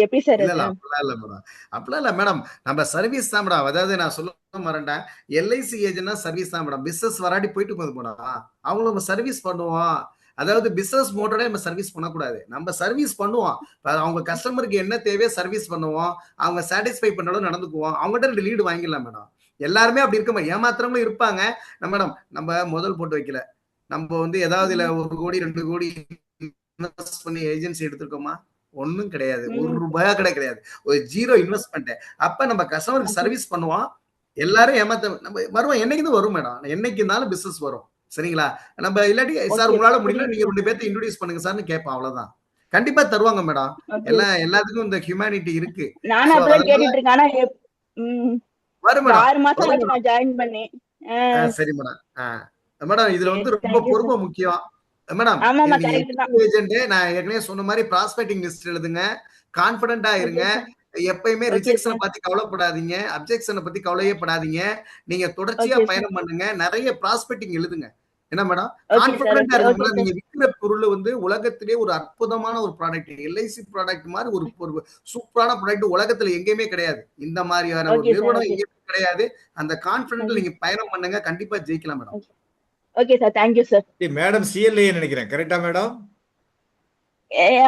எப்படி சார்? அப்படிலாம் இல்ல மேடம், நம்ம சர்வீஸ் தான் மேடம். அதாவது நான் சொல்ல மறந்தேன், எல்ஐசி ஏஜென்ட்னா சர்வீஸ் தான் மேடம். பிசினஸ் வராடி போயிட்டு போகுது மேடம், அவங்கள நம்ம சர்வீஸ் பண்ணுவோம். அதாவது பிசினஸ் மோட்டோட நம்ம சர்வீஸ் பண்ணக்கூடாது, நம்ம சர்வீஸ் பண்ணுவோம். அவங்க கஸ்டமருக்கு என்ன தேவையோ சர்வீஸ் பண்ணுவோம், அவங்க சாட்டிஸ்ஃபை பண்ணாலும் நடந்துக்குவோம், அவங்ககிட்ட 2 லீடு வாங்கிடலாம் மேடம். எல்லாருமே அப்படி இருக்க ஏமாத்துறவங்களும் இருப்பாங்க. மேடம் நம்ம முதல் போட்டு வைக்கல, நம்ம வந்து ஏதாவது இல்ல 1 கோடி 2 கோடி இன்வெஸ்ட் பண்ணி ஏஜென்சி எடுத்திருக்கோமா? ஒண்ணும் கிடையாது. ₹1 கிடையாது. ஒரு ஜீரோ இன்வெஸ்ட்மெண்ட். அப்ப நம்ம கஸ்டமருக்கு சர்வீஸ் பண்ணுவோம். எல்லாரும் ஏமாத்த நம்ம வருவோம். என்னைக்கு வரும் மேடம், என்னைக்கு இருந்தாலும் பிசினஸ் வரும். சரிங்களா? நம்ம இல்லாட்டி சார் உங்களால முடியல நீங்க 2 பேர்த்த இன்ட்ரோடியூஸ் பண்ணுங்க சார்னு கேட்போம். அவ்வளவுதான். கண்டிப்பா தருவாங்க மேடம். எல்லாத்துக்கும் இந்த ஹியூமனிட்டி இருக்கு. நானும் அப்பதான் கேட்டுட்டு இருக்கேன். ஆனா வரும் மேடம். 6 மாசம் ஆச்சு நான் ஜாயின் பண்ணி. சரி மேடம். மேடம் இதுல வந்து ரொம்ப பொறுமை முக்கியம். மேடம் ஆமாமா கரெக்ட் தான். ஏஜென்ட் நான் ஏற்கனவே சொன்ன மாதிரி ப்ராஸ்பெக்டிங் லிஸ்ட் எழுதுங்க. கான்ஃபிடென்ட்டா இருங்க. எப்பயுமே ரிஜெக்ஷனை பத்தி கவலைப்படாதீங்க. அப்ஜெக்ஷனை பத்தி கவலையே படாதீங்க. நீங்க தொடர்ச்சியா பயணம் பண்ணுங்க. நிறைய ப்ராஸ்பெக்டிங் எழுதுங்க. என்ன மேடம் கான்ஃபிடென்ட்டா இருங்க. நீங்க விற்கிற பொருள் வந்து உலகத்திலே ஒரு அற்புதமான ஒரு ப்ராடக்ட். எல்ஐசி ப்ராடக்ட் மாதிரி ஒரு சூப்பரான ப்ராடக்ட் உலகத்துல எங்கேயுமே கிடையாது. இந்த மாதிரியான ஒரு நிறுவனம் எங்கேயுமே கிடையாது. அந்த கான்ஃபிடென்ட்ல நீங்க பயணம் பண்ணுங்க. கண்டிப்பா ஜெயிக்கலாம் madam. Okay sir, thank you sir. Madam CLA நினைக்கிறேன், கரெக்டா மேடம்?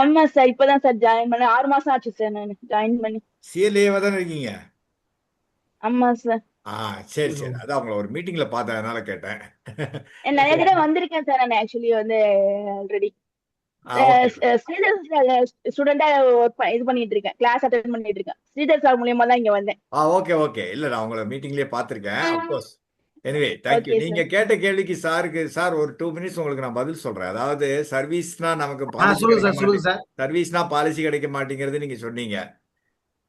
ஆமா சார், இப்பதான் சார் ஜாயின் பண்ண 6 மாசம் ஆச்சு சார் நான் ஜாயின் பண்ணி. சிஎல்ஏவா தான் இருக்கீங்க? ஆமா சார். சரி சரி, அதான் உங்களை ஒரு மீட்டிங்ல பார்த்தேன், அதனால கேட்டேன். நிறைய தடவை வந்திருக்கேன் சார் நான் ஆக்சுவலி வந்து ஆல்ரெடி ஸ்டூடெண்டா இது பண்ணிட்டு இருக்கேன், கிளாஸ் அட்டெண்ட் பண்ணிட்டு இருக்கேன். ஸ்ரீதர் சார் மூலியமா தான் இங்க வந்தேன். ஓகே ஓகே, இல்ல நான் உங்களை மீட்டிங்லயே பார்த்திருக்கேன். அப்கோர்ஸ். Anyway thank you. நீங்க கேட்ட கேள்விக்கு சார் ஒரு 2 மினிட்ஸ் உங்களுக்கு நான் பதில் சொல்றேன். அதாவது சர்வீஸ்னா நமக்கு சர்வீஸ்னா பாலிசி கிடைக்க மாட்டேங்கிறது நீங்க சொன்னீங்க.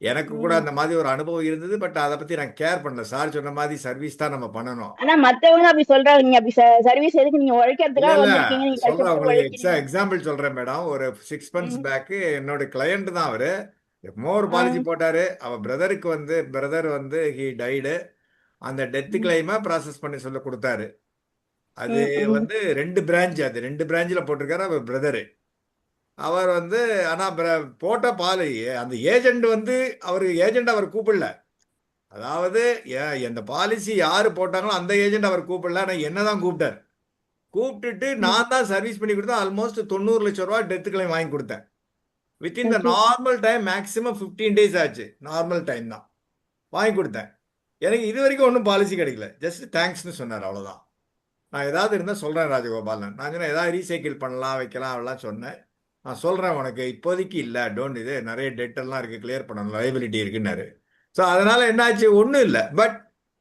எனக்கு கூட அந்த மாதிரி ஒரு அனுபவம் இருந்தது. பட் அதை பத்தி நான் கேர் பண்ணல. சார் சொன்ன மாதிரி சர்வீஸ் தான் நம்ம பண்ணணும். ஆனா மத்தவங்க அப்படி சொல்றாங்க, அப்படி சர்வீஸ் எதுக்கு நீங்க உழைக்கிறதுக்காக வந்திருக்கீங்க. நீங்க சொல்றேன் உங்களுக்கு எக்ஸாம்பிள் சொல்றேன் மேடம். ஒரு 6 months பேக் என்னோட கிளையண்ட் தான் அவரு. ஒரு பாலிசி போட்டாரு. அவர் பிரதர் வந்து ஹி டைடு. அந்த டெத் கிளைமை ப்ராசஸ் பண்ணி சொல்ல கொடுத்தாரு. அது வந்து 2 பிரான்ச், அது 2 பிரான்ச்ல போட்டிருக்காரு அவர் பிரதரு. அவர் வந்து ஆனா போட்ட அந்த ஏஜென்ட் வந்து அவர் கூப்பிடல. அதாவது அந்த பாலிசி யாரு போட்டாங்களோ அந்த ஏஜென்ட் அவர் கூப்பிடல. ஆனா என்னதான் கூப்பிட்டுட்டு நான் தான் சர்வீஸ் பண்ணி கொடுத்தேன். ஆல்மோஸ்ட் 90 லட்சம் ரூபாய் டெத் கிளைம் வாங்கி கொடுத்தேன். Within the normal time, maximum 15 days ஆச்சு. நார்மல் டைம் தான் வாங்கி கொடுத்தேன். எனக்கு இது வரைக்கும் ஒன்றும் பாலிசி கிடைக்கல. ஜஸ்ட் தேங்க்ஸ்னு சொன்னார், அவ்வளோதான். நான் ஏதாவது இருந்தால் சொல்கிறேன் ராஜகோபாலன். நான் சொன்னேன் ஏதாவது ரீசைக்கிள் பண்ணலாம் வைக்கலாம் அவெல்லாம் சொன்னேன். நான் சொல்கிறேன் உனக்கு இப்போதைக்கு இல்லை, டோன்ட் இது நிறைய டெட்டெல்லாம் இருக்குது, கிளியர் பண்ணணும், லைபிலிட்டி இருக்குன்னாரு. ஸோ அதனால் என்னாச்சு, ஒன்றும் இல்லை. பட்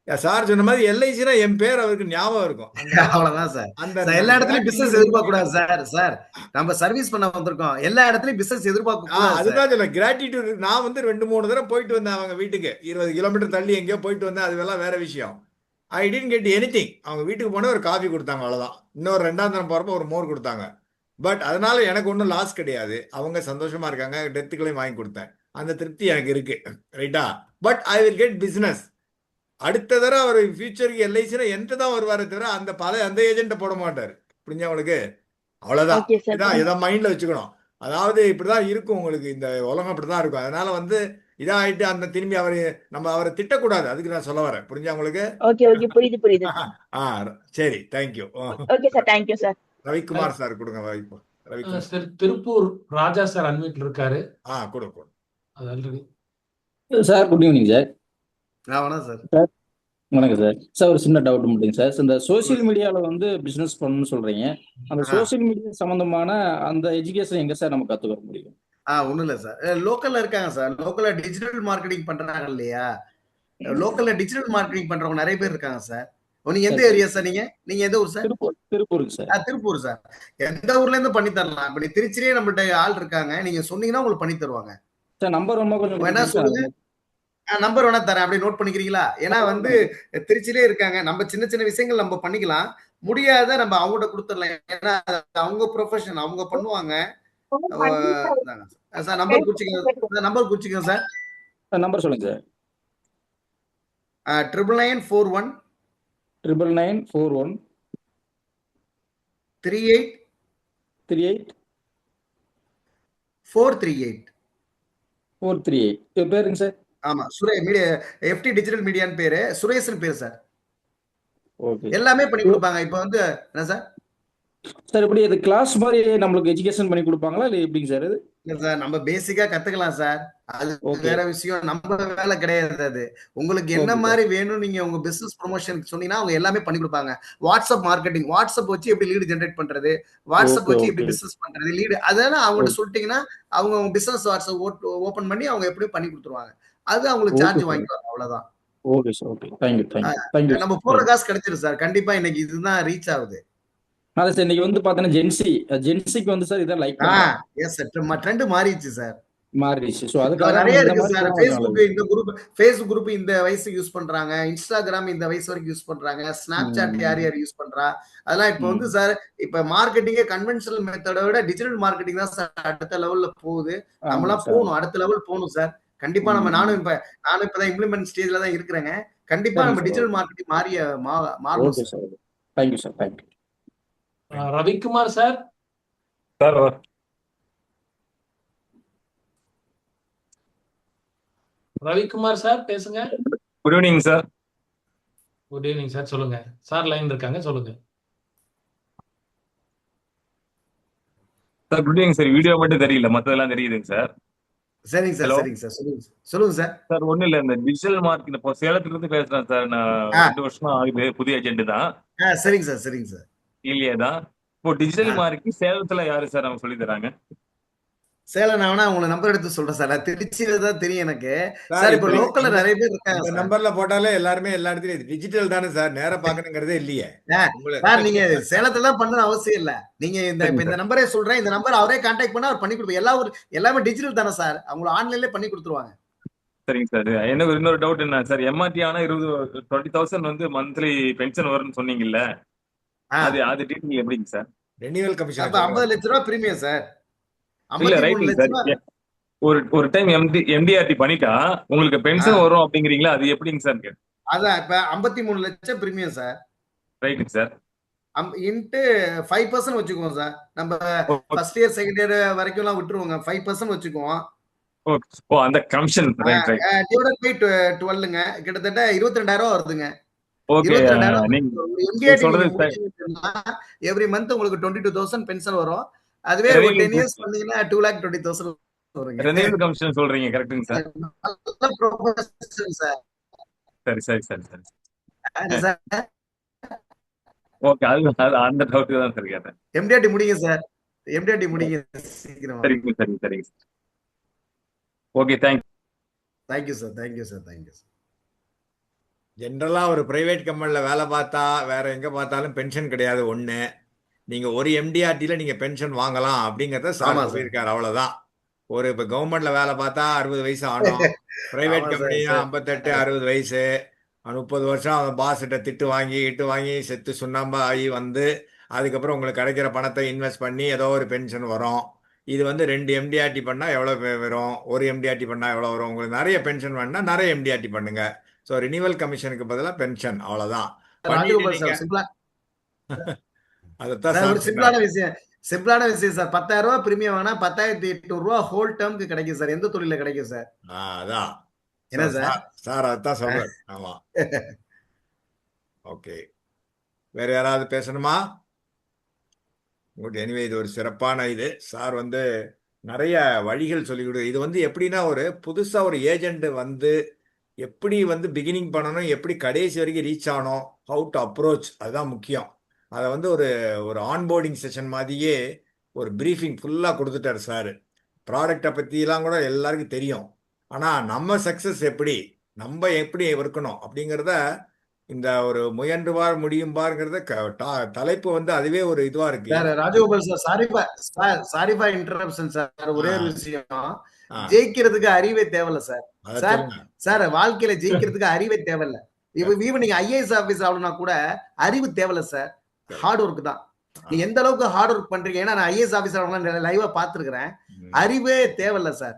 சார் சொன்ன மாதிரி எல்ஐசினா என் பேர் அவருக்கு ஞாபகம் இருக்கும். அவ்வளவுதான் சார். அந்த எல்லா இடத்துலயும் பிசினஸ் எதிர்பார்க்க கூடாது சார். நம்ம சர்வீஸ் பண்ண வந்திருக்கோம். எல்லா இடத்துலயும் பிசினஸ் எதிர்பார்க்க. அதுதான் சொல்ல கிராட்டிடியூட். நான் வந்து 2-3 தடவை போயிட்டு வந்தேன் அவங்க வீட்டுக்கு. 20 கிலோமீட்டர் தள்ளி எங்கேயோ போயிட்டு வந்தேன். அதுவெல்லாம் வேற விஷயம். I didn't get anything. அவங்க வீட்டுக்கு போன ஒரு காஃபி கொடுத்தாங்க, அவ்வளவுதான். இன்னொரு 2ஆம் தரம் போறப்ப ஒரு மோர் கொடுத்தாங்க. பட் அதனால எனக்கு ஒன்றும் லாஸ் கிடையாது. அவங்க சந்தோஷமா இருக்காங்க. டெத்துக்களையும் வாங்கி கொடுத்தேன். அந்த திருப்தி எனக்கு இருக்கு. ரைட்டா? But I will get business. அடுத்த தடவை அவர் ஃபியூச்சருக்கு எல்ஐசினா என்கிட்ட தான் வருவாரே தவிர அந்த ஏஜென்ட்டை போட மாட்டார். புரிஞ்சா உங்களுக்கு? அவ்வளவுதான். இதை மைண்ட்ல வச்சுக்கணும். அதாவது இப்படிதான் இருக்கும் உங்களுக்கு, இந்த உலகம் அப்படிதான் இருக்கும். அதனால வந்து இதாயிட்டு அந்த திரும்பி அவரை திட்டக்கூடாது. அதுக்கு நான் சொல்ல வரேன். புரிஞ்சா உங்களுக்கு? புரியுது. சரி, thank you. Okay sir, thank you sir. Ravikumar sir கொடுங்க வாய்ப்பு. ரவிக்குமார் திருப்பூர் ராஜா சார் அன்மியூட்ல இருக்காரு. கொடுங்க சார். Good evening sir. வணக்கம் சார். சார் ஒரு சின்ன டவுட் மட்டும் சார். இந்த சோசியல் மீடியால வந்து பிசினஸ் பண்ணணும்னு சொல்றீங்க. அந்த சோசியல் மீடியா சம்பந்தமான அந்த எஜுகேஷன் எங்க சார் நம்ம கத்துக்க முடியும்? ஒண்ணும் இல்ல சார். லோக்கல்ல இருக்காங்க சார். லோக்கல்ல டிஜிட்டல் மார்க்கெட்டிங் பண்றாங்க இல்லையா? லோக்கல்ல டிஜிட்டல் மார்க்கெட்டிங் பண்றவங்க நிறைய பேர் இருக்காங்க சார். நீங்க எந்த ஏரியா சார்? நீங்க எந்த ஊர் sir? Tiruppur sir. Tiruppur sir. எந்த ஊர்ல இருந்து பண்ணி தரலாம். இப்படி திருச்சிலே நம்மகிட்ட ஆள் இருக்காங்க. நீங்க சொன்னீங்கன்னா உங்களுக்கு பண்ணி தருவாங்க சார். நம்பர் கொஞ்சம் என்ன சொல்லுங்க. நம்பர் வேணா தரேன், அப்படியே நோட் பண்ணிக்கிறீங்களா? ஏன்னா வந்து திருச்சிலே இருக்காங்க. நம்ம சின்ன சின்ன விஷயங்கள் நம்ம பண்ணிக்கலாம். முடியாத நம்ம அவங்ககிட்ட கொடுத்துடலாம். ஏன்னா அவங்க ப்ரொஃபஷன், அவங்க பண்ணுவாங்க சார். நம்பர் குறிச்சிக்கோங்க சார். நம்பர் சொல்லுங்க சார். 9941 9941 38 38 438 438. இது பேருங்க சார்? ஆமா, மீடியா எஃப்டி டிஜிட்டல் மீடியான்னு பேரு. சுரேஷ்னு பேரு சார். ஓகே. எல்லாமே பண்ணி கொடுப்பாங்க. இப்போ வந்து என்ன சார்? சார் இப்படி இது கிளாஸ் மாதிரி நம்மளுக்கு எஜுகேஷன் பண்ணி கொடுப்பாங்களா இல்ல எப்படிங்க சார்? இது இல்ல சார், நம்ம பேசிக்கா கத்துக்கலாம் சார். அது ஓகே வேற விஷயம். நம்ம வேலை கிடையாது அது. உங்களுக்கு என்ன ஓகே சார் மாதிரி வேணும் நீங்க உங்க பிசினஸ் ப்ரொமோஷனுக்கு சொன்னீங்கன்னா அவங்க எல்லாமே பண்ணி கொடுப்பாங்க. வாட்ஸ்அப் மார்க்கெட்டிங், வாட்ஸ்அப் வச்சு எப்படி லீடு ஜெனரேட் பண்றது, வாட்ஸ்அப் ஓகே வச்சு எப்படி ஓகே பிசினஸ் பண்றது, லீடு அதெல்லாம் அவங்கள்ட்ட ஓகே சொல்லிட்டீங்கன்னா அவங்க உங்க பிசினஸ் வாட்ஸ்அப் ஓபன் பண்ணி அவங்க எப்படியும் பண்ணி கொடுத்துருவாங்க. அது அவங்களுக்கு ஓகே சார்ஜ் சார் வாங்கிக்குவாங்க, அவ்வளவுதான். Okay sir okay thank you thank you thank you நம்ம சார் போடுற தேங்க்யூ. காசு கிடைச்சிரும் சார். கண்டிப்பா இன்னைக்கு இதுதான் ரீச் ஆகுது. அதான் சார் இன்னைக்கு வந்து பார்த்தீங்கன்னா ஜென்சிக்கு வந்து சார் இதான் லைக் பண்றாங்க. எஸ் சார், ட்ரெண்ட் மாறிடுச்சு சார். மாறிடுச்சு. ஸோ அது அதுக்காக நிறைய நம்ம இந்த இருக்கு மாதிரி சார். போனா கொஞ்சம் ஃபேஸ்புக் நல்லது. இந்த குரூப், ஃபேஸ்புக் குரூப் இந்த வயசுக்கு யூஸ் பண்றாங்க, இன்ஸ்டாகிராம் இந்த வயசு வரைக்கும் யூஸ் பண்றாங்க, ஸ்னாப் சாட் யார் யார் யூஸ் பண்றா, அதெல்லாம் இப்போ வந்து சார் இப்ப மார்க்கெட்டிங்கே கன்வென்ஷனல் மெத்தடை விட டிஜிட்டல் மார்க்கெட்டிங் தான் சார் அடுத்த லெவல்ல போகுது. ஆமாம் நம்மளாம் சார். போகணும், அடுத்த லெவல் போகணும் சார். கண்டிப்பா நம்ம நானும் இப்பதான் இம்ப்ளிமெண்ட் ஸ்டேஜ்ல தான் இருக்கிறேங்க. கண்டிப்பா சரிங்க நம்ம சார் டிஜிட்டல் மார்க்கெட்டிங் மாறணும் okay sir. Sir thank you sir thank you. Ravikumar sir. Sir Ravikumar sir பேசுங்க. Good evening sir. Good evening sir, சொல்லுங்க சார், லைன் இருக்காங்க, சொல்லுங்க sir. Good evening sir. Video மட்டும் தெரியல, மற்றதெல்லாம் தெரியுதுங்க சார். சரிங்க சார், ஹலோ சரிங்க சார், சொல்லுங்க சார். சார். ஒன்றும் இல்லை, இந்த டிஜிட்டல் மார்க்கெட் இப்போ சேலத்துல இருந்து பேசுறேன் சார். நான் 2 வருஷமா ஆகுது, புதிய ஏஜென்ட் தான். சரிங்க சார், சரிங்க சார். இல்லையே தான். இப்போ டிஜிட்டல் மார்க்கெட் சேலத்துல யாரு சார் அவங்க சொல்லி தராங்க? சேலம் நான் வேணா உங்களை நம்பர் எடுத்து சொல்றேன் சார். நான் திருச்சியில தான் தெரியும் எனக்கு சார். சார். இப்ப இப்ப லோக்கல்ல இந்த நிறைய பேர் இருக்காங்க இந்த சார். நம்பர்ல போட்டாலே எல்லாருமே எல்லா இடத்துலயும் டிஜிட்டல் தானே சார், நேரா பார்க்கணுங்கிறதே இல்லையே சார் நீங்க சேலத்துல பண்ற அவசியம் இல்ல. நீங்க இப்ப சரிங்க இந்த சார். நம்பரே சொல்றேன், இந்த நம்பர் அவரே கான்டாக்ட் பண்ணா அவர் பண்ணி கொடுப்பாரு. எல்லாமே டிஜிட்டல் தானே சார், அவங்க ஆன்லைன்லயே பண்ணி கொடுத்துருவாங்க. சரிங்க சார். எனக்கு இன்னொரு டவுட் என்ன சார், எம்ஆர்டி ஆனா 20,000 வந்து மந்த்லி பென்ஷன் வரும்னு சொன்னீங்கல்ல, அது டீட்டெயில் எப்படிங்க சார்? ரெனிவல் கமிஷன் அப்ப 50 லட்ச ரூபாய் பிரீமியம் சார். இல்ல 53 ரைட்டுங்க லட்ச சார். ரூபாய். ஒரு டைம் எம்டிஆர்டி பண்ணிட்டா உங்களுக்கு பென்ஷன் வரும் அப்படிங்கிறீங்களா? அது எப்படிங்க சார்? அதான் இப்ப 53 லட்சம் பிரீமியம் சார். ரைட்டுங்க சார். இன்ட்டு 5% வச்சுக்குவோம் சார். நம்ம ஃபர்ஸ்ட் இயர் செகண்ட் இயர் வரைக்கும் எல்லாம் விட்டுருவோங்க. 5% வச்சுக்குவோம். ஓ அந்த commission right right. Divided by 12ங்க, கிட்டத்தட்ட 22,000 ரூபாய் வருதுங்க. ஓகே 22,000 நீங்க சொல்றது எவ்ரி மந்த் உங்களுக்கு 22,000 பென்ஷன் வரும். அதுவே ஒரு 10 இயர்ஸ் பண்ணீங்கன்னா 2,20,000 வருங்க. ரெனிவல் கமிஷன் சொல்றீங்க கரெக்ட்டுங்க சார். நல்ல ப்ரொபோசல் சார். சரி சரி சரி சரி. சார் ஓகே, அது அந்த டவுட் தான் சார் கேட்டேன். எம்டிஆர்டி முடிங்க சார், எம்டிஆர்டி முடிங்க சீக்கிரம். சரிங்க சரிங்க சரிங்க sir. Okay thank you sir, thank you sir, thank you sir. ஜென்ரலா ஒரு பிரைவேட் கம்பெனில வேலை பார்த்தா வேற எங்க பார்த்தாலும் பென்ஷன் கிடையாது. ஒண்ணு, நீங்க ஒரு எம்டிஆர்டில நீங்க பென்ஷன் வாங்கலாம் அப்படிங்கறத சார் சொல்லியிருக்காரு, அவ்வளவுதான். ஒரு இப்ப கவர்மெண்ட்ல வேலை பார்த்தா 60 வயசு ஆனோம், பிரைவேட் கம்பெனி 58 60 வயசு, 30 வருஷம் அவன் பாஸ்கிட்ட திட்டு வாங்கி செத்து சுண்ணாம்பா ஆகி வந்து அதுக்கப்புறம் உங்களுக்கு கிடைக்கிற பணத்தை இன்வெஸ்ட் பண்ணி ஏதோ ஒரு பென்ஷன் வரும். இது வந்து 2 எம்டிஆர்டி பண்ணா எவ்வளவு வரும், ஒரு எம்டிஆர்டி பண்ணா எவ்வளவு வரும். உங்களுக்கு நிறைய பென்ஷன் வேணும்னா நிறைய எம்டிஆர்டி பண்ணுங்க. ஸோ ரினிவல் கமிஷனுக்கு பதிலாக பென்ஷன், அவ்வளவுதான். சிம்பிளான விஷயம் சார். 10,000 ரூபாய் பிரீமியம் வேணா 10,800 ரூபாய் ஹோல் டேர்முக்கு கிடைக்கும் சார். எந்த தொழில கிடைக்கும் சார்? அதான் என்ன சார்? சார் அதான் சொல்றேன். ஆமா ஓகே. வேற யாராவது பேசணுமா? உங்களுக்கு எனிவே இது ஒரு சிறப்பான இது. சார் வந்து நிறைய வழிகள் சொல்லி கொடு. இது வந்து எப்படின்னா ஒரு புதுசா ஒரு ஏஜென்ட் வந்து எப்படி வந்து பிகினிங் பண்ணணும், எப்படி கடைசி வரைக்கும் ரீச் ஆகணும், ஹவு டு அப்ரோச், அதுதான் முக்கியம். அதை வந்து ஒரு ஆன்போர்டிங் செஷன் மாதிரியே ஒரு ப்ரீஃபிங் ஃபுல்லாக கொடுத்துட்டார் சார். ப்ராடக்டை பற்றிலாம் கூட எல்லாருக்கும் தெரியும். ஆனால் நம்ம சக்ஸஸ் எப்படி, நம்ம எப்படி இருக்கணும் அப்படிங்கிறத இந்த ஒரு முயன்றுவார் முடியும்பாருங்கிறத தலைப்பு வந்து அதுவே ஒரு இதுவா இருக்கு. Rajagopal sir, sorry for interruption sir. ஒரே ஒரு விஷயம், ஜெயிக்கிறதுக்கு அறிவே தேவையில்ல சார். சார் வாழ்க்கையில ஜெயிக்கிறதுக்கு அறிவே தேவையில்ல. ஈவன் நீங்க ஐஏஎஸ் ஆபீசர் ஆகணும்னா கூட அறிவு தேவையில்ல சார். ஹார்ட் ஒர்க் தான். நீ எந்த அளவுக்கு ஹார்ட் ஒர்க் பண்றீங்க, ஏன்னா நான் ஐஏஎஸ் ஆபீசர் ஆகணும் லைவா பாத்துருக்கிறேன். அறிவே தேவையில்ல சார்.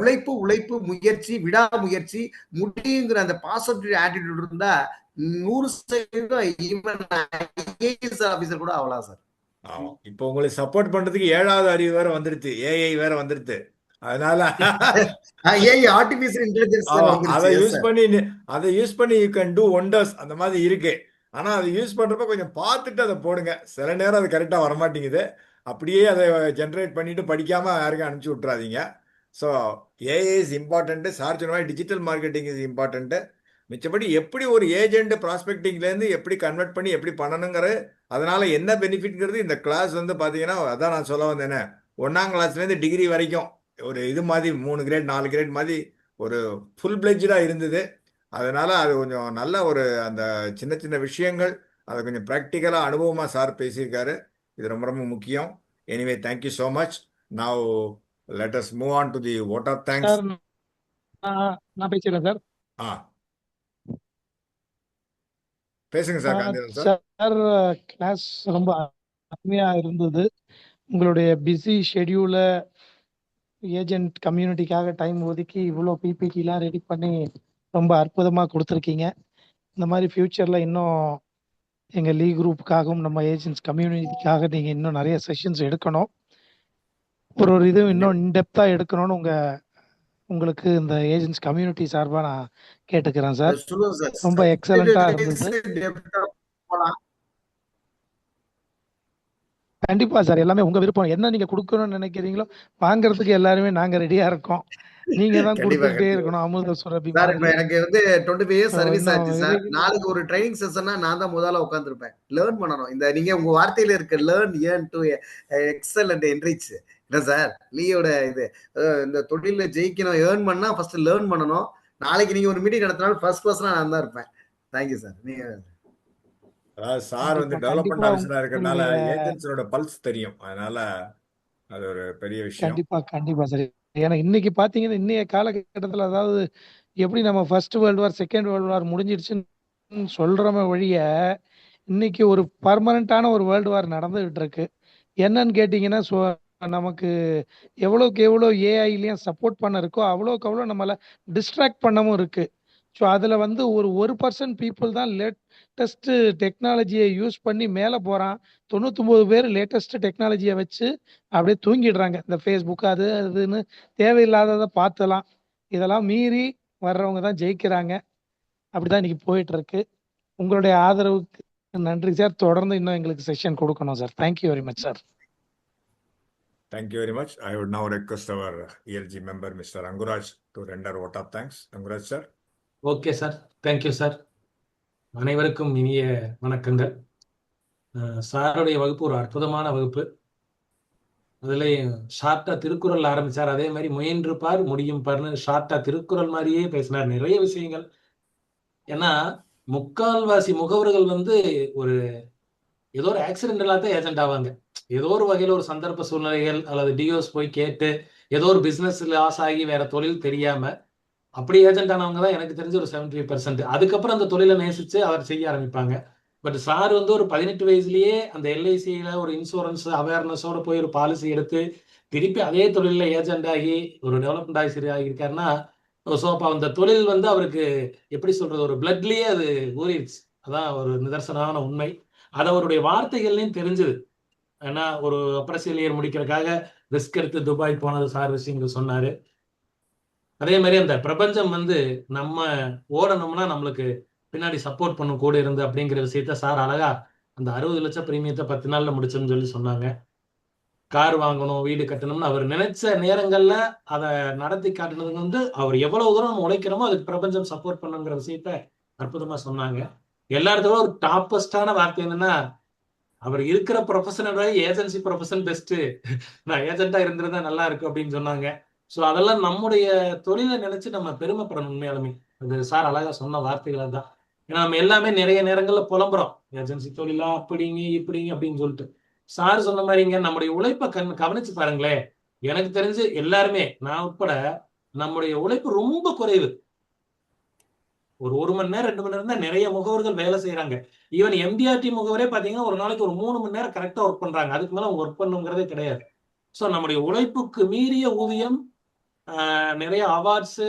உழைப்பு, முயற்சி, விடாமுயற்சி, முடியுங்கிற அந்த பாசிட்டிவ் ஆட்டிடியூட் இருந்தா 100% ஈவன் ஐஏஎஸ் ஆபீசர் கூட ஆகலாம் சார். இப்போ உங்களுக்கு சப்போர்ட் பண்றதுக்கு 7வது அறிவு வேற வந்துருச்சு, ஏஐ வேற வந்துருச்சு. அதனால ஆர்டிபிஷியல் இன்டெலிஜென்ஸ் அதை யூஸ் பண்ணி யூ கேன் டூ ஒண்டர்ஸ், அந்த மாதிரி இருக்கு. ஆனா அதை யூஸ் பண்றப்ப கொஞ்சம் பார்த்துட்டு அதை போடுங்க. சில நேரம் அது கரெக்டா வரமாட்டேங்குது. அப்படியே அதை ஜென்ரேட் பண்ணிட்டு படிக்காமல் யாருக்கும் அனுப்பிச்சி விட்றாதீங்க. So AI is important. Sir சொன்ன மாதிரி டிஜிட்டல் மார்க்கெட்டிங் இஸ் இம்பார்ட்டண்ட்டு. மிச்சப்படி எப்படி ஒரு ஏஜென்ட் ப்ராஸ்பெக்டிங்லேருந்து எப்படி கன்வெர்ட் பண்ணி எப்படி பண்ணணுங்கிறது, அதனால் என்ன பெனிஃபிட்ங்கிறது இந்த கிளாஸ் வந்து பார்த்தீங்கன்னா, அதான் நான் சொல்ல வந்தேனே, 1ஆம் கிளாஸ்லேருந்து டிகிரி வரைக்கும் ஒரு இது மாதிரி 3 கிரேட் 4 கிரேட் மாதிரி ஒரு ஃபுல் பிளெஜ்டாக இருந்தது. அதனால் அது கொஞ்சம் நல்ல ஒரு அந்த சின்ன சின்ன விஷயங்கள் அதை கொஞ்சம் ப்ராக்டிக்கலாக அனுபவமாக சார் பேசியிருக்காரு. இது ரொம்ப ரொம்ப முக்கியம். Anyway thank you so much. Now let us move on to the vote of thanks. Sir நான் பேசிடுறேன் சார். ஆ பேசுங்க sir. Gandhiraj sir. Sir class ரொம்ப அருமையா இருந்தது. உங்களுடைய பிஸி ஷெட்யூல ஏஜென்ட் கம்யூனிட்டிக்காக டைம் ஒதுக்கி இவ்வளோ பிபிடிலாம் ரெடி பண்ணி ரொம்ப அற்புதமாக கொடுத்துருக்கீங்க. இந்த மாதிரி ஃப்யூச்சரில் இன்னும் எங்கள் லீ குரூப்புக்காகவும் நம்ம ஏஜென்ட்ஸ் கம்யூனிட்டிக்காக நீங்கள் இன்னும் நிறைய செஷன்ஸ் எடுக்கணும். ஒரு இது இன்னும் இன்டெப்த்தாக எடுக்கணும்னு உங்களுக்கு இந்த ஏஜென்ட்ஸ் கம்யூனிட்டி சார்பாக நான் கேட்டுக்கிறேன் சார். ரொம்ப எக்ஸலண்ட்டாக இருந்தது. கண்டிப்பா சார், எல்லாமே உங்க விருப்பம். என்ன நீங்க கொடுக்கணும்னு நினைக்கிறீங்களோ வாங்குறதுக்கு எல்லாருமே நாங்க ரெடியா இருக்கோம். நீங்க தான் கொடுத்துட்டே இருக்கணும். அமுத சுரபி சார் இப்ப எனக்கு வந்து 25 இயர்ஸ் சர்வீஸ் ஆச்சு சார். நாளைக்கு ஒரு ட்ரைனிங் செஷன்னா நான் தான் முதல்ல உட்காந்துருப்பேன். லேர்ன் பண்ணணும். இந்த நீங்க உங்க வார்த்தையில இருக்க learn earn to excel and enrich இல்ல சார். லீயோட இது இந்த தொழில ஜெயிக்கணும் ஏர்ன் பண்ணா ஃபர்ஸ்ட் லேர்ன் பண்ணணும். நாளைக்கு நீங்க ஒரு மீட்டிங் நடத்தினாலும் ஃபர்ஸ்ட் பர்சனா நான் தான் இருப்பேன். Thank you sir. நீங்க சார் வந்து டெவலப்மெண்ட் ஆஃபீஸரா இருக்கிறதுனால ஏஜென்ட்ஸோட பல்ஸ் தெரியும். அதனால அது ஒரு பெரிய விஷயம். கண்டிப்பா சார். ஏன்னா இன்னைக்கு பாத்தீங்கன்னா இன்னைய காலகட்டத்துல அதாவது எப்படி நம்ம first world war second world war முடிஞ்சிடுச்சுன்னு சொல்றோமே வழிய இன்னைக்கு ஒரு பர்மனண்டான ஒரு வேர்ல்டு வார் நடந்துகிட்டு இருக்கு. என்னன்னு கேட்டீங்கன்னா நமக்கு எவ்வளவுக்கு எவ்வளோ ஏஐலயும் சப்போர்ட் பண்ண இருக்கோ அவ்வளோக்கு அவ்வளோ நம்மள டிஸ்ட்ராக்ட் பண்ணவும் இருக்கு. ஸோ அதில் வந்து ஒரு 1% பீப்புள் தான் லேட்டஸ்ட் டெக்னாலஜியை யூஸ் பண்ணி மேலே போகிறான். 99 பேர் லேட்டஸ்ட் டெக்னாலஜியை வச்சு அப்படியே தூங்கிடுறாங்க. இந்த ஃபேஸ்புக் அது அதுன்னு தேவையில்லாததை பார்த்தலாம். இதெல்லாம் மீறி வர்றவங்க தான் ஜெயிக்கிறாங்க. அப்படிதான் இன்னைக்கு போயிட்டு இருக்கு. உங்களுடைய ஆதரவுக்கு நன்றி சார். தொடர்ந்து இன்னும் எங்களுக்கு செஷன் கொடுக்கணும் sir. Thank you very much sir. Thank you very much. I would now request our ELG member, Mr. Anguraj, to render vote of thanks. Anguraj sir. Okay sir, thank you sir. அனைவருக்கும் இனிய வணக்கங்கள். சாருடைய வகுப்பு ஒரு அற்புதமான வகுப்பு. அதுல ஷார்ட்டா திருக்குறள் ஆரம்பிச்சார். அதே மாதிரி முயன்று பார் முடியும் பார்னு ஷார்ட்டா திருக்குறள் மாதிரியே பேசினார். நிறைய விஷயங்கள். ஏன்னா முக்கால்வாசி முகவர்கள் வந்து ஒரு ஏதோ ஒரு ஆக்சிடென்டலா தான் ஏஜென்ட் ஆவாங்க. ஏதோ ஒரு வகையில ஒரு சந்தர்ப்ப சூழ்நிலைகள் அல்லது டிஓஸ் போய் கேட்டு ஏதோ ஒரு பிசினஸ் லாஸ் ஆகி வேற தொழில் தெரியாம அப்படி ஏஜென்ட் ஆனவங்க தான் எனக்கு தெரிஞ்ச ஒரு 75%. அதுக்கப்புறம் அந்த தொழிலை நேசிச்சு அவர் செய்ய ஆரம்பிப்பாங்க. பட் சார் வந்து ஒரு 18 வயசுலயே அந்த எல்ஐசியில ஒரு இன்சூரன்ஸ் அவேர்னஸோட போய் ஒரு பாலிசி எடுத்து திருப்பி அதே தொழில ஏஜென்ட் ஆகி ஒரு டெவலப்மெண்ட் ஆஃபீஸர் ஆகியிருக்காருன்னா, ஸோ அப்போ அந்த தொழில் வந்து அவருக்கு எப்படி சொல்றது ஒரு பிளட்லயே அது ஊறிடுச்சு. அதான் ஒரு நிதர்சனமான உண்மை. அது அவருடைய வார்த்தைகள்லையும் தெரிஞ்சது. ஏன்னா ஒரு அப்ரசியல் இயர் முடிக்கிறதுக்காக ரிஸ்க் எடுத்து துபாய் போனது சார் விஷயங்கள் சொன்னாரு. அதே மாதிரி அந்த பிரபஞ்சம் வந்து நம்ம ஓடணும்னா நம்மளுக்கு பின்னாடி சப்போர்ட் பண்ணும் கூட இருந்து அப்படிங்கிற விஷயத்த சார் அழகா அந்த 60 லட்சம் பிரீமியத்தை 10 நாள்ல முடிச்சோம்னு சொல்லி சொன்னாங்க. கார் வாங்கணும் வீடு கட்டணும்னு அவர் நினைச்ச நேரங்கள்ல அதை நடத்தி காட்டுனதுக்கு வந்து அவர் எவ்வளவு தூரம் நம்ம உழைக்கிறோமோ அதுக்கு பிரபஞ்சம் சப்போர்ட் பண்ணுங்கிற விஷயத்த அற்புதமா சொன்னாங்க. எல்லாத்துக்கும் ஒரு டாப்பஸ்டான வார்த்தை என்னன்னா, அவர் இருக்கிற ப்ரொஃபஷனோட ஏஜென்சி ப்ரொஃபஷன் பெஸ்ட், நான் ஏஜென்ட்டா இருந்திருந்தா நல்லா இருக்கும் அப்படின்னு சொன்னாங்க. ஸோ அதெல்லாம் நம்முடைய தொழிலை நினைச்சு நம்ம பெருமைப்படணும். உண்மையாலுமே அது சார் அழகா சொன்ன வார்த்தைகள் தான். ஏன்னா நம்ம எல்லாமே நிறைய நேரங்கள்ல புலம்புறோம், ஏஜென்சி தொழிலா அப்படிங்க இப்படிங்க அப்படின்னு சொல்லிட்டு. சார் சொன்ன மாதிரிங்க நம்முடைய உழைப்பை கவனிச்சு பாருங்களேன். எனக்கு தெரிஞ்சு எல்லாருமே நான் உட்பட நம்முடைய உழைப்பு ரொம்ப குறைவு. ஒரு மணி நேரம் 2 மணி நேரம் தான் நிறைய முகவர்கள் வேலை செய்யறாங்க. ஈவன் எம்டிஆர்டி முகவரே பாத்தீங்கன்னா ஒரு நாளைக்கு ஒரு 3 மணி நேரம் கரெக்டா ஒர்க் பண்றாங்க. அதுக்கு மேல அவங்க ஒர்க் பண்ணுங்கிறதே கிடையாது. ஸோ நம்முடைய உழைப்புக்கு மீறிய ஊதியம், நிறைய அவார்ட்ஸ்,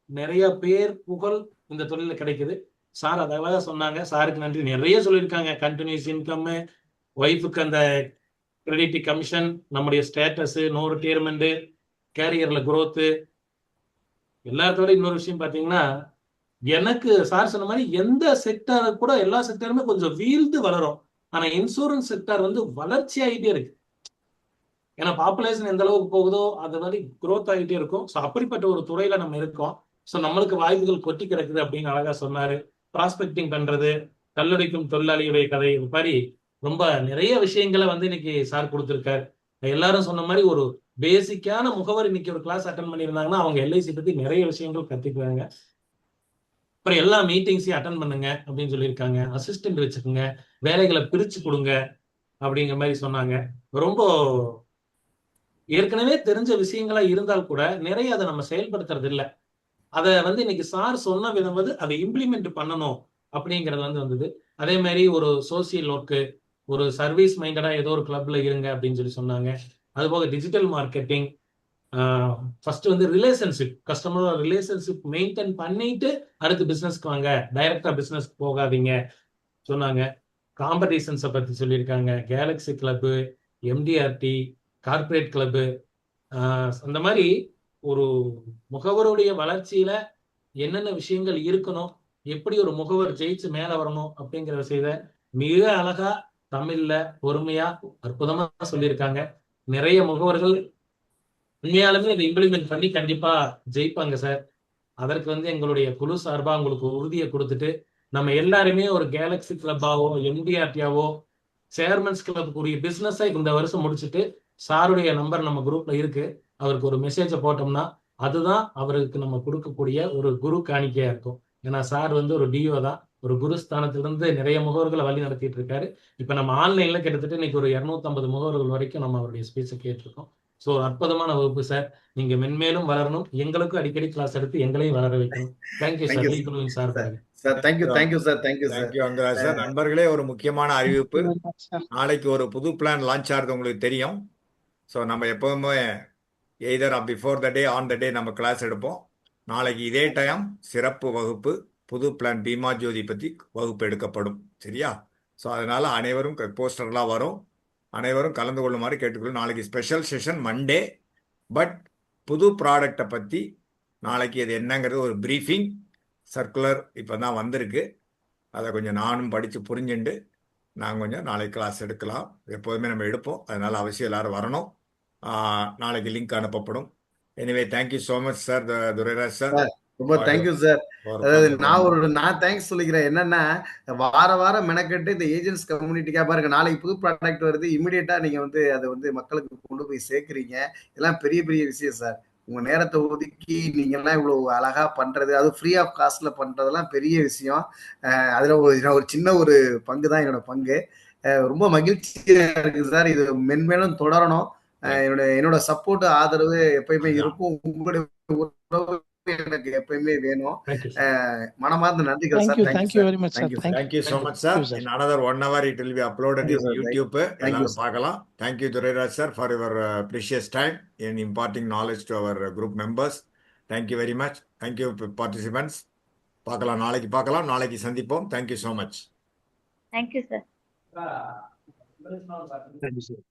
நிறைய பேர் புகழ் இந்த தொழில கிடைக்குது. சார் அழகா சொன்னாங்க. சாருக்கு நன்றி. நிறைய சொல்லியிருக்காங்க. கண்டினியூஸ் இன்கம், ஒய்ஃபுக்கு அந்த கிரெடிட் கமிஷன், நம்முடைய ஸ்டேட்டஸ், நோ ரிட்டையர்மெண்ட், கேரியர்ல குரோத். எல்லாத்தோட இன்னொரு விஷயம் பாத்தீங்கன்னா, எனக்கு சார் சொன்ன மாதிரி எந்த செக்டார் கூட எல்லா செக்டாருமே கொஞ்சம் வீழ்ந்து வளரும். ஆனா இன்சூரன்ஸ் செக்டார் வந்து வளர்ச்சி ஆகிட்டே இருக்கு. ஏன்னா பாப்புலேஷன் எந்த அளவுக்கு போகுதோ அது மாதிரி growth ஆகிட்டே இருக்கும். ஸோ அப்படிப்பட்ட ஒரு துறையில நம்ம இருக்கோம். ஸோ நம்மளுக்கு வாய்ப்புகள் கொட்டி கிடக்குது அப்படின்னு அழகா சொன்னாரு. ப்ராஸ்பெக்டிங் பண்றது, கல்லடிக்கும் தொழிலாளியுடைய கதை, இது மாதிரி ரொம்ப நிறைய விஷயங்களை வந்து இன்னைக்கு சார் கொடுத்துருக்காரு. எல்லாரும் சொன்ன மாதிரி ஒரு பேசிக்கான முகவர் இன்னைக்கு ஒரு கிளாஸ் அட்டன் பண்ணியிருந்தாங்கன்னா அவங்க எல்ஐசி பத்தி நிறைய விஷயங்கள் கத்துக்குவாங்க. அப்புறம் எல்லா மீட்டிங்ஸையும் அட்டன் பண்ணுங்க அப்படின்னு சொல்லியிருக்காங்க. அசிஸ்டன்ட் வச்சுக்கோங்க, வேலைகளை பிரிச்சு கொடுங்க அப்படிங்கிற மாதிரி சொன்னாங்க. ரொம்ப ஏற்கனவே தெரிஞ்ச விஷயங்களா இருந்தால் கூட நிறைய அதை நம்ம செயல்படுத்துறது இல்லை. அதை வந்து இன்னைக்கு சார் சொன்ன விதம் வந்து அதை இம்ப்ளிமெண்ட் பண்ணணும் அப்படிங்கிறது வந்து வந்தது. அதே மாதிரி ஒரு சோசியல் ஒர்க்கு, ஒரு சர்வீஸ் மைண்டடா ஏதோ ஒரு கிளப்ல இருங்க அப்படின்னு சொல்லி சொன்னாங்க. அதுபோக டிஜிட்டல் மார்க்கெட்டிங், ஃபர்ஸ்ட் வந்து ரிலேஷன்ஷிப், கஸ்டமரோட ரிலேஷன்ஷிப் மெயின்டைன் பண்ணிட்டு அடுத்து பிசினஸ்க்கு வாங்க, டைரக்டா பிசினஸ் போகாதீங்க சொன்னாங்க. காம்படிஷன்ஸை பத்தி சொல்லியிருக்காங்க. Galaxy club, MDRT, corporate club, அந்த மாதிரி ஒரு முகவருடைய வளர்ச்சியில என்னென்ன விஷயங்கள் இருக்கணும், எப்படி ஒரு முகவர் ஜெயிச்சு மேல வரணும் அப்படிங்கிற விஷயத்த மிக அழகா தமிழ்ல பொறுமையா அற்புதமா சொல்லியிருக்காங்க. நிறைய முகவர்கள் உண்மையாலுமே இதை இம்ப்ளிமெண்ட் பண்ணி கண்டிப்பா ஜெயிப்பாங்க சார். அதற்கு வந்து எங்களுடைய குழு சார்பா உங்களுக்கு உறுதியை கொடுத்துட்டு நம்ம எல்லாருமே ஒரு கேலக்ஸி கிளப்பாவோ எம்டிஆர்டியாவோ சேர்மன்ஸ் கிளப்புக்குரிய பிசினஸை இந்த வருஷம் முடிச்சுட்டு சாருடைய நம்பர் நம்ம குரூப்ல இருக்கு, அவருக்கு ஒரு மெசேஜை போட்டோம்னா அதுதான் அவருக்கு நம்ம கொடுக்கக்கூடிய ஒரு குரு காணிக்கையா இருக்கும். ஏன்னா சார் வந்து ஒரு டிஓ தான், ஒரு குரு ஸ்தானத்திலிருந்து நிறைய முகவர்களை வழி நடத்திட்டு இருக்காரு. இப்ப நம்ம ஆன்லைன்ல கிட்டத்தட்ட இன்னைக்கு ஒரு 250 முகவர்கள் வரைக்கும் நம்ம அவருடைய ஸ்பீச்சை கேட்டிருக்கோம். ஸோ அற்புதமான வகுப்பு சார். நீங்க மென்மேலும் வளரணும், எங்களுக்கும் அடிக்கடி கிளாஸ் எடுத்து எங்களையும் வளர வைக்கணும். Thank you sir. லீகுலுவின் சார் பாருங்க. Sir thank you sir. Thank you sir. Thank you Angaraj sir. நண்பர்களே, ஒரு முக்கியமான அறிவிப்பு. நாளைக்கு ஒரு புது பிளான் லான்ச் ஆகிறது உங்களுக்கு தெரியும். ஸோ நம்ம எப்பவுமே either before the day on the day நம்ம கிளாஸ் எடுப்போம். நாளைக்கு இதே டைம் சிறப்பு வகுப்பு, புது பிளான் பீமா ஜோதி பற்றி வகுப்பு எடுக்கப்படும். சரியா? ஸோ அதனால் அனைவரும் போஸ்டர்லாம் வரும், அனைவரும் கலந்து கொள்ளுமாறு கேட்டுக்கொள்ளும். நாளைக்கு ஸ்பெஷல் செஷன் மண்டே. பட் புது ப்ராடக்டை பற்றி நாளைக்கு அது என்னங்கிறது ஒரு ப்ரீஃபிங் சர்க்குலர் இப்போ தான் வந்திருக்கு. அதை கொஞ்சம் நானும் படித்து புரிஞ்சுண்டு நாங்கள் கொஞ்சம் நாளைக்கு கிளாஸ் எடுக்கலாம். எப்போதுமே நம்ம எடுப்போம், அதனால் அவசியம் எல்லாரும் வரணும். நாளைக்கு லிங்க் அனுப்பப்படும். Anyway thank you so much sir Durairaj sir. ரொம்ப தேங்க்யூ சார். அதாவது நான் தேங்க்ஸ் சொல்லிக்கிறேன். என்னன்னா வாரம் மெனக்கெட்டு இந்த ஏஜென்ட்ஸ் கம்யூனிட்டிக்கா பாருங்க, நாளைக்கு புது ப்ராடக்ட் வருது, இமிடியேட்டா நீங்க வந்து அதை வந்து மக்களுக்கு கொண்டு போய் சேர்க்குறீங்க. இதெல்லாம் பெரிய பெரிய விஷயம் சார். உங்க நேரத்தை ஒதுக்கி நீங்க எல்லாம் இவ்வளவு அழகா பண்றது, அது ஃப்ரீ ஆஃப் காஸ்ட்ல பண்றதெல்லாம் பெரிய விஷயம். அதுல ஒரு சின்ன ஒரு பங்கு தான் என்னோட பங்கு. ரொம்ப மகிழ்ச்சியா இருக்கு சார். இது மென்மேலும் தொடரணும். என்னோட சப்போர்ட் ஆதரவு எப்பயுமே இருக்கும். உங்களுடைய உறவு எனக்கு எப்பயுமே வேணும். மனமார்ந்த நன்றிகள் sir. Thank you very much sir. Thank you so much sir. In another 1 hour it will be uploaded in YouTube. எல்லாரும் பார்க்கலாம். Thank you Durairaj sir for your precious time in imparting knowledge to our group members. Thank you very much. Thank you participants. பார்க்கலாம், நாளைக்கு பார்க்கலாம், நாளைக்கு சந்திப்போம். Thank you so much. Thank you sir. Thank you sir.